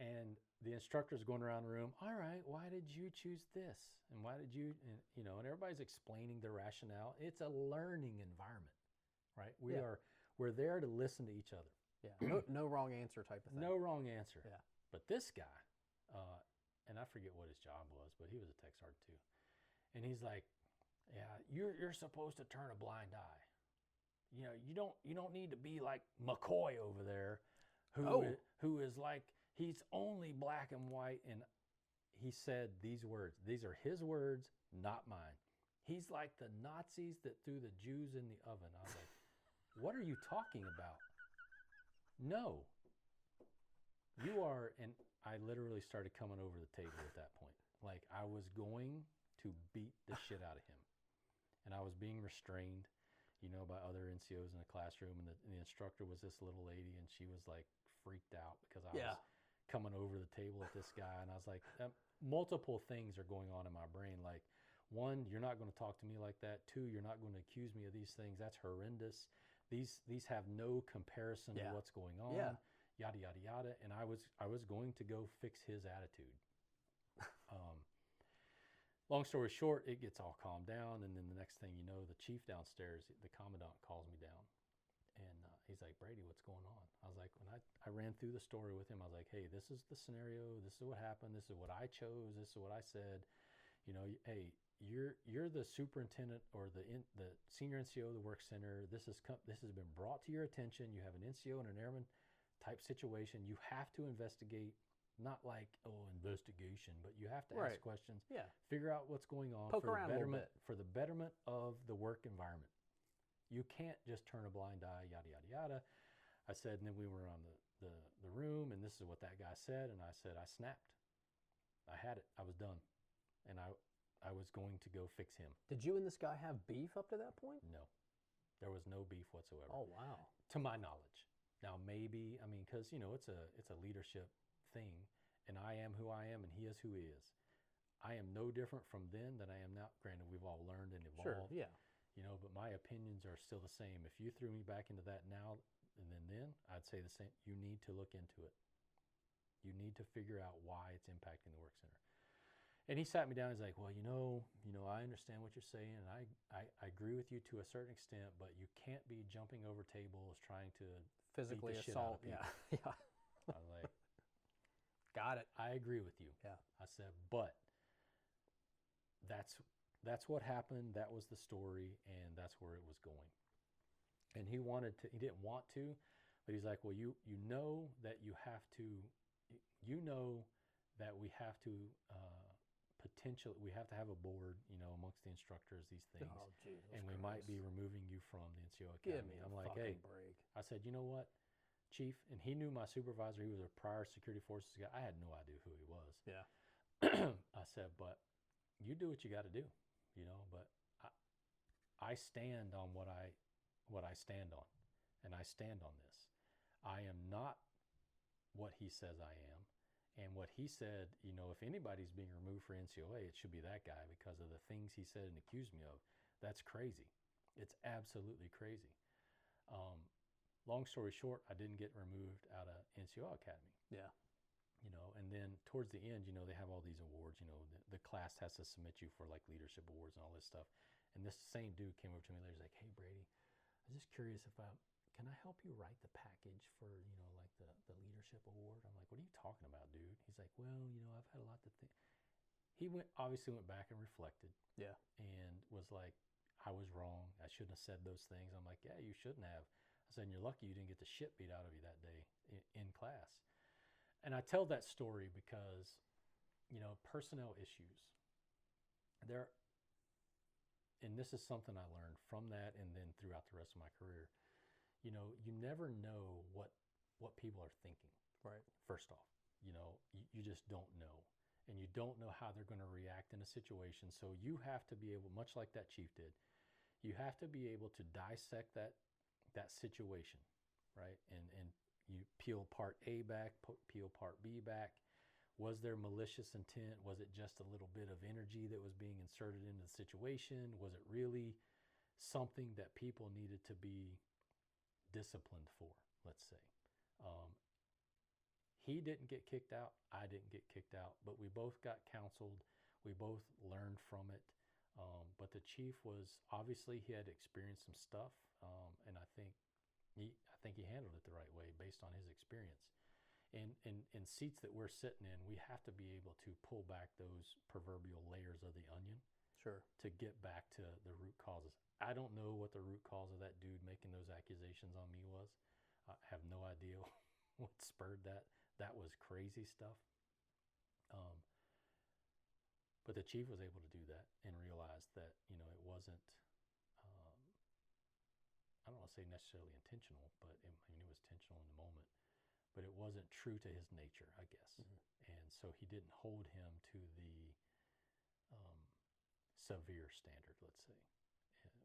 And the instructor's going around the room, all right, why did you choose this? And why did you, and everybody's explaining their rationale. It's a learning environment, right? We're there to listen to each other. Yeah, no wrong answer type of thing. No wrong answer. Yeah. But this guy, and I forget what his job was, but he was a tech sergeant too. And he's like, yeah, you're supposed to turn a blind eye. You don't need to be like McCoy over there, who is like, he's only black and white. And he said these words. These are his words, not mine. He's like the Nazis that threw the Jews in the oven. I was like, what are you talking about? No. You are, and I literally started coming over the table at that point. Like I was going to beat the shit out of him. And I was being restrained, by other NCOs in the classroom. And the instructor was this little lady, and she was like freaked out because I was coming over the table at this guy. And I was like, multiple things are going on in my brain. Like, one, you're not going to talk to me like that. Two, you're not going to accuse me of these things. That's horrendous. These have no comparison to what's going on. Yeah. Yada, yada, yada. And I was going to go fix his attitude. Long story short, it gets all calmed down. And then the next thing you know, the chief downstairs, the commandant, calls me down. And he's like, Brady, what's going on? I was like, when I ran through the story with him, I was like, hey, this is the scenario. This is what happened. This is what I chose. This is what I said. Hey, you're the superintendent or the senior NCO of the work center. This has been brought to your attention. You have an NCO and an airman type situation. You have to investigate. Not like, investigation, but you have to ask questions. Yeah. Figure out what's going on Poke around a little bit. For the betterment of the work environment. You can't just turn a blind eye, yada, yada, yada. I said, and then we were around the room, and this is what that guy said, and I said, I snapped. I had it. I was done. And I was going to go fix him. Did you and this guy have beef up to that point? No. There was no beef whatsoever. Oh, wow. To my knowledge. Now, maybe, because, it's a leadership thing, and I am who I am, and he is who he is. I am no different from then than I am now. Granted, we've all learned and evolved. Sure, yeah. But my opinions are still the same. If you threw me back into that now and then, I'd say the same. You need to look into it. You need to figure out why it's impacting the work center. And he sat me down. He's like, well, I understand what you're saying, and I agree with you to a certain extent, but you can't be jumping over tables trying to physically beat the shit out assault. of people. Yeah. I was like, got it. I agree with you. Yeah. I said, but that's what happened. That was the story, and that's where it was going. And he didn't want to, but he's like, well, you know that we have to have a board, amongst the instructors, these things. Oh, Jesus and we Christ. might be removing you from the NCO Give Academy. me I'm a like, fucking hey, break. I said, you know what, Chief? And he knew my supervisor. He was a prior security forces guy. I had no idea who he was. Yeah. I said, but you do what you got to do, but I stand on what I stand on, and I stand on this. I am not what he says I am. And what he said, if anybody's being removed for NCOA, it should be that guy because of the things he said and accused me of. That's crazy. It's absolutely crazy. Long story short, I didn't get removed out of NCOA Academy. Yeah. And then towards the end, they have all these awards. The class has to submit you for like leadership awards and all this stuff. And this same dude came over to me later. He's like, "Hey, Brady, I was just curious can I help you write the package for, like the leadership award?" I'm like, "What are you talking about, dude?" He's like, "Well, I've had a lot to think." He obviously went back and reflected. Yeah. And was like, "I was wrong. I shouldn't have said those things." I'm like, "Yeah, you shouldn't have." I said, "And you're lucky you didn't get the shit beat out of you that day in class." And I tell that story because, personnel issues, and this is something I learned from that and then throughout the rest of my career. You never know what people are thinking. Right. First off, you just don't know. And you don't know how they're going to react in a situation. So you have to be able, much like that chief did, you have to be able to dissect that situation, right? And you peel part A back, peel part B back. Was there malicious intent? Was it just a little bit of energy that was being inserted into the situation? Was it really something that people needed to be disciplined for, let's say? He didn't get kicked out. I didn't get kicked out, but we both got counseled. We both learned from it. But the chief obviously he had experienced some stuff, and I think he handled it the right way based on his experience. And in seats that we're sitting in, we have to be able to pull back those proverbial layers of the onion. Sure. To get back to the root causes. I don't know what the root cause of that dude making those accusations on me was. I have no idea what spurred that. That was crazy stuff. But the chief was able to do that and realize that, it wasn't, I don't want to say necessarily intentional, but it was intentional in the moment. But it wasn't true to his nature, I guess. Mm-hmm. And so he didn't hold him to the severe standard, let's say,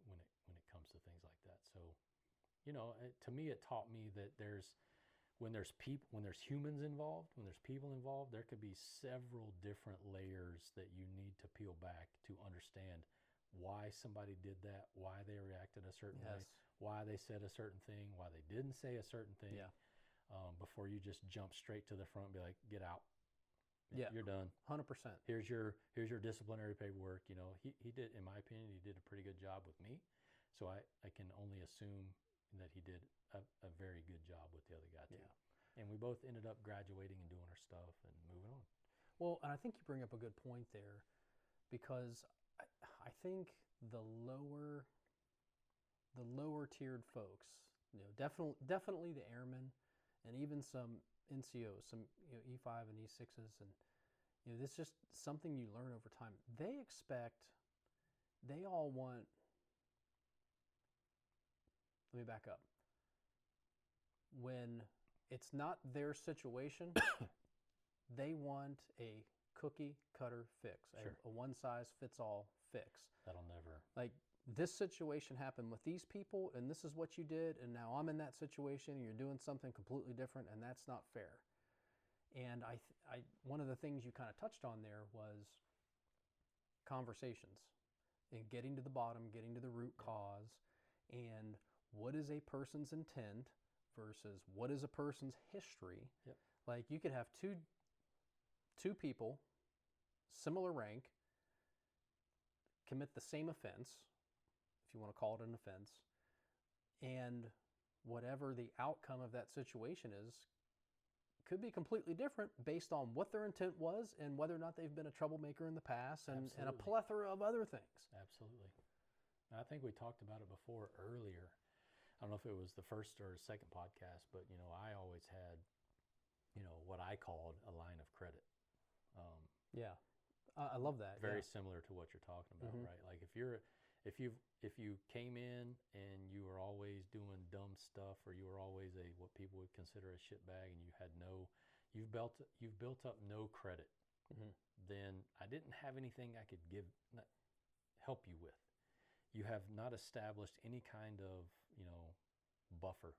when it comes to things like that. So, to me, it taught me that when there's humans involved, when there's people involved, there could be several different layers that you need to peel back to understand why somebody did that, why they reacted a certain way, why they said a certain thing, why they didn't say a certain thing. Yeah. Before you just jump straight to the front and be like, "Get out. Yeah. You're done. 100%. Here's your disciplinary paperwork." He did, in my opinion, he did a pretty good job with me. So I can only assume that he did a very good job with the other guy too. Yeah. And we both ended up graduating and doing our stuff and moving on. Well, and I think you bring up a good point there, because I think the lower tiered folks, definitely the airmen, and even some NCOs, some E5 and E6s, and this is just something you learn over time. They all want. Let me back up. When it's not their situation, they want a cookie cutter fix, Sure. a one size fits all fix. That'll never. Like, this situation happened with these people, and this is what you did, and now I'm in that situation, and you're doing something completely different, and that's not fair. And one of the things you kind of touched on there was conversations and getting to the bottom, getting to the root cause, and what is a person's intent versus what is a person's history. Yep. Like, you could have two people, similar rank, commit the same offense, if you want to call it an offense, and whatever the outcome of that situation is could be completely different based on what their intent was and whether or not they've been a troublemaker in the past, and a plethora of other things. Absolutely. And I think we talked about it before earlier. I don't know if it was the first or second podcast, but, I always had, what I called a line of credit. Yeah. I love that. Very similar to what you're talking about, mm-hmm. right? Like, if you came in and you were always doing dumb stuff, or you were always what people would consider a shitbag, and you've built up no credit, mm-hmm. then I didn't have anything I could help you with. you have not established any kind of, buffer.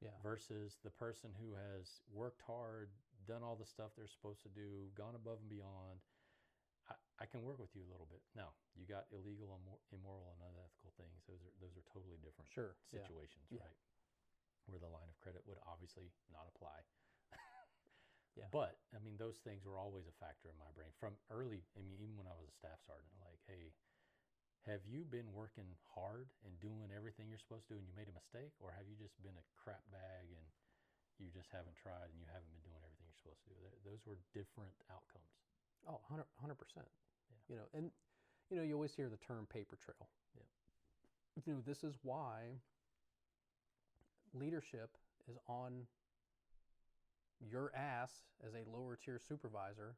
Yeah. Versus the person who has worked hard, done all the stuff they're supposed to do, gone above and beyond. I can work with you a little bit. Now, you got illegal, immoral, and unethical things. Those are totally different situations, Yeah. right? Where the line of credit would obviously not apply. Yeah. But, those things were always a factor in my brain from early. Even when I was a staff sergeant, like, hey, have you been working hard and doing everything you're supposed to do and you made a mistake? Or have you just been a crap bag and you just haven't tried and you haven't been doing everything you're supposed to do? Those were different outcomes. Oh, 100%. Yeah. And you always hear the term paper trail. Yeah. This is why leadership is on your ass as a lower tier supervisor.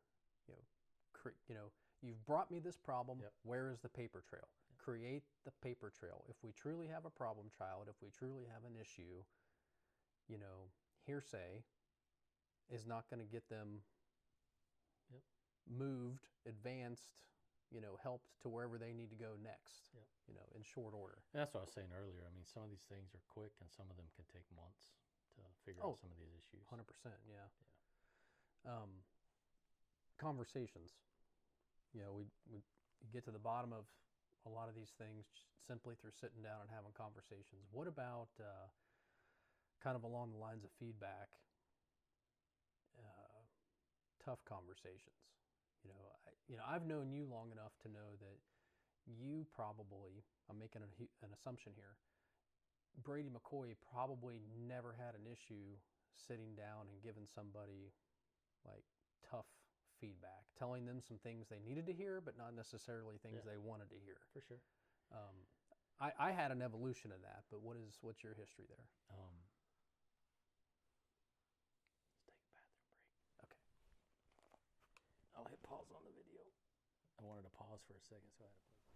You've brought me this problem. Yep. Where is the paper trail? Yep. Create the paper trail. If we truly have a problem child, if we truly have an issue, hearsay is not going to get them moved, advanced, helped to wherever they need to go next, in short order. And that's what I was saying earlier. Some of these things are quick and some of them can take months to figure out some of these issues. 100%, yeah. Conversations. We get to the bottom of a lot of these things simply through sitting down and having conversations. What about kind of along the lines of feedback, tough conversations? I've known you long enough to know that you probably, I'm making an assumption here, Brady McCoy probably never had an issue sitting down and giving somebody like tough feedback, telling them some things they needed to hear, but not necessarily things they wanted to hear. For sure. I had an evolution in that, but what's your history there? Let's take a bathroom break. Okay. I'll hit pause on the video. I wanted to pause for a second, so I had to play.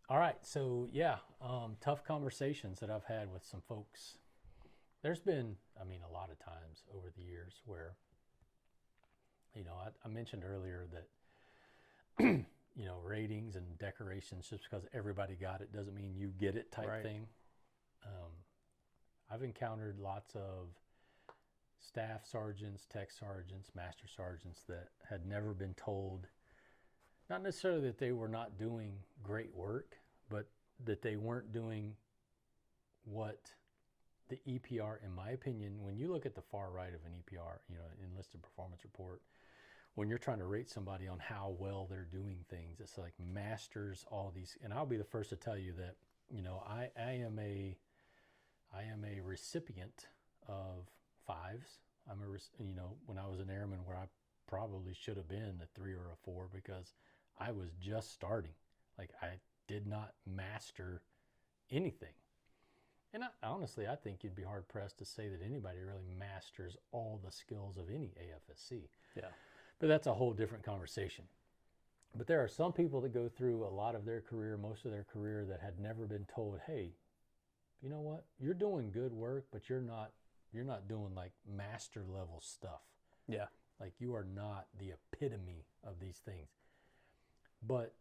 All right, so tough conversations that I've had with some folks. There's been, a lot of times over the years where, I mentioned earlier that, ratings and decorations, just because everybody got it doesn't mean you get it type thing. I've encountered lots of staff sergeants, tech sergeants, master sergeants that had never been told, not necessarily that they were not doing great work, but that they weren't doing what the EPR, in my opinion, when you look at the far right of an EPR, enlisted performance report, when you're trying to rate somebody on how well they're doing things, it's like masters all these. And I'll be the first to tell you that, I am a recipient of fives. When I was an airman, where I probably should have been a 3 or a 4 because I was just starting. Like, I did not master anything. And honestly, I think you'd be hard pressed to say that anybody really masters all the skills of any AFSC. Yeah. But that's a whole different conversation. But there are some people that go through a lot of their career, most of their career, that had never been told, hey, you know what? You're doing good work, but you're not doing like master level stuff. Yeah. Like, you are not the epitome of these things. But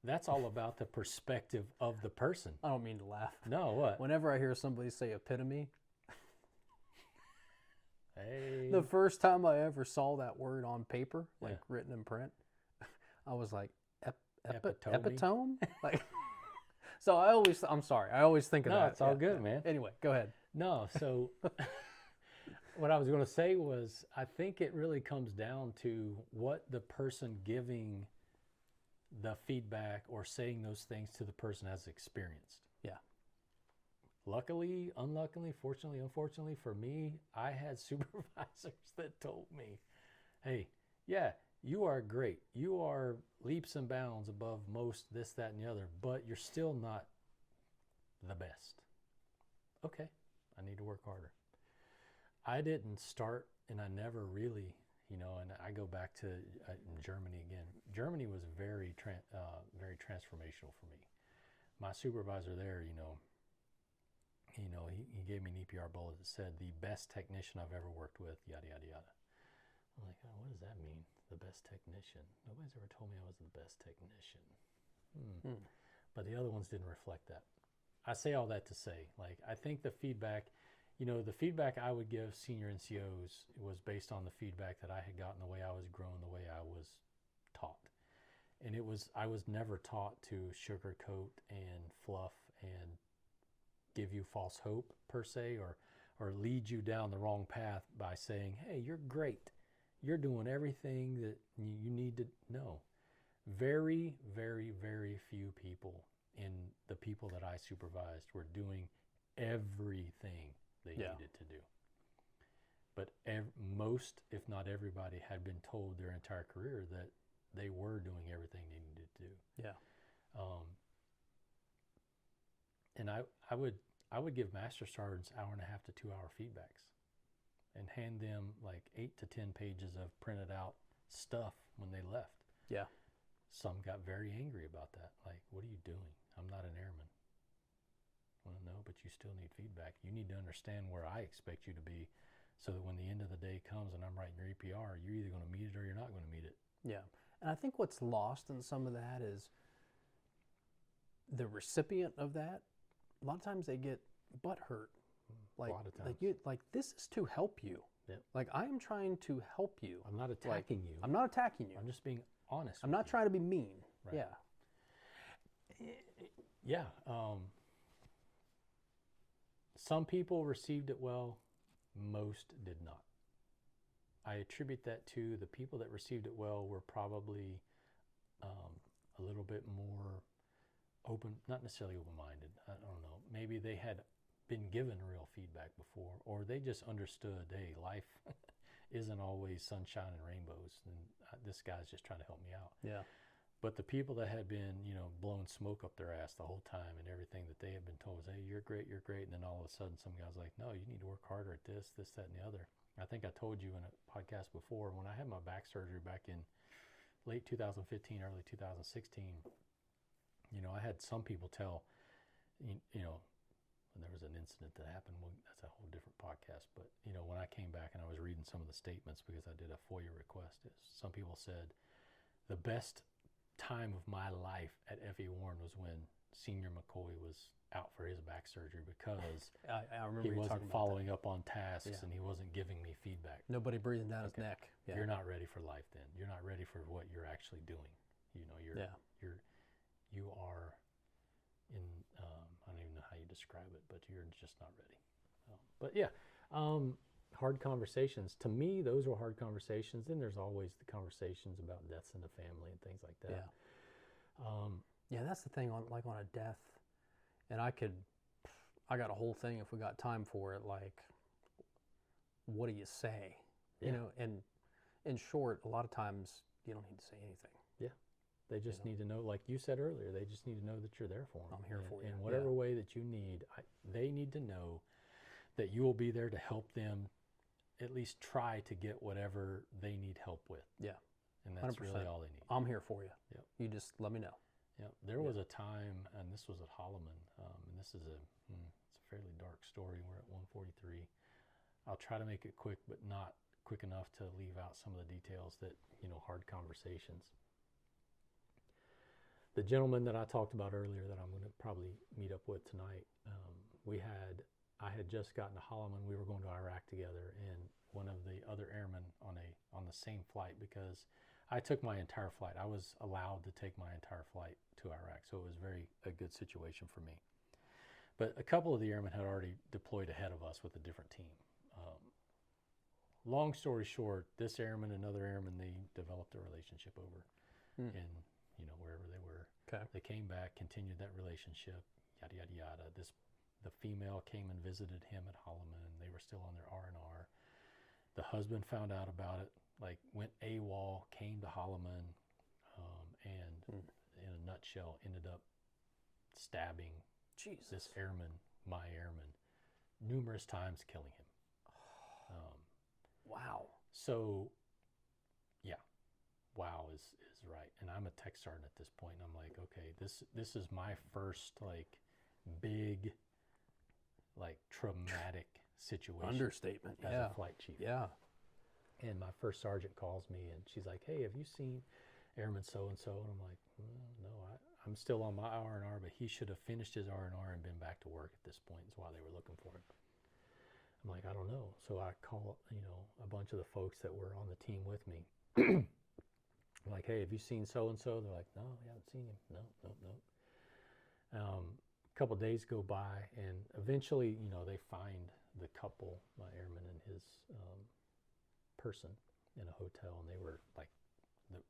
that's all about the perspective of the person. I don't mean to laugh. No, what? Whenever I hear somebody say epitome, hey. The first time I ever saw that word on paper, like written in print, I was like, epitome? Like, so I'm sorry, I always think of that. No, it's all good, man. Anyway, go ahead. No, so what I was going to say was, I think it really comes down to what the person giving the feedback or saying those things to the person has experienced. Yeah. Luckily, unluckily, fortunately, unfortunately for me, I had supervisors that told me, hey, yeah, you are great. You are leaps and bounds above most, this, that, and the other, but you're still not the best. Okay, I need to work harder. I didn't start, and I never really, and I go back to Germany again. Germany was very transformational for me. My supervisor there, he gave me an EPR bullet that said, the best technician I've ever worked with, yada, yada, yada. I'm like, oh, what does that mean? The best technician? Nobody's ever told me I was the best technician. But the other ones didn't reflect that. I say all that to say, like, I think the feedback, the feedback I would give senior NCOs was based on the feedback that I had gotten, the way I was grown, the way I was taught. And I was never taught to sugarcoat and fluff and give you false hope per se, or lead you down the wrong path by saying, hey, you're great. You're doing everything that you need to know. Very, very, very few people in the people that I supervised were doing everything they needed to do. But most, if not everybody, had been told their entire career that they were doing everything they needed to do. Yeah. And I would give master sergeants 1.5 to 2 hour feedbacks and hand them like 8 to 10 pages of printed out stuff when they left. Yeah. Some got very angry about that. Like, what are you doing? I'm not an airman. Well, no, but you still need feedback. You need to understand where I expect you to be, so that when the end of the day comes and I'm writing your EPR, you're either going to meet it or you're not going to meet it. Yeah. And I think what's lost in some of that is the recipient of that, a lot of times they get butthurt. Like, a lot of times. like this is to help you. Yep. Like, I am trying to help you. I'm not attacking you. I'm not attacking you. I'm just being honest. I'm not trying to be mean. Right. Yeah. Yeah. Some people received it well. Most did not. I attribute that to the people that received it well were probably a little bit more open, not necessarily open-minded. I don't know. Maybe they had been given real feedback before, or they just understood, hey, life isn't always sunshine and rainbows, and this guy's just trying to help me out. Yeah. But the people that had been, blowing smoke up their ass the whole time, and everything that they had been told was, hey, you're great, and then all of a sudden some guy's like, no, you need to work harder at this, that, and the other. I think I told you in a podcast before, when I had my back surgery back in late 2015, early 2016, I had some people tell, and there was an incident that happened. Well, that's a whole different podcast. But, when I came back and I was reading some of the statements, because I did a FOIA request, some people said the best time of my life at F.E. Warren was when Senior McCoy was out for his back surgery, because I remember he you wasn't talking about following up on tasks, Yeah. and he wasn't giving me feedback. Nobody breathing down his neck. Yeah. You're not ready for life then. You're not ready for what you're actually doing. You are in, I don't even know how you describe it, but you're just not ready. But yeah, hard conversations. To me, those were hard conversations. Then there's always the conversations about deaths in the family and things like that. Yeah. Yeah, that's the thing on a death, and I got a whole thing if we got time for it. Like, what do you say? Yeah. And in short, a lot of times you don't need to say anything. Yeah. They just need to know, like you said earlier, they just need to know that you're there for them. I'm here for you. In whatever way that you need, they need to know that you will be there to help them at least try to get whatever they need help with. Yeah. And that's 100%. really all they need. I'm here for you. Yep. You just let me know. Yeah. There was a time, and this was at Holloman, and this is it's a fairly dark story. We're at 143. I'll try to make it quick, but not quick enough to leave out some of the details that, hard conversations. The gentleman that I talked about earlier that I'm going to probably meet up with tonight, I had just gotten to Holloman. We were going to Iraq together, and one of the other airmen on the same flight, because I took my entire flight. I was allowed to take my entire flight to Iraq, so it was a good situation for me. But a couple of the airmen had already deployed ahead of us with a different team. Long story short, this airman, another airman, they developed a relationship over in, wherever they were. Okay. They came back, continued that relationship, yada, yada, yada. The female came and visited him at Holloman. They were still on their R&R. The husband found out about it, went AWOL, came to Holloman, and in a nutshell, ended up stabbing this airman, my airman, numerous times, killing him. Wow. So, yeah, wow is right. And I'm a tech sergeant at this point, and I'm like, okay, this is my first big traumatic situation. Understatement. As a flight chief. Yeah. And my first sergeant calls me, and she's like, hey, have you seen Airman so-and-so? And I'm like, no, I'm still on my R&R, but he should have finished his R&R and been back to work at this point. Is why they were looking for him. I'm like, I don't know. So I call, a bunch of the folks that were on the team with me. I'm like, hey, have you seen so-and-so? They're like, no, we haven't seen him. No. A couple days go by, and eventually, they find the couple, my airman and his person, in a hotel, and they were like,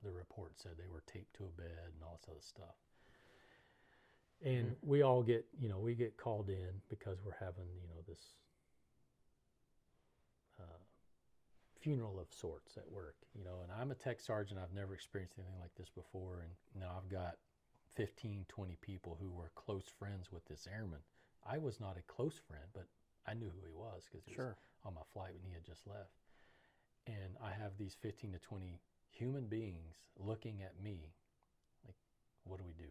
the report said they were taped to a bed and all this other stuff. And we all get, we get called in because we're having, this funeral of sorts at work, and I'm a tech sergeant. I've never experienced anything like this before. And now I've got 15, 20 people who were close friends with this airman. I was not a close friend, but I knew who he was because he was on my flight when he had just left. And I have these 15 to 20 human beings looking at me like, what do we do?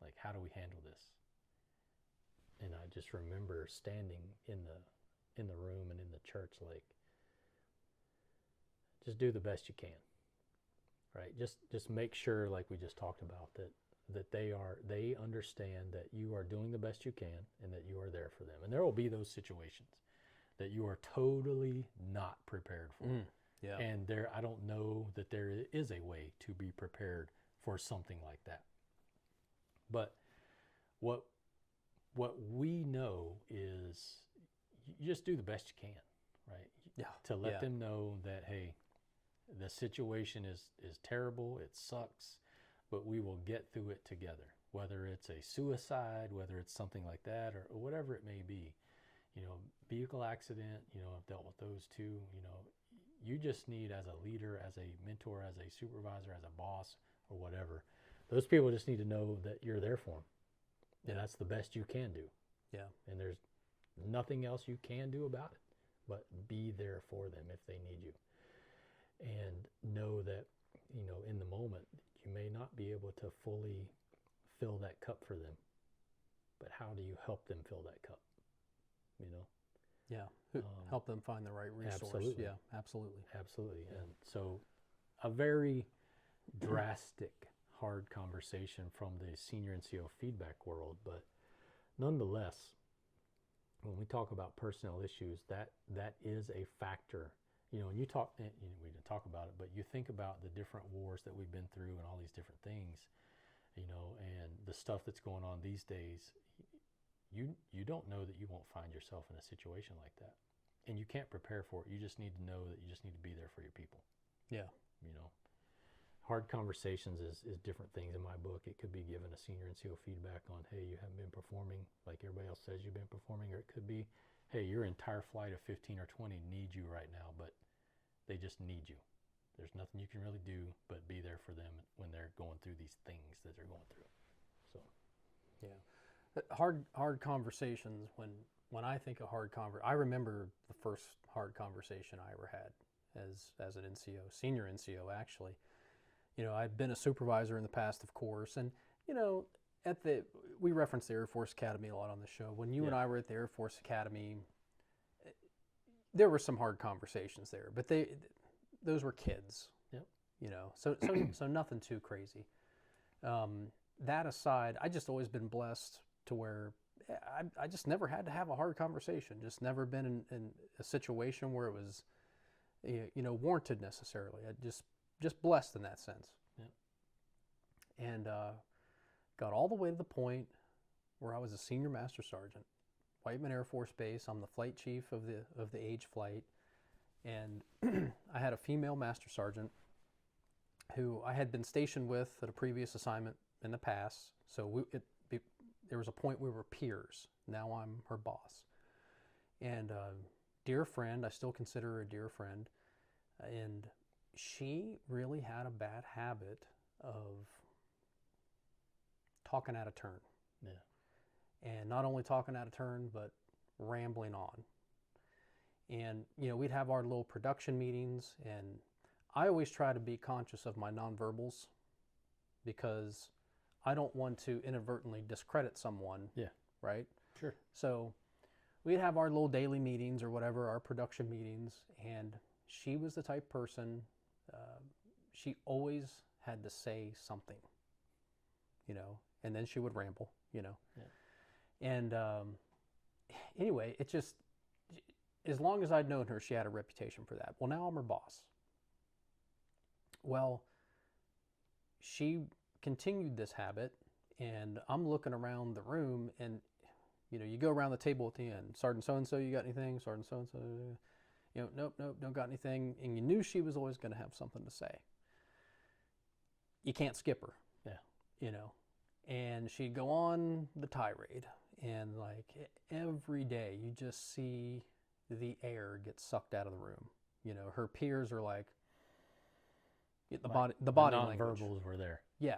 Like, how do we handle this? And I just remember standing in the room and in the church, like, just do the best you can, right? Just make sure, like we just talked about, that they understand that you are doing the best you can and that you are there for them. And there will be those situations that you are totally not prepared for. Yeah. And I don't know that there is a way to be prepared for something like that. But what we know is you just do the best you can, right? Yeah. To let them know that, hey, the situation is terrible, it sucks, but we will get through it together. Whether it's a suicide, whether it's something like that, or whatever it may be. Vehicle accident, I've dealt with those too. You just need, as a leader, as a mentor, as a supervisor, as a boss, or whatever, those people just need to know that you're there for them. And that's the best you can do. Yeah. And there's nothing else you can do about it, but be there for them if they need you. And know that, in the moment, you may not be able to fully fill that cup for them, but how do you help them fill that cup? Yeah. Help them find the right resource. Absolutely. Yeah, absolutely. Absolutely. And so a very drastic, hard conversation from the senior NCO feedback world, but nonetheless, when we talk about personnel issues, that is a factor. When you talk, we didn't talk about it, but you think about the different wars that we've been through and all these different things, and the stuff that's going on these days, you don't know that you won't find yourself in a situation like that. And you can't prepare for it. You just need to know that you just need to be there for your people. Yeah. Hard conversations is different things in my book. It could be giving a senior NCO feedback on, hey, you haven't been performing like everybody else says you've been performing, or it could be, hey, your entire flight of 15 or 20 need you right now, but they just need you. There's nothing you can really do but be there for them when they're going through these things that they're going through. So, yeah. Hard conversations. When I think of I remember the first hard conversation I ever had as an NCO, senior NCO actually. I'd been a supervisor in the past, of course, and we reference the Air Force Academy a lot on the show. When you and I were at the Air Force Academy, there were some hard conversations there, but those were kids. Yep. So nothing too crazy. That aside, I just always been blessed to where I just never had to have a hard conversation. Just never been in a situation where it was, warranted necessarily. I just blessed in that sense. Yeah. And got all the way to the point where I was a senior master sergeant, Whiteman Air Force Base. I'm the flight chief of the Age flight, and I had a female master sergeant who I had been stationed with at a previous assignment in the past. So there was a point we were peers. Now I'm her boss. And dear friend, I still consider her a dear friend. And she really had a bad habit of talking out of turn. Yeah. And not only talking out of turn, but rambling on. And, we'd have our little production meetings, and I always try to be conscious of my nonverbals because I don't want to inadvertently discredit someone. Yeah. Right? Sure. So we'd have our little daily meetings or whatever, our production meetings, and she was the type person, she always had to say something. you know, and then she would ramble, you know. Yeah. And anyway, it just, as long as I'd known her, she had a reputation for that. Well, now I'm her boss. Well, she continued this habit, and I'm looking around the room, and you know, you go around the table at the end. Sergeant so-and-so, you got anything? Sergeant so-and-so, you know, nope, don't got anything. And you knew she was always going to have something to say. You can't skip her. Yeah. You know, and she'd go on the tirade, and like every day you just see the air get sucked out of the room. You know, her peers are like, the body language. Nonverbals were there. Yeah.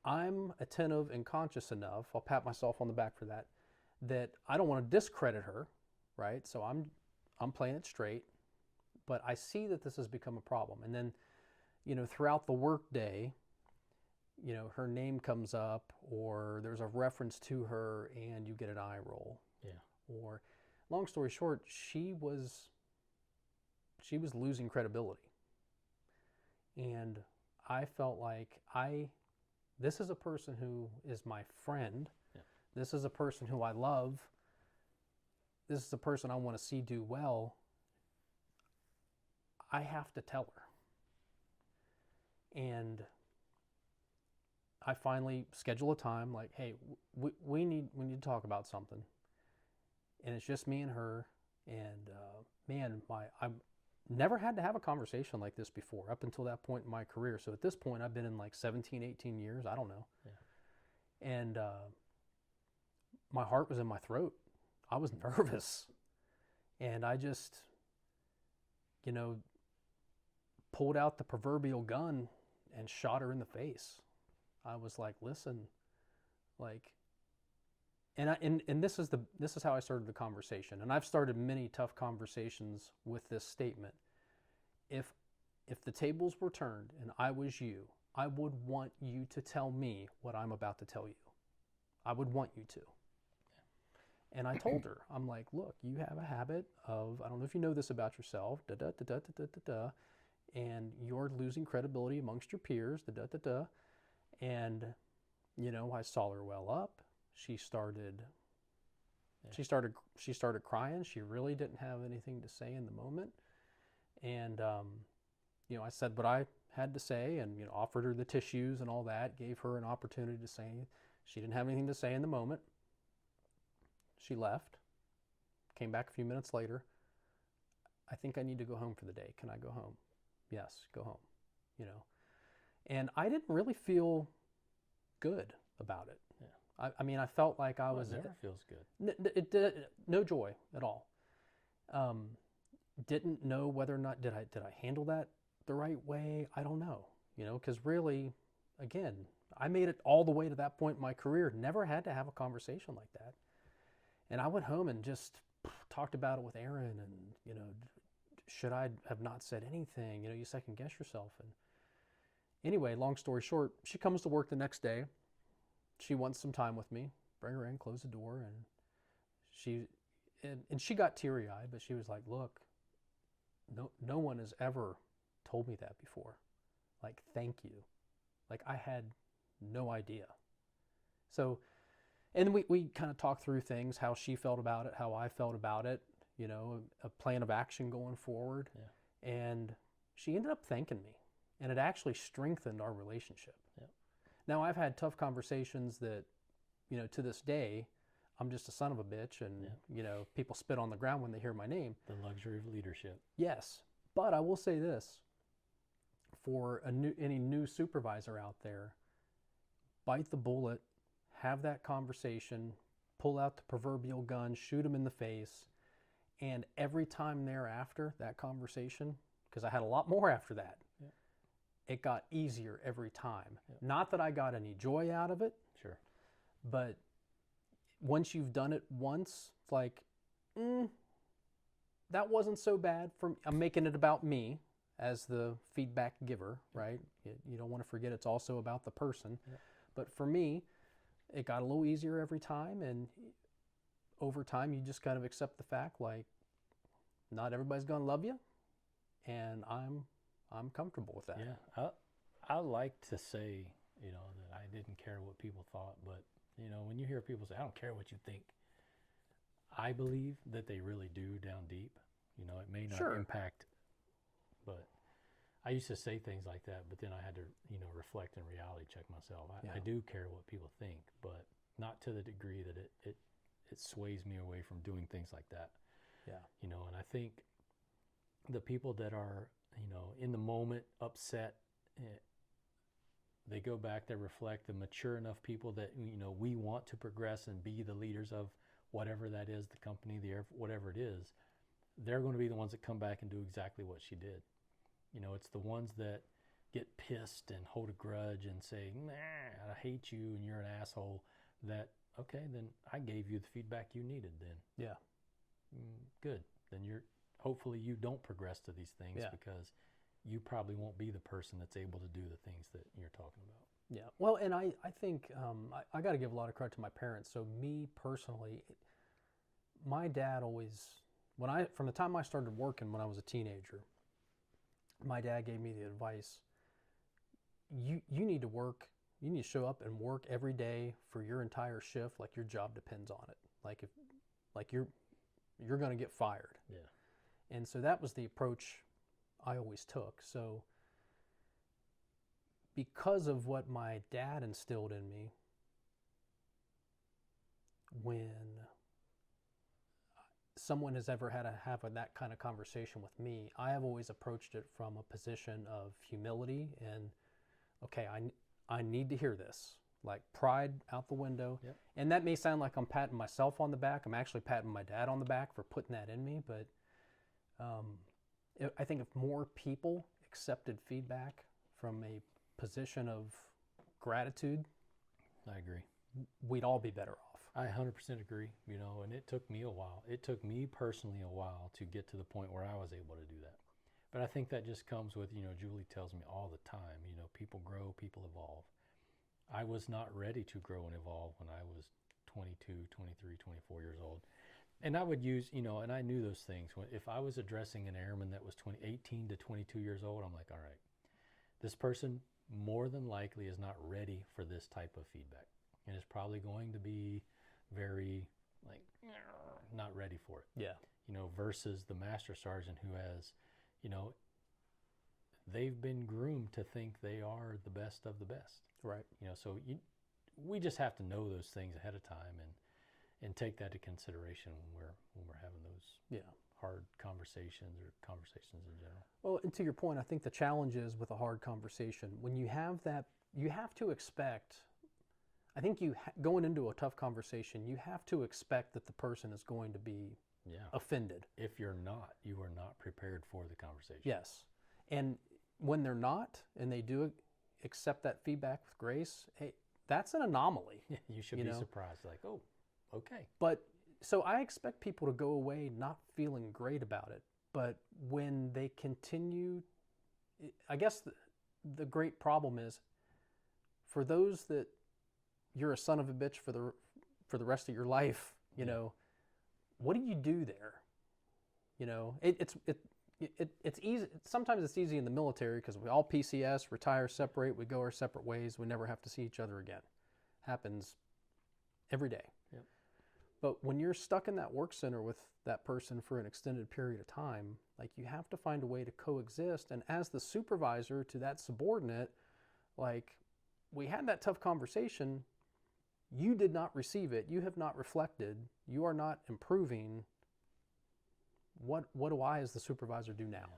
I'm attentive and conscious enough, I'll pat myself on the back for that, that I don't want to discredit her, right? So I'm playing it straight, but I see that this has become a problem. And then, you know, throughout the work day, you know, her name comes up, or there's a reference to her and you get an eye roll. Yeah. Or, long story short, she was losing credibility. And I felt like this is a person who is my friend. Yeah. This is a person who I love. This is a person I want to see do well. I have to tell her. And I finally schedule a time, like, hey, we need to talk about something. And it's just me and her. And man, I'm never had to have a conversation like this before up until that point in my career. So at this point, I've been in like 17, 18 years. I don't know. Yeah. And my heart was in my throat. I was nervous. And I just, you know, pulled out the proverbial gun and shot her in the face. I was like, listen, like, and this is how I started the conversation. And I've started many tough conversations with this statement. If the tables were turned and I was you, I would want you to tell me what I'm about to tell you. I would want you to. Yeah. And I told her, I'm like, look, you have a habit of, I don't know if you know this about yourself, and you're losing credibility amongst your peers, and you know, I saw her well up. She started crying. She really didn't have anything to say in the moment. And, you know, I said what I had to say, and, you know, offered her the tissues and all that, gave her an opportunity to say. She didn't have anything to say in the moment. She left, came back a few minutes later. I think I need to go home for the day. Can I go home? Yes, go home, you know. And I didn't really feel good about it. Yeah. I mean, I felt like I was... It never feels good. It did no joy at all. Didn't know whether or not, did I handle that the right way? I don't know, you know, because really, again, I made it all the way to that point in my career, never had to have a conversation like that. And I went home and just talked about it with Aaron, and, you know, should I have not said anything? You know, you second guess yourself. And anyway, long story short, she comes to work the next day. She wants some time with me. Bring her in, close the door, and she got teary-eyed, but she was like, look, no one has ever told me that before. Like, thank you. Like, I had no idea. So, and we kind of talked through things, how she felt about it, how I felt about it, you know, a plan of action going forward. Yeah. And she ended up thanking me, and it actually strengthened our relationship. Yeah. Now, I've had tough conversations that, you know, to this day, I'm just a son of a bitch, and, you know, people spit on the ground when they hear my name. The luxury of leadership. Yes. But I will say this, for any new supervisor out there, bite the bullet, have that conversation, pull out the proverbial gun, shoot them in the face, and every time thereafter, that conversation, because I had a lot more after that, it got easier every time. Not that I got any joy out of it. Sure. But once you've done it once, it's like, that wasn't so bad. I'm making it about me as the feedback giver, right? You don't want to forget it's also about the person. Yeah. But for me, it got a little easier every time, and over time, you just kind of accept the fact, like, not everybody's going to love you, and I'm comfortable with that. Yeah, I like to say, you know, that I didn't care what people thought. But, you know, when you hear people say, I don't care what you think, I believe that they really do down deep. You know, it may not impact, but I used to say things like that, but then I had to, you know, reflect and reality check myself. I do care what people think, but not to the degree that it sways me away from doing things like that. Yeah. You know, and I think the people that are, you know, in the moment, upset, they go back, they reflect, the mature enough people that, you know, we want to progress and be the leaders of whatever that is, the company, whatever it is, they're going to be the ones that come back and do exactly what she did. You know, it's the ones that get pissed and hold a grudge and say, nah, I hate you and you're an asshole, that, okay, then I gave you the feedback you needed then. Yeah. Good. Then hopefully you don't progress to these things because you probably won't be the person that's able to do the things that you're talking about. Yeah. Well, and I think I got to give a lot of credit to my parents. So me personally, my dad always, from the time I started working when I was a teenager, my dad gave me the advice, you need to work, you need to show up and work every day for your entire shift like your job depends on it. Like you're going to get fired. Yeah. And so that was the approach I always took. So because of what my dad instilled in me, when someone has ever had to have that kind of conversation with me, I have always approached it from a position of humility and, okay, I need to hear this. Like pride out the window. Yep. And that may sound like I'm patting myself on the back. I'm actually patting my dad on the back for putting that in me. But I think if more people accepted feedback from a position of gratitude, I agree, we'd all be better off. I 100% agree, you know, and it took me a while. It took me personally a while to get to the point where I was able to do that. But I think that just comes with, you know, Julie tells me all the time, you know, people grow, people evolve. I was not ready to grow and evolve when I was 22, 23, 24 years old. And I would use, you know, and I knew those things. If I was addressing an airman that was 18 to 22 years old, I'm like, all right, this person more than likely is not ready for this type of feedback. And is probably going to be very, like, not ready for it. Yeah. You know, versus the master sergeant who has, you know, they've been groomed to think they are the best of the best. Right. You know, so we just have to know those things ahead of time and take that into consideration when we're having those hard conversations or conversations in general. Well, and to your point, I think the challenge is with a hard conversation, when you have that, you have to expect, I think going into a tough conversation, you have to expect that the person is going to be offended. If you're not, you are not prepared for the conversation. Yes. And when they're not, and they do accept that feedback with grace, hey, that's an anomaly. You should be surprised, like, oh, okay. But so I expect people to go away not feeling great about it. But when they continue, I guess the great problem is for those that you're a son of a bitch for the rest of your life, you know, what do you do there? You know, it's easy. Sometimes it's easy in the military because we all PCS, retire, separate, we go our separate ways. We never have to see each other again. Happens every day. Yep. But when you're stuck in that work center with that person for an extended period of time, like you have to find a way to coexist. And as the supervisor to that subordinate, like we had that tough conversation, you did not receive it. You have not reflected. You are not improving. What do I as the supervisor do now?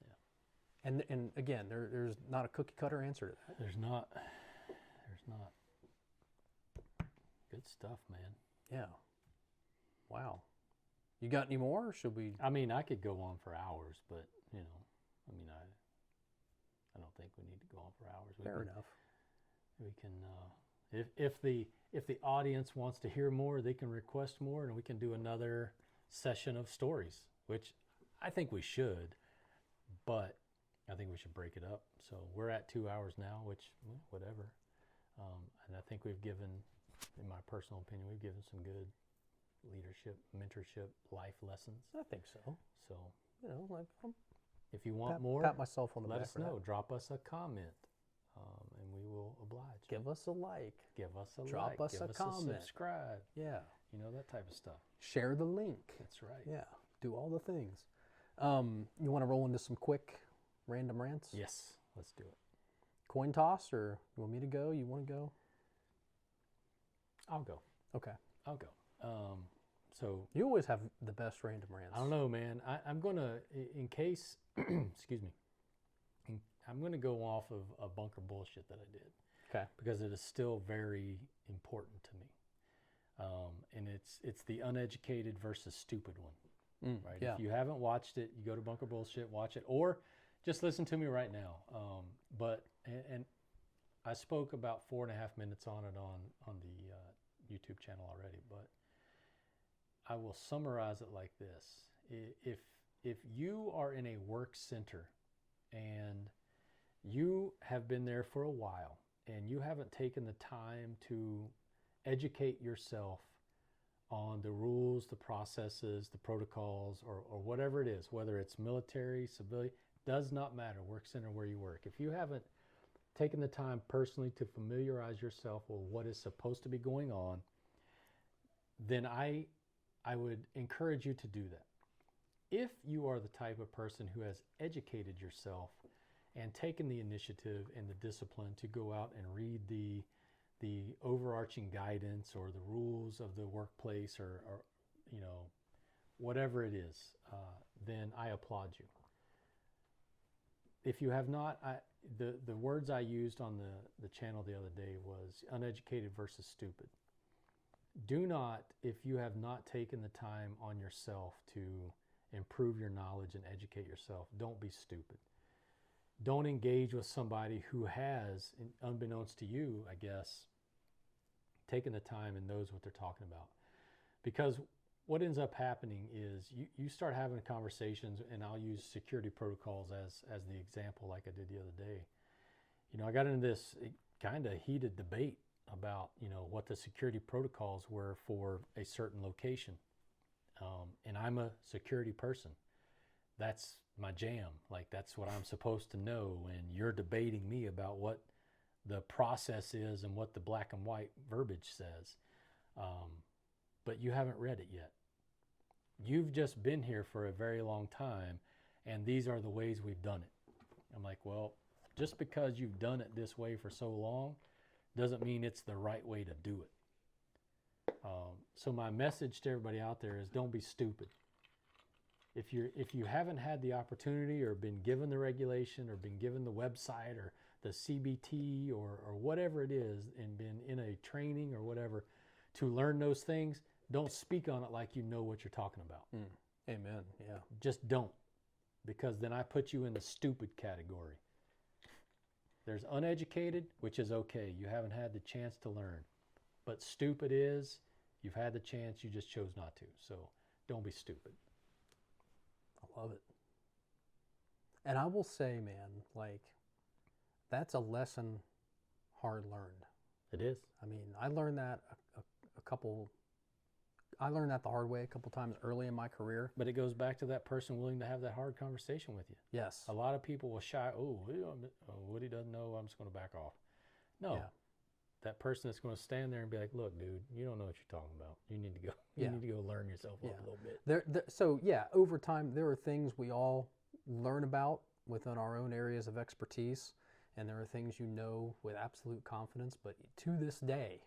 Yeah. And again, there's not a cookie cutter answer to that. There's not. Good stuff, man. Yeah. Wow. You got any more? Or should we? I mean, I could go on for hours, but you know, I mean, I don't think we need to go on for hours. Fair enough. We can, if the audience wants to hear more, they can request more, and we can do another session of stories, which I think we should, but I think we should break it up. So we're at 2 hours now, which whatever, and I think we've given, in my personal opinion, we've given some good leadership, mentorship, life lessons. I think so. So, you know, like if you want more, pat myself on the let back us know. Drop us a comment, and we will oblige. Give us a like. Give us a Drop like. us Give a us comment. a subscribe. Yeah. You know, that type of stuff. Share the link. That's right. Yeah. Do all the things. You want to roll into some quick random rants? Yes, let's do it. Coin toss, or you want me to go? You want to go? I'll go. Okay. I'll go. So you always have the best random rants. I don't know, man. I'm going to, in case, excuse me, I'm going to go off of a bunker bullshit that I did. Okay. Because it is still very important to me. And it's the uneducated versus stupid one. Right? Yeah. If you haven't watched it, you go to Bunker Bullshit, watch it, or just listen to me right now. And I spoke about 4.5 minutes on it on the YouTube channel already, but I will summarize it like this. If you are in a work center and you have been there for a while and you haven't taken the time to educate yourself on the rules, the processes, the protocols, or whatever it is, whether it's military, civilian, does not matter, work center where you work. If you haven't taken the time personally to familiarize yourself with what is supposed to be going on, then I would encourage you to do that. If you are the type of person who has educated yourself and taken the initiative and the discipline to go out and read the overarching guidance or the rules of the workplace or you know, whatever it is, then I applaud you. If you have not, the words I used on the channel the other day was uneducated versus stupid. Do not, if you have not taken the time on yourself to improve your knowledge and educate yourself, don't be stupid. Don't engage with somebody who has, unbeknownst to you, I guess, taken the time and knows what they're talking about. Because what ends up happening is you start having conversations, and I'll use security protocols as the example like I did the other day. You know, I got into this kind of heated debate about, you know, what the security protocols were for a certain location. And I'm a security person. That's my jam. Like, that's what I'm supposed to know. And you're debating me about what the process is and what the black and white verbiage says. But you haven't read it yet. You've just been here for a very long time, and these are the ways we've done it. I'm like, well, just because you've done it this way for so long doesn't mean it's the right way to do it. So my message to everybody out there is, don't be stupid. If you haven't had the opportunity or been given the regulation or been given the website or the CBT or whatever it is and been in a training or whatever to learn those things, don't speak on it like you know what you're talking about. Amen. Yeah. Just don't, because then I put you in the stupid category. There's uneducated, which is okay. You haven't had the chance to learn. But stupid is, you've had the chance, you just chose not to. So don't be stupid. I love it. And I will say, man, like, that's a lesson hard learned. It is. I mean, I learned that I learned that the hard way a couple times early in my career. But it goes back to that person willing to have that hard conversation with you. Yes. A lot of people will shy, what he doesn't know, I'm just going to back off. No. Yeah. That person that's going to stand there and be like, look, dude, you don't know what you're talking about. You need to go. You need to go learn yourself up a little bit. So, yeah, over time, there are things we all learn about within our own areas of expertise. And there are things you know with absolute confidence. But to this day,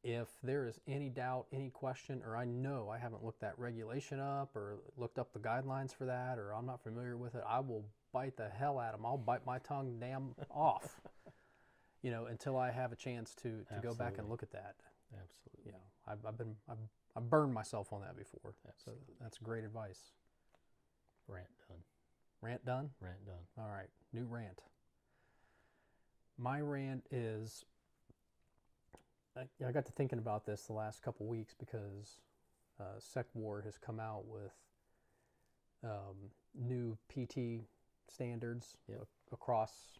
if there is any doubt, any question, or I know I haven't looked that regulation up or looked up the guidelines for that, or I'm not familiar with it, I will bite the hell out of them. I'll bite my tongue damn off, you know, until I have a chance to go back and look at that. Absolutely. You know, I've burned myself on that before. Absolutely. So that's great advice. Rant done. Rant done? Rant done. All right. New rant. My rant is, I got to thinking about this the last couple weeks because SecWar has come out with new PT standards across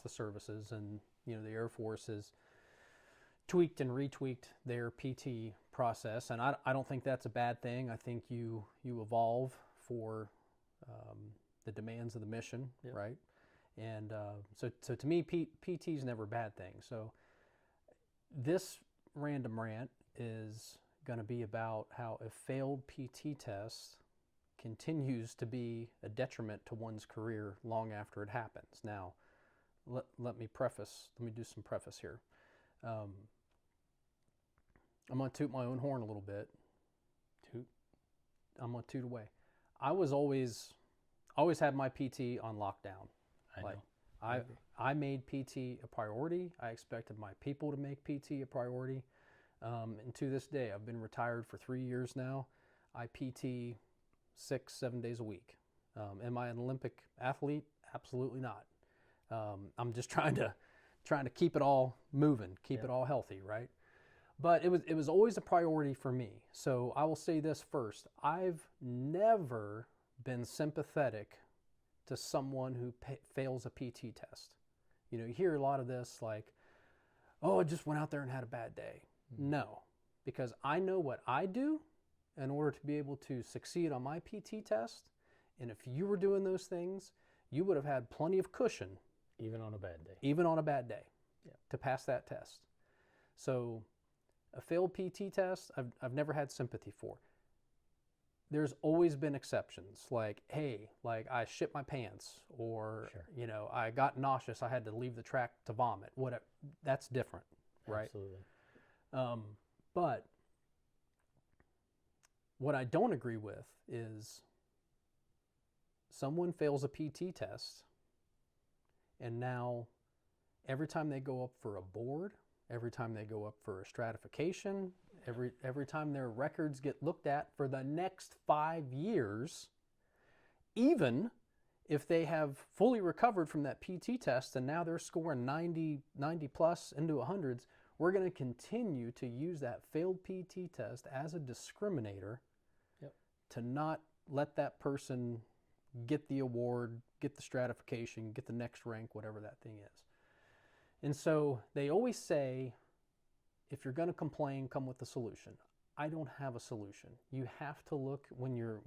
the services, and you know the Air Force has tweaked and retweaked their PT process, and I don't think that's a bad thing. I think you evolve for the demands of the mission, right? And so to me, PT is never a bad thing. So this random rant is going to be about how a failed PT test continues to be a detriment to one's career long after it happens. Now, let me do some preface here. I'm going to toot my own horn a little bit. I'm going to toot away. I always had my PT on lockdown. I made PT a priority. I expected my people to make PT a priority. And to this day, I've been retired for 3 years now. I PT 6-7 days a week. Am I an Olympic athlete? Absolutely not. I'm just trying to keep it all moving, keep it all healthy, right? But it was always a priority for me. So I will say this first. I've never been sympathetic to someone who fails a PT test. You hear a lot of this like, oh, I just went out there and had a bad day. Mm-hmm. No, because I know what I do in order to be able to succeed on my PT test. And if you were doing those things, you would have had plenty of cushion. Even on a bad day. To pass that test. So a failed PT test, I've never had sympathy for. There's always been exceptions, like, hey, like I shit my pants, or, I got nauseous, I had to leave the track to vomit, whatever. That's different, right? Absolutely. But what I don't agree with is someone fails a PT test, and now every time they go up for a board, every time they go up for a stratification, every time their records get looked at for the next 5 years, even if they have fully recovered from that PT test and now they're scoring 90 plus into 100s, we're going to continue to use that failed PT test as a discriminator to not let that person get the award, get the stratification, get the next rank, whatever that thing is. And so they always say, if you're going to complain, come with a solution. I don't have a solution. You have to look when you're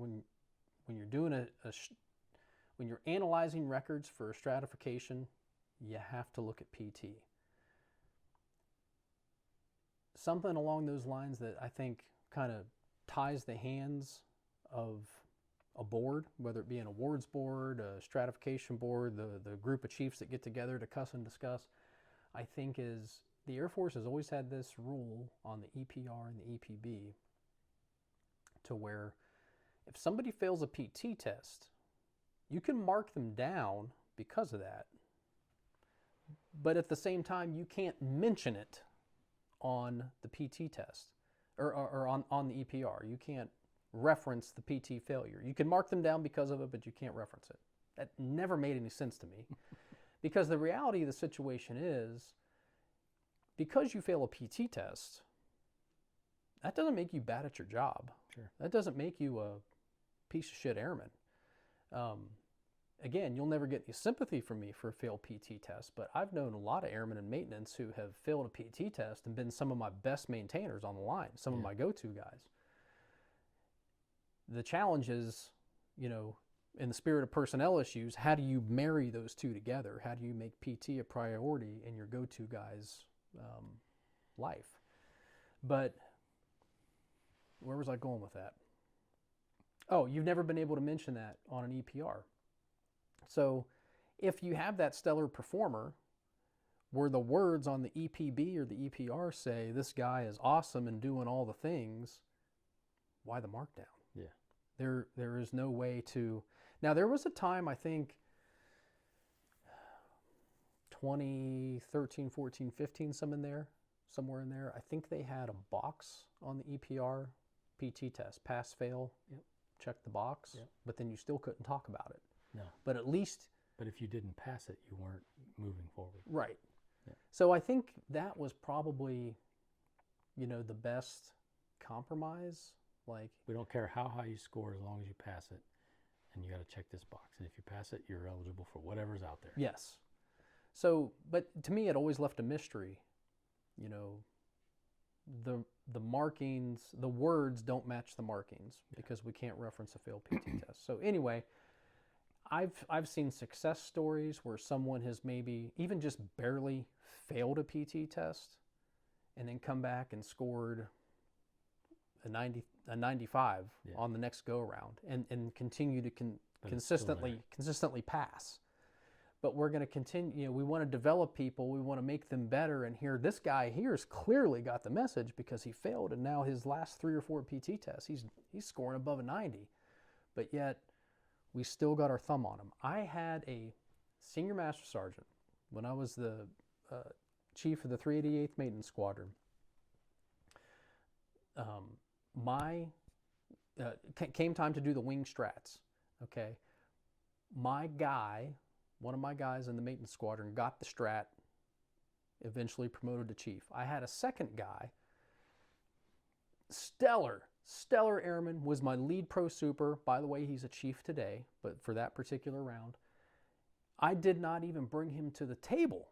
doing when you're analyzing records for a stratification, you have to look at PT. Something along those lines that I think kind of ties the hands of a board, whether it be an awards board, a stratification board, the group of chiefs that get together to cuss and discuss, I think is the Air Force has always had this rule on the EPR and the EPB to where if somebody fails a PT test, you can mark them down because of that. But at the same time, you can't mention it on the PT test or on the EPR. You can't reference the PT failure. You can mark them down because of it, but you can't reference it. That never made any sense to me. Because the reality of the situation is, because you fail a PT test, that doesn't make you bad at your job. Sure. That doesn't make you a piece of shit airman. Again, you'll never get any sympathy from me for a failed PT test, but I've known a lot of airmen in maintenance who have failed a PT test and been some of my best maintainers on the line, some of my go-to guys. The challenge is, in the spirit of personnel issues, how do you marry those two together? How do you make PT a priority in your go-to guy's life? But where was I going with that? Oh, you've never been able to mention that on an EPR. So if you have that stellar performer where the words on the EPB or the EPR say this guy is awesome and doing all the things, why the markdown? Yeah. There is no way to... Now, there was a time, I think, 2013, 14, 15, somewhere in there, I think they had a box on the EPR PT test, pass, fail, check the box, but then you still couldn't talk about it. No. But at least... But if you didn't pass it, you weren't moving forward. Right. Yeah. So I think that was probably, the best compromise. Like, we don't care how high you score as long as you pass it, and you got to check this box. And if you pass it, you're eligible for whatever's out there. Yes. So, but to me, it always left a mystery. The markings, the words don't match the markings because we can't reference a failed PT test. So anyway, I've seen success stories where someone has maybe even just barely failed a PT test and then come back and scored a 95 on the next go around and continue to consistently pass. But we're going to continue, we want to develop people, we want to make them better, and here this guy here has clearly got the message because he failed, and now his last 3 or 4 PT tests he's scoring above a 90. But yet we still got our thumb on him. I had a senior master sergeant when I was the chief of the 388th Maintenance Squadron. Came time to do the wing strats. Okay, one of my guys in the maintenance squadron got the strat, eventually promoted to chief. I had a second guy, stellar airman, was my lead pro super. By the way, he's a chief today, but for that particular round, I did not even bring him to the table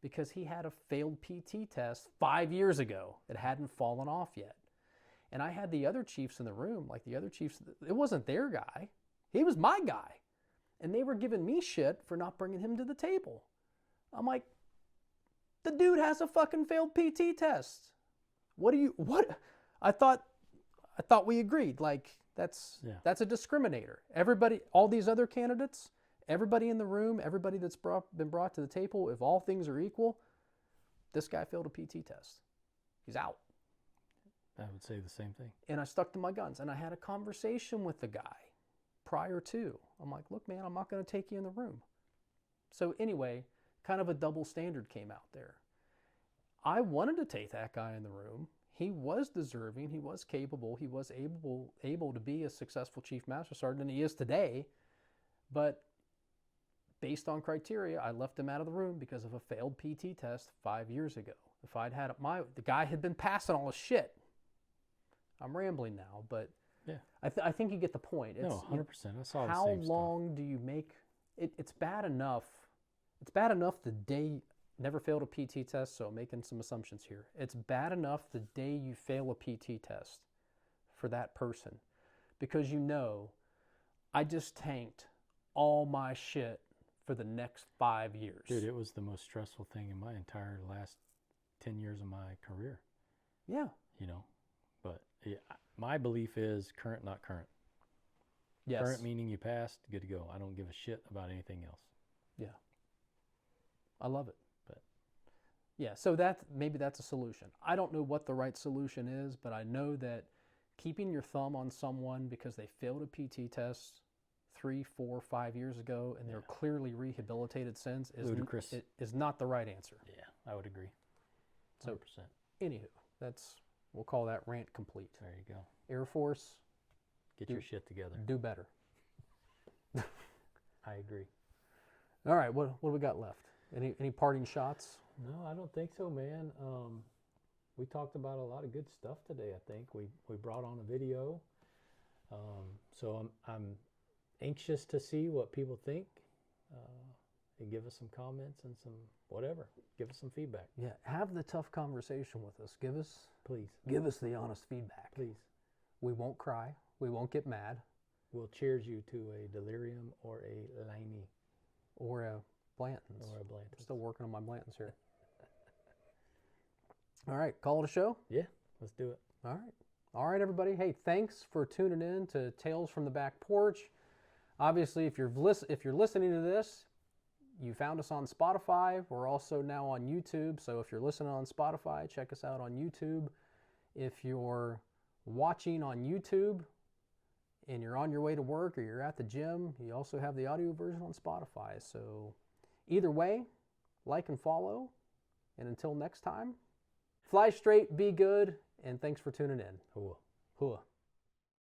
because he had a failed PT test 5 years ago. It hadn't fallen off yet. And I had the other chiefs in the room, like the other chiefs, it wasn't their guy. He was my guy. And they were giving me shit for not bringing him to the table. I'm like, the dude has a fucking failed PT test. What? I thought we agreed. Like, that's a discriminator. Everybody, all these other candidates, everybody in the room, everybody that's been brought to the table, if all things are equal, this guy failed a PT test. He's out. I would say the same thing. And I stuck to my guns, and I had a conversation with the guy prior to. I'm like, look, man, I'm not going to take you in the room. So anyway, kind of a double standard came out there. I wanted to take that guy in the room. He was deserving. He was capable. He was able to be a successful chief master sergeant, and he is today. But based on criteria, I left him out of the room because of a failed PT test 5 years ago. If I'd had the guy had been passing all his shit. I'm rambling now, but yeah, I think you get the point. It's, 100%. I saw the same how stuff. long do you make it? It's bad enough. It's bad enough the day never failed a PT test. So I'm making some assumptions here. It's bad enough the day you fail a PT test for that person, because I just tanked all my shit for the next 5 years. Dude, it was the most stressful thing in my entire last 10 years of my career. Yeah. But yeah, my belief is current, not current. Yes. Current meaning you passed, good to go. I don't give a shit about anything else. Yeah. I love it. But yeah, so maybe that's a solution. I don't know what the right solution is, but I know that keeping your thumb on someone because they failed a PT test 3, 4, 5 years ago and they're clearly rehabilitated since is not the right answer. Yeah, I would agree. 100%. So, anywho, we'll call that rant complete. There you go. Air Force, get your shit together. Do better. I agree. All right, what do we got left? Any parting shots? No, I don't think so, man. We talked about a lot of good stuff today. I think we brought on a video, so I'm anxious to see what people think. And give us some comments and some whatever. Give us some feedback. Yeah, have the tough conversation with us. Please. Give us the honest feedback. Please. We won't cry. We won't get mad. We'll cheers you to a delirium or a Leine. Or a Blanton's. I'm still working on my Blantons here. All right, call it a show? Yeah, let's do it. All right, everybody. Hey, thanks for tuning in to Tales from the Back Porch. Obviously, if you're listening to this, you found us on Spotify. We're also now on YouTube. So if you're listening on Spotify, check us out on YouTube. If you're watching on YouTube and you're on your way to work or you're at the gym, you also have the audio version on Spotify. So either way, like and follow. And until next time, fly straight, be good, and thanks for tuning in. Hooah. Hooah.